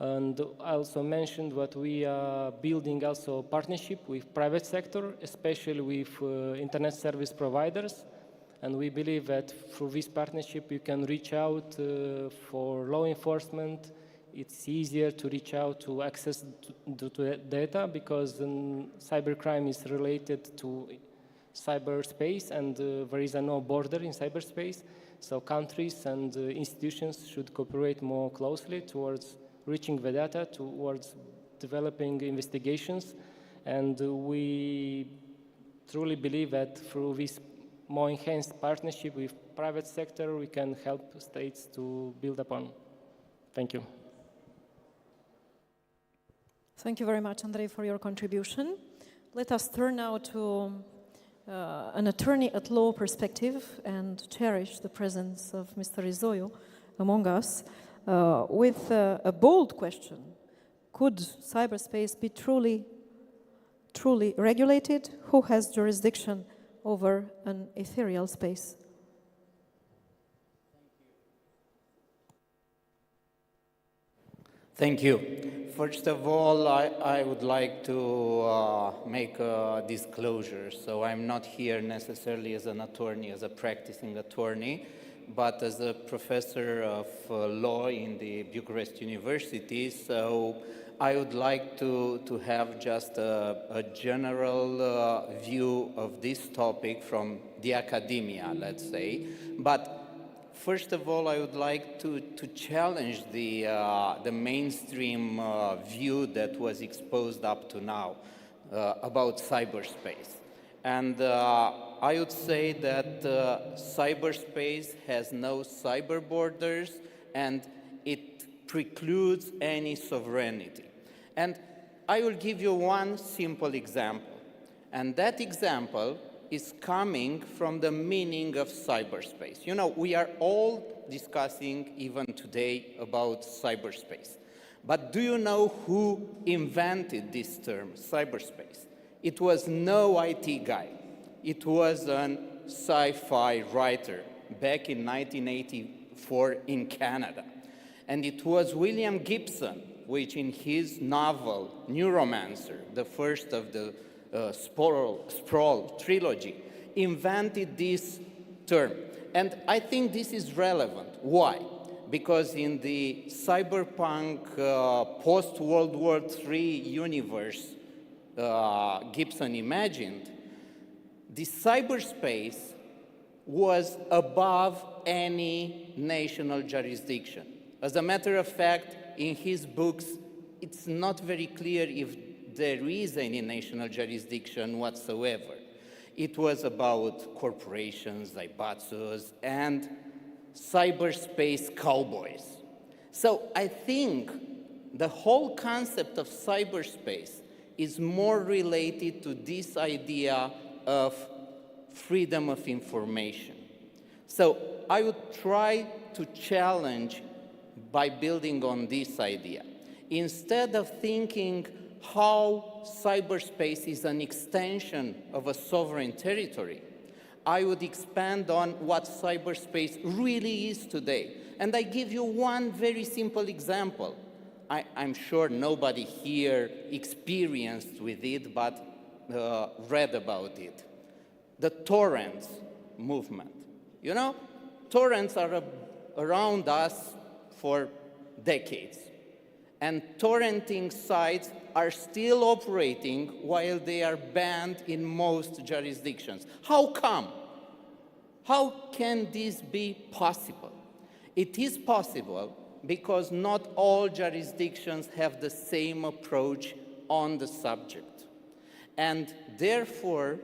S6: And I also mentioned that we are building also partnership with private sector, especially with internet service providers. And we believe that through this partnership, you can reach out for law enforcement. It's easier to reach out to access to data because cybercrime is related to cyberspace, and there is no border in cyberspace. So countries and institutions should cooperate more closely towards reaching the data, towards developing investigations. And we truly believe that through this more enhanced partnership with private sector, we can help states to build upon. Thank you.
S2: Thank you very much, Andrei, for your contribution. Let us turn now to an attorney at law perspective and cherish the presence of Mr. Rizoiu among us with a bold question. Could cyberspace be truly regulated? Who has jurisdiction over an ethereal space?
S3: Thank you. First of all, I would like to make a disclosure. So I'm not here necessarily as an attorney, as a practicing attorney, but as a professor of law in the Bucharest University. So I would like to have just a general view of this topic from the academia, let's say. But first of all, I would like to challenge the mainstream view that was exposed up to now about cyberspace. And I would say that cyberspace has no cyber borders, and it precludes any sovereignty. And I will give you one simple example. And that example is coming from the meaning of cyberspace. You know, we are all discussing even today about cyberspace. But do you know who invented this term, cyberspace? It was no IT guy. It was an sci-fi writer back in 1984 in Canada. And it was William Gibson, which in his novel, Neuromancer, the first of the Sprawl trilogy, invented this term. And I think this is relevant. Why? Because in the cyberpunk post-World War III universe Gibson imagined, the cyberspace was above any national jurisdiction. As a matter of fact, in his books, it's not very clear if there is any national jurisdiction whatsoever. It was about corporations, Zaibatsus, and cyberspace cowboys. So I think the whole concept of cyberspace is more related to this idea of freedom of information. So I would try to challenge by building on this idea. Instead of thinking how cyberspace is an extension of a sovereign territory, I would expand on what cyberspace really is today. And I give you one very simple example. I'm sure nobody here experienced with it, but read about it. The torrents movement. You know, torrents are around us for decades. And torrenting sites are still operating while they are banned in most jurisdictions. How come? How can this be possible? It is possible because not all jurisdictions have the same approach on the subject. And therefore,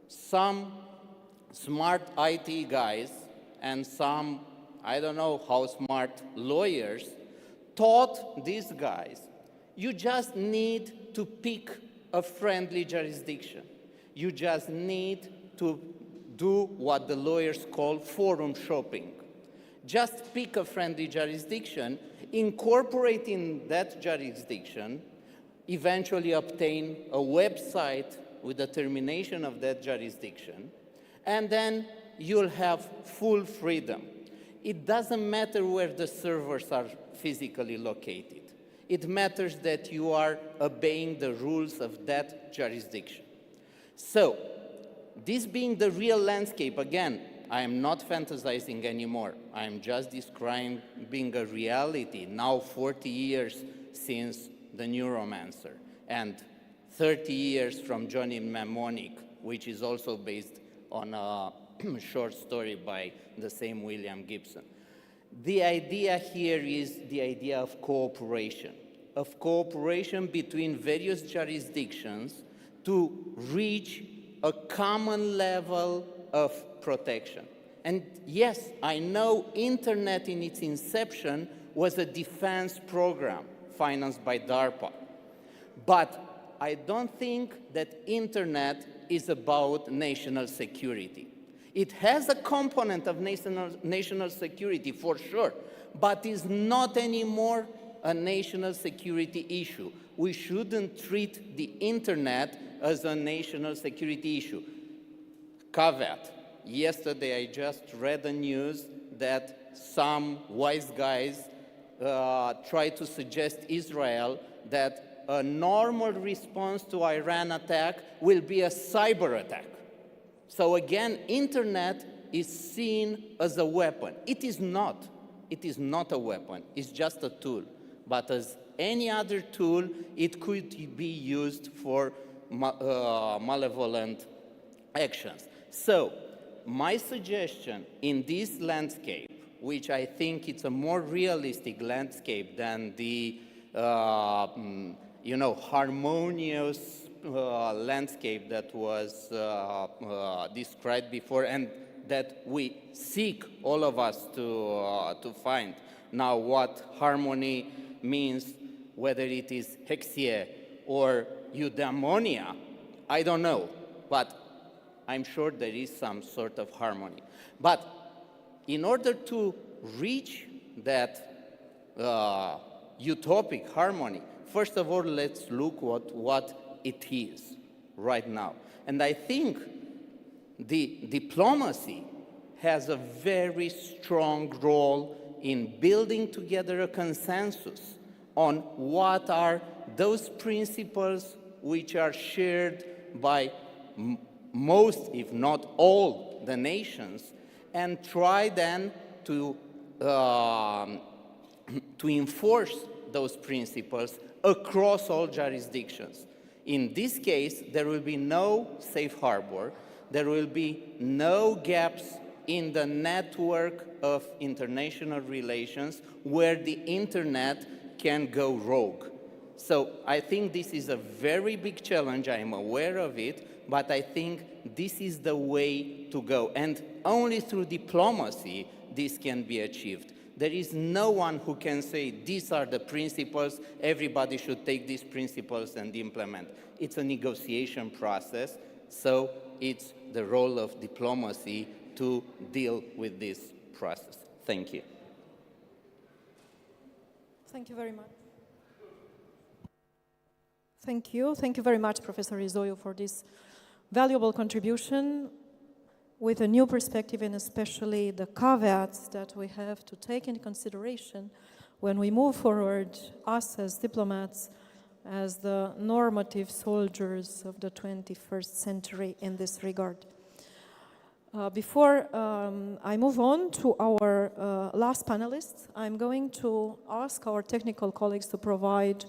S3: some smart IT guys and some, I don't know how smart lawyers, taught these guys, you just need to pick a friendly jurisdiction. You just need to do what the lawyers call forum shopping. Just pick a friendly jurisdiction, incorporate in that jurisdiction, eventually obtain a website with the termination of that jurisdiction, and then you'll have full freedom. It doesn't matter where the servers are physically located. It matters that you are obeying the rules of that jurisdiction. So, this being the real landscape, again, I am not fantasizing anymore. I am just describing a reality, now 40 years since The Neuromancer, and 30 years from Johnny Mnemonic, which is also based on a short story by the same William Gibson. The idea here is the idea of cooperation between various jurisdictions to reach a common level of protection. And yes, I know Internet in its inception was a defense program financed by DARPA, but I don't think that Internet is about national security. It has a component of national security for sure, but is not anymore a national security issue. We shouldn't treat the Internet as a national security issue. Caveat. Yesterday I just read the news that some wise guys tried to suggest Israel that a normal response to Iran attack will be a cyber attack. So again, Internet is seen as a weapon. It is not. It is not a weapon. It's just a tool. But as any other tool, it could be used for malevolent actions. So, my suggestion in this landscape, which I think it's a more realistic landscape than the harmonious landscape that was described before and that we seek, all of us, to find. Now, what harmony means, whether it is hexia or eudaimonia, I don't know, but I'm sure there is some sort of harmony. But in order to reach that utopic harmony, first of all, let's look at what it is right now. And I think the diplomacy has a very strong role in building together a consensus on what are those principles which are shared by most, if not all, the nations, and try then to enforce those principles across all jurisdictions. In this case, there will be no safe harbor, there will be no gaps in the network of international relations where the Internet can go rogue. So I think this is a very big challenge, I'm aware of it, but I think this is the way to go. And only through diplomacy this can be achieved. There is no one who can say, these are the principles, everybody should take these principles and implement. It's a negotiation process, so it's the role of diplomacy to deal with this process. Thank you.
S2: Thank you very much. Thank you. Thank you very much, Professor Rizoiu, for this valuable contribution with a new perspective and especially the caveats that we have to take into consideration when we move forward, us as diplomats, as the normative soldiers of the 21st century in this regard. Before I move on to our last panelist, I'm going to ask our technical colleagues to provide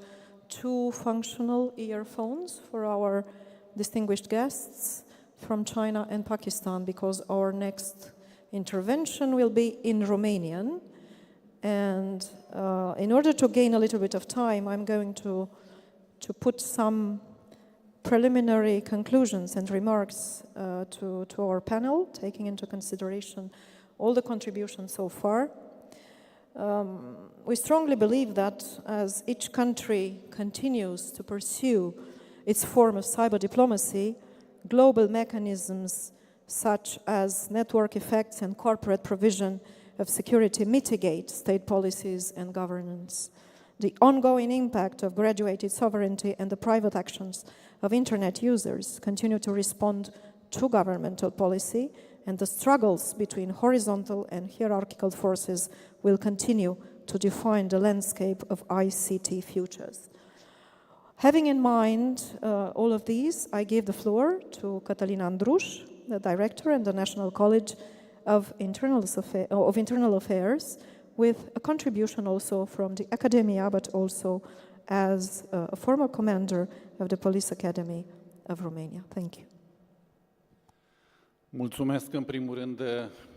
S2: 2 functional earphones for our distinguished guests from China and Pakistan, because our next intervention will be in Romanian. And in order to gain a little bit of time, I'm going to put some preliminary conclusions and remarks to our panel, taking into consideration all the contributions so far. We strongly believe that as each country continues to pursue its form of cyber diplomacy, global mechanisms such as network effects and corporate provision of security mitigate state policies and governance. The ongoing impact of graduated sovereignty and the private actions of internet users continue to respond to governmental policy, and the struggles between horizontal and hierarchical forces will continue to define the landscape of ICT futures. Having in mind all of these, I give the floor to Cătălin Andruș, the Director in the National College of Internal Affairs, with a contribution also from the academia, but also as a former commander of the Police Academy of Romania. Thank you.
S9: Mulțumesc în primul rând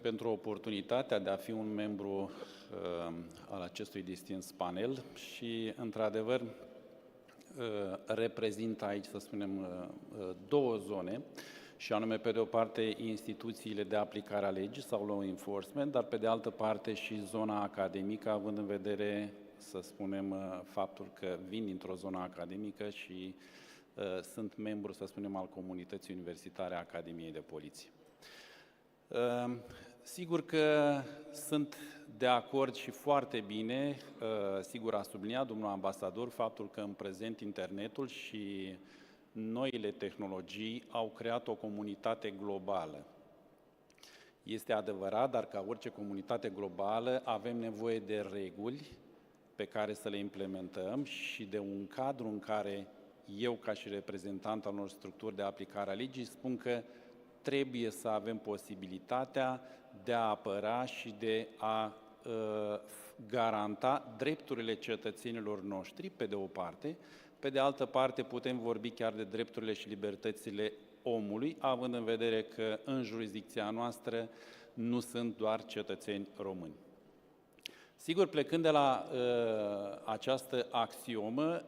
S9: pentru oportunitatea de a fi un membru al acestui distins panel și, într-adevăr, reprezint aici, să spunem, 2 zone, și anume, pe de o parte, instituțiile de aplicare a legii sau law enforcement, dar pe de altă parte și zona academică, având în vedere, să spunem, faptul că vin dintr-o zonă academică și sunt membru, să spunem, al comunității universitare a Academiei de Poliție. Sigur că sunt de acord și foarte bine, sigur a subliniat domnul ambasador faptul că în prezent internetul și noile tehnologii au creat o comunitate globală. Este adevărat, dar ca orice comunitate globală avem nevoie de reguli pe care să le implementăm și de un cadru în care eu, ca și reprezentant al unor structuri de aplicare a legii, spun că trebuie să avem posibilitatea de a apăra și de a garanta drepturile cetățenilor noștri, pe de o parte. Pe de altă parte, putem vorbi chiar de drepturile și libertățile omului, având în vedere că în jurisdicția noastră nu sunt doar cetățeni români. Sigur, plecând de la această axiomă,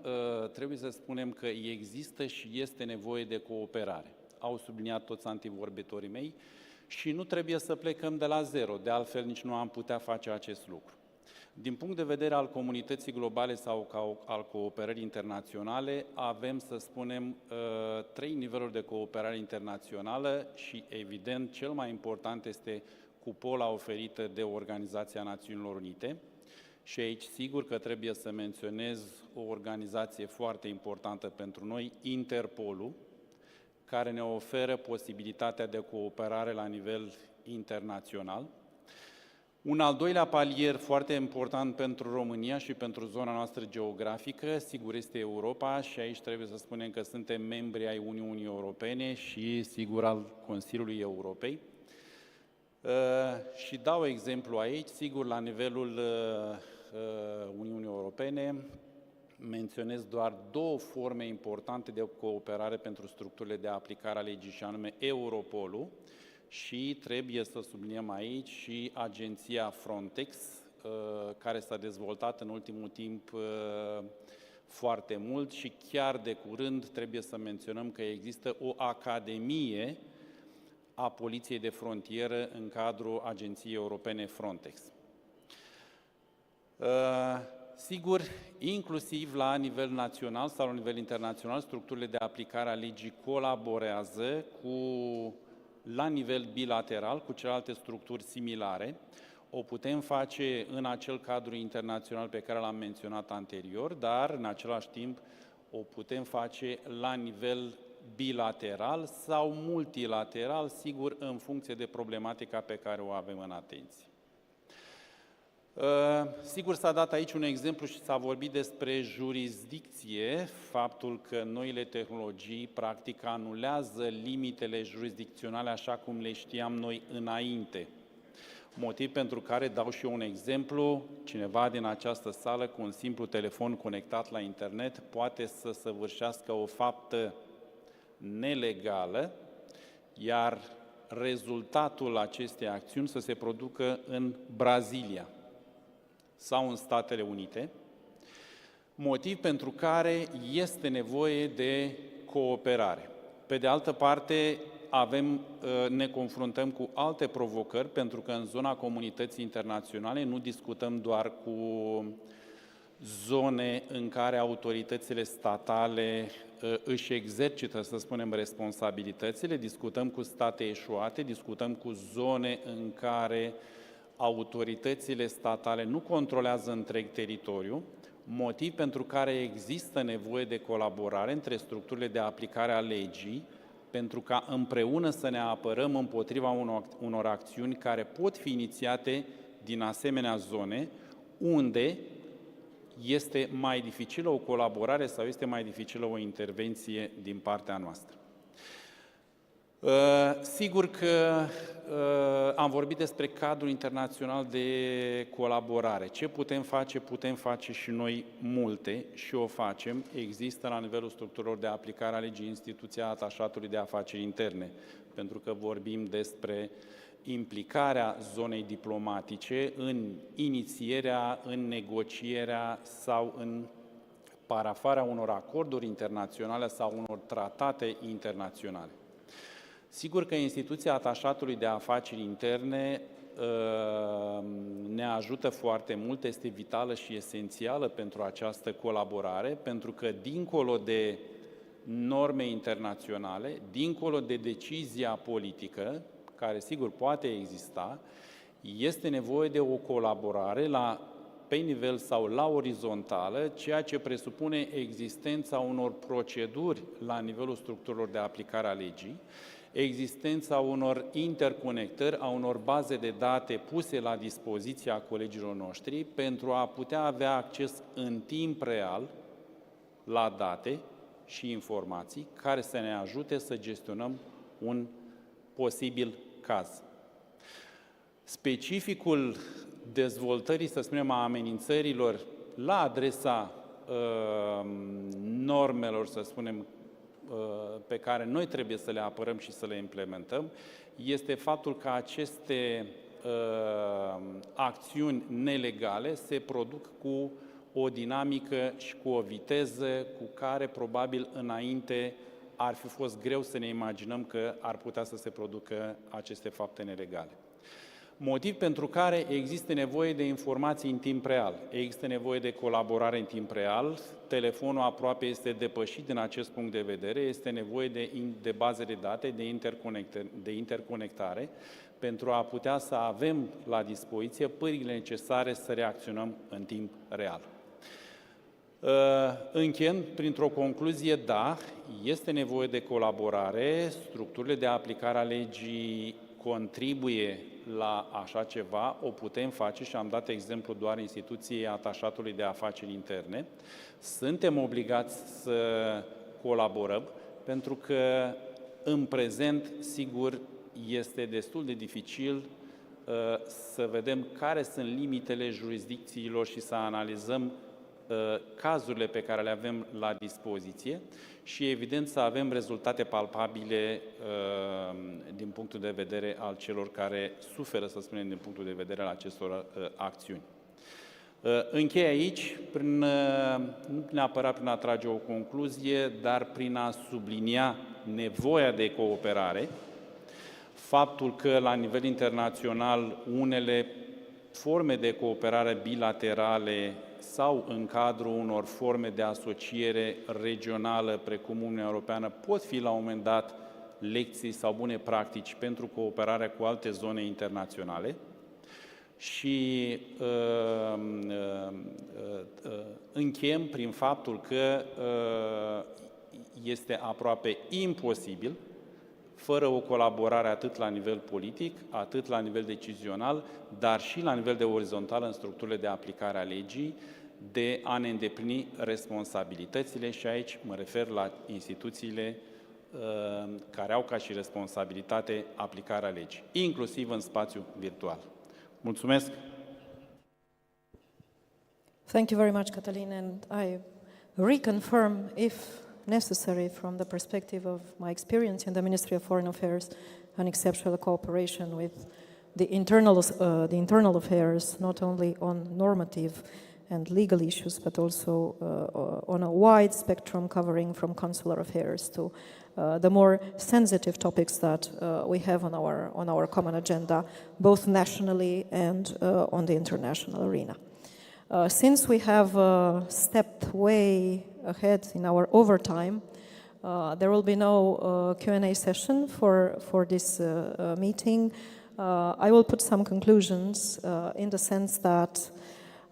S9: trebuie să spunem că există și este nevoie de cooperare. Au subliniat toți antivorbitorii mei și nu trebuie să plecăm de la zero, de altfel nici nu am putea face acest lucru. Din punct de vedere al comunității globale sau al cooperării internaționale, avem, să spunem, 3 niveluri de cooperare internațională și, evident, cel mai important este cupola oferită de Organizația Națiunilor Unite. Și aici, sigur că trebuie să menționez o organizație foarte importantă pentru noi, Interpolul, care ne oferă posibilitatea de cooperare la nivel internațional. Un al doilea palier foarte important pentru România și pentru zona noastră geografică, sigur, este Europa și aici trebuie să spunem că suntem membri ai Uniunii Europene și, sigur, al Consiliului Europei. Și dau exemplu aici, sigur, la nivelul Uniunii Europene, menționez doar 2 forme importante de cooperare pentru structurile de aplicare a legii, și anume Europolul și, trebuie să subliniem aici, și agenția Frontex, care s-a dezvoltat în ultimul timp foarte mult și chiar de curând trebuie să menționăm că există o academie a Poliției de Frontieră în cadrul Agenției Europene Frontex. Sigur, inclusiv la nivel național sau la nivel internațional, structurile de aplicare a legii colaborează la nivel bilateral cu celelalte structuri similare. O putem face în acel cadru internațional pe care l-am menționat anterior, dar în același timp o putem face la nivel bilateral sau multilateral, sigur, în funcție de problematica pe care o avem în atenție. Sigur, s-a dat aici un exemplu și s-a vorbit despre jurisdicție, faptul că noile tehnologii practic anulează limitele jurisdicționale așa cum le știam noi înainte. Motiv pentru care dau și eu un exemplu, cineva din această sală cu un simplu telefon conectat la internet poate să săvârșească o faptă nelegală, iar rezultatul acestei acțiuni să se producă în Brazilia sau în Statele Unite, motiv pentru care este nevoie de cooperare. Pe de altă parte, ne confruntăm cu alte provocări, pentru că în zona comunității internaționale nu discutăm doar cu zone în care autoritățile statale își exercită, să spunem, responsabilitățile, discutăm cu state eșuate, discutăm cu zone în care autoritățile statale nu controlează întreg teritoriu, motiv pentru care există nevoie de colaborare între structurile de aplicare a legii, pentru ca împreună să ne apărăm împotriva unor acțiuni care pot fi inițiate din asemenea zone, unde este mai dificilă o colaborare sau este mai dificilă o intervenție din partea noastră. Sigur că am vorbit despre cadrul internațional de colaborare. Ce putem face? Putem face și noi multe și o facem. Există la nivelul structurilor de aplicare a legii instituția atașatului de afaceri interne, pentru că vorbim despre implicarea zonei diplomatice în inițierea, în negocierea sau în parafarea unor acorduri internaționale sau unor tratate internaționale. Sigur că instituția atașatului de afaceri interne ne ajută foarte mult, este vitală și esențială pentru această colaborare, pentru că dincolo de norme internaționale, dincolo de decizia politică, care sigur poate exista, este nevoie de o colaborare pe nivel sau la orizontală, ceea ce presupune existența unor proceduri la nivelul structurilor de aplicare a legii, existența unor interconectări, a unor baze de date puse la dispoziția colegilor noștri pentru a putea avea acces în timp real la date și informații care să ne ajute să gestionăm un posibil caz. Specificul dezvoltării, să spunem, a amenințărilor la adresa normelor, să spunem, pe care noi trebuie să le apărăm și să le implementăm, este faptul că aceste acțiuni nelegale se produc cu o dinamică și cu o viteză cu care probabil înainte ar fi fost greu să ne imaginăm că ar putea să se producă aceste fapte nelegale. Motiv pentru care există nevoie de informații în timp real, există nevoie de colaborare în timp real, telefonul aproape este depășit din acest punct de vedere, este nevoie de baze de date, de interconectare, pentru a putea să avem la dispoziție pârghile necesare să reacționăm în timp real. Încheiem printr-o concluzie, da, este nevoie de colaborare, structurile de aplicare a legii contribuie la așa ceva, o putem face și am dat exemplu doar instituției atașatului de afaceri interne. Suntem obligați să colaborăm, pentru că în prezent, sigur, este destul de dificil să vedem care sunt limitele jurisdicțiilor și să analizăm cazurile pe care le avem la dispoziție și, evident, să avem rezultate palpabile din punctul de vedere al celor care suferă, să spunem, din punctul de vedere al acestor acțiuni. Închei aici, nu neapărat prin a trage o concluzie, dar prin a sublinia nevoia de cooperare, faptul că la nivel internațional unele forme de cooperare bilaterale sau în cadrul unor forme de asociere regională, precum Uniunea Europeană, pot fi la un moment dat lecții sau bune practici pentru cooperarea cu alte zone internaționale și încheiem prin faptul că este aproape imposibil fără o colaborare atât la nivel politic, atât la nivel decizional, dar și la nivel de orizontal în structurile de aplicare a legii, de a ne îndeplini responsabilitățile și aici mă refer la instituțiile care au ca și responsabilitate aplicarea legii, inclusiv în spațiu virtual. Mulțumesc!
S2: Thank you very much, Catalin, and I reconfirm, if necessary, from the perspective of my experience in the Ministry of Foreign Affairs, an exceptional cooperation with the internal affairs, not only on normative and legal issues, but also on a wide spectrum covering from consular affairs to the more sensitive topics that we have on our common agenda, both nationally and on the international arena. Since we have stepped way ahead in our overtime, there will be no Q&A session for this meeting. I will put some conclusions in the sense that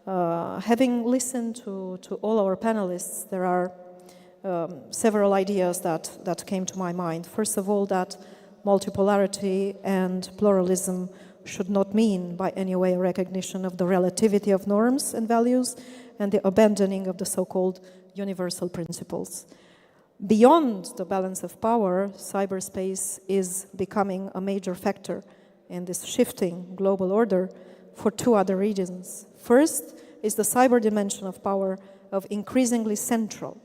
S2: having listened to all our panelists, there are several ideas that came to my mind. First of all, that multipolarity and pluralism should not mean by any way a recognition of the relativity of norms and values and the abandoning of the so-called universal principles. Beyond the balance of power, cyberspace is becoming a major factor in this shifting global order for two other reasons. First is the cyber dimension of power of increasingly central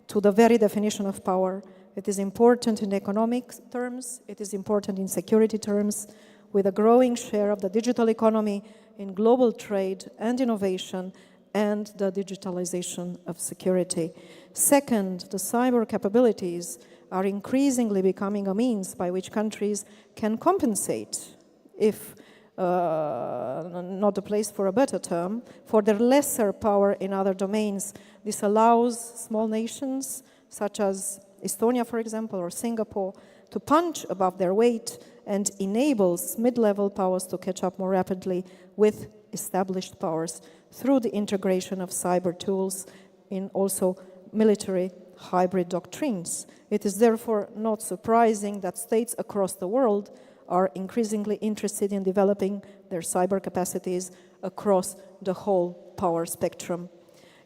S2: to the very definition of power. It is important in economic terms, it is important in security terms, with a growing share of the digital economy in global trade and innovation and the digitalization of security. Second, the cyber capabilities are increasingly becoming a means by which countries can compensate, if not a place for a better term, for their lesser power in other domains. This allows small nations, such as Estonia, for example, or Singapore, to punch above their weight and enables mid-level powers to catch up more rapidly with established powers through the integration of cyber tools in also military hybrid doctrines. It is therefore not surprising that states across the world are increasingly interested in developing their cyber capacities across the whole power spectrum.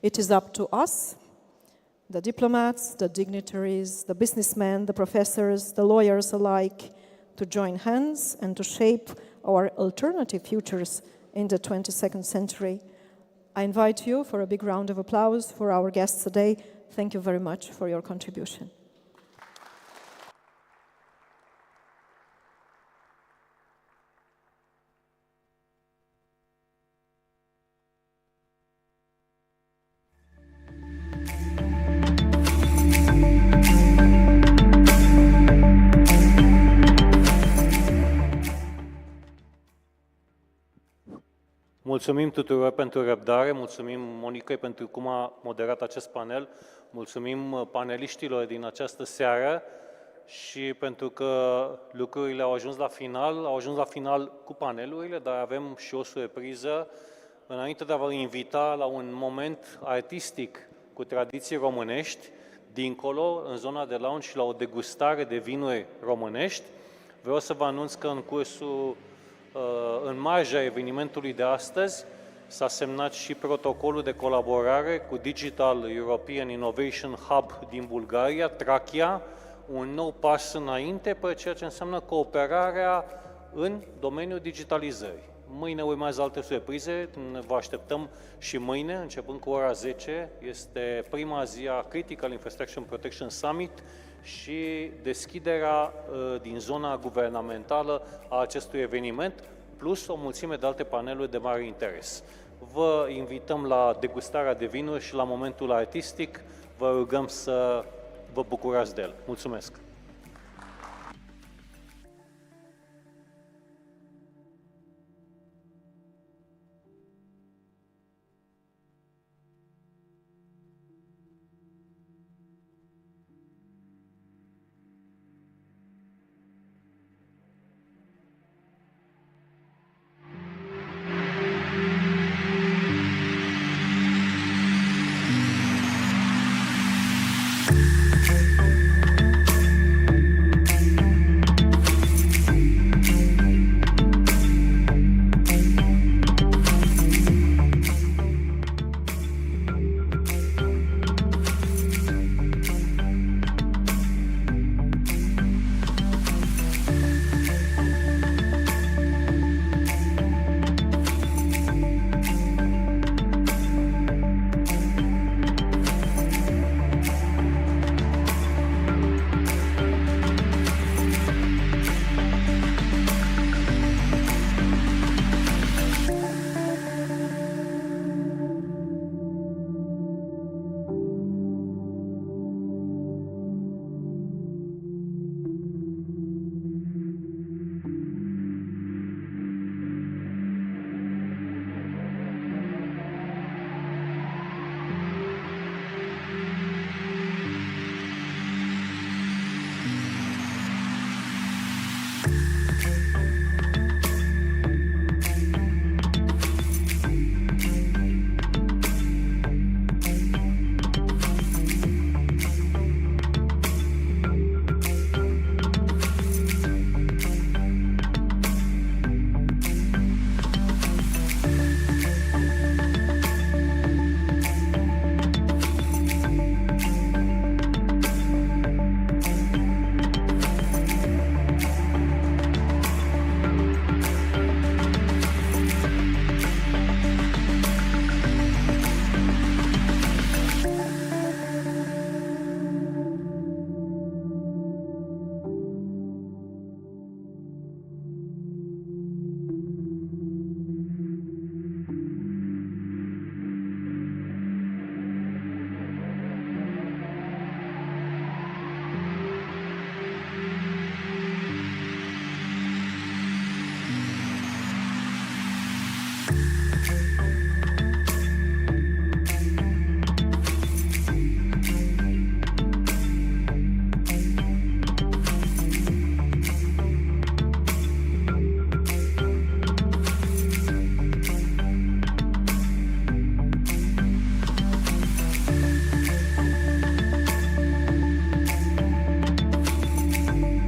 S2: It is up to us, the diplomats, the dignitaries, the businessmen, the professors, the lawyers alike, to join hands and to shape our alternative futures in the 22nd century. I invite you for a big round of applause for our guests today. Thank you very much for your contribution.
S1: Mulțumim tuturor pentru răbdare, mulțumim Monicăi pentru cum a moderat acest panel, mulțumim paneliștilor din această seară și pentru că lucrurile au ajuns la final cu panelurile, dar avem și o surpriză. Înainte de a vă invita la un moment artistic cu tradiții românești, dincolo, în zona de lounge și la o degustare de vinuri românești, vreau să vă anunț că în marja evenimentului de astăzi s-a semnat și protocolul de colaborare cu Digital European Innovation Hub din Bulgaria, Trachia, un nou pas înainte pe ceea ce înseamnă cooperarea în domeniul digitalizării. Mâine urmează alte surprize, vă așteptăm și mâine, începând cu ora 10, este prima zi a Critical Infrastructure Protection Summit și deschiderea din zona guvernamentală a acestui eveniment, plus o mulțime de alte paneluri de mare interes. Vă invităm la degustarea de vinuri și la momentul artistic, vă rugăm să vă bucurați de el. Mulțumesc!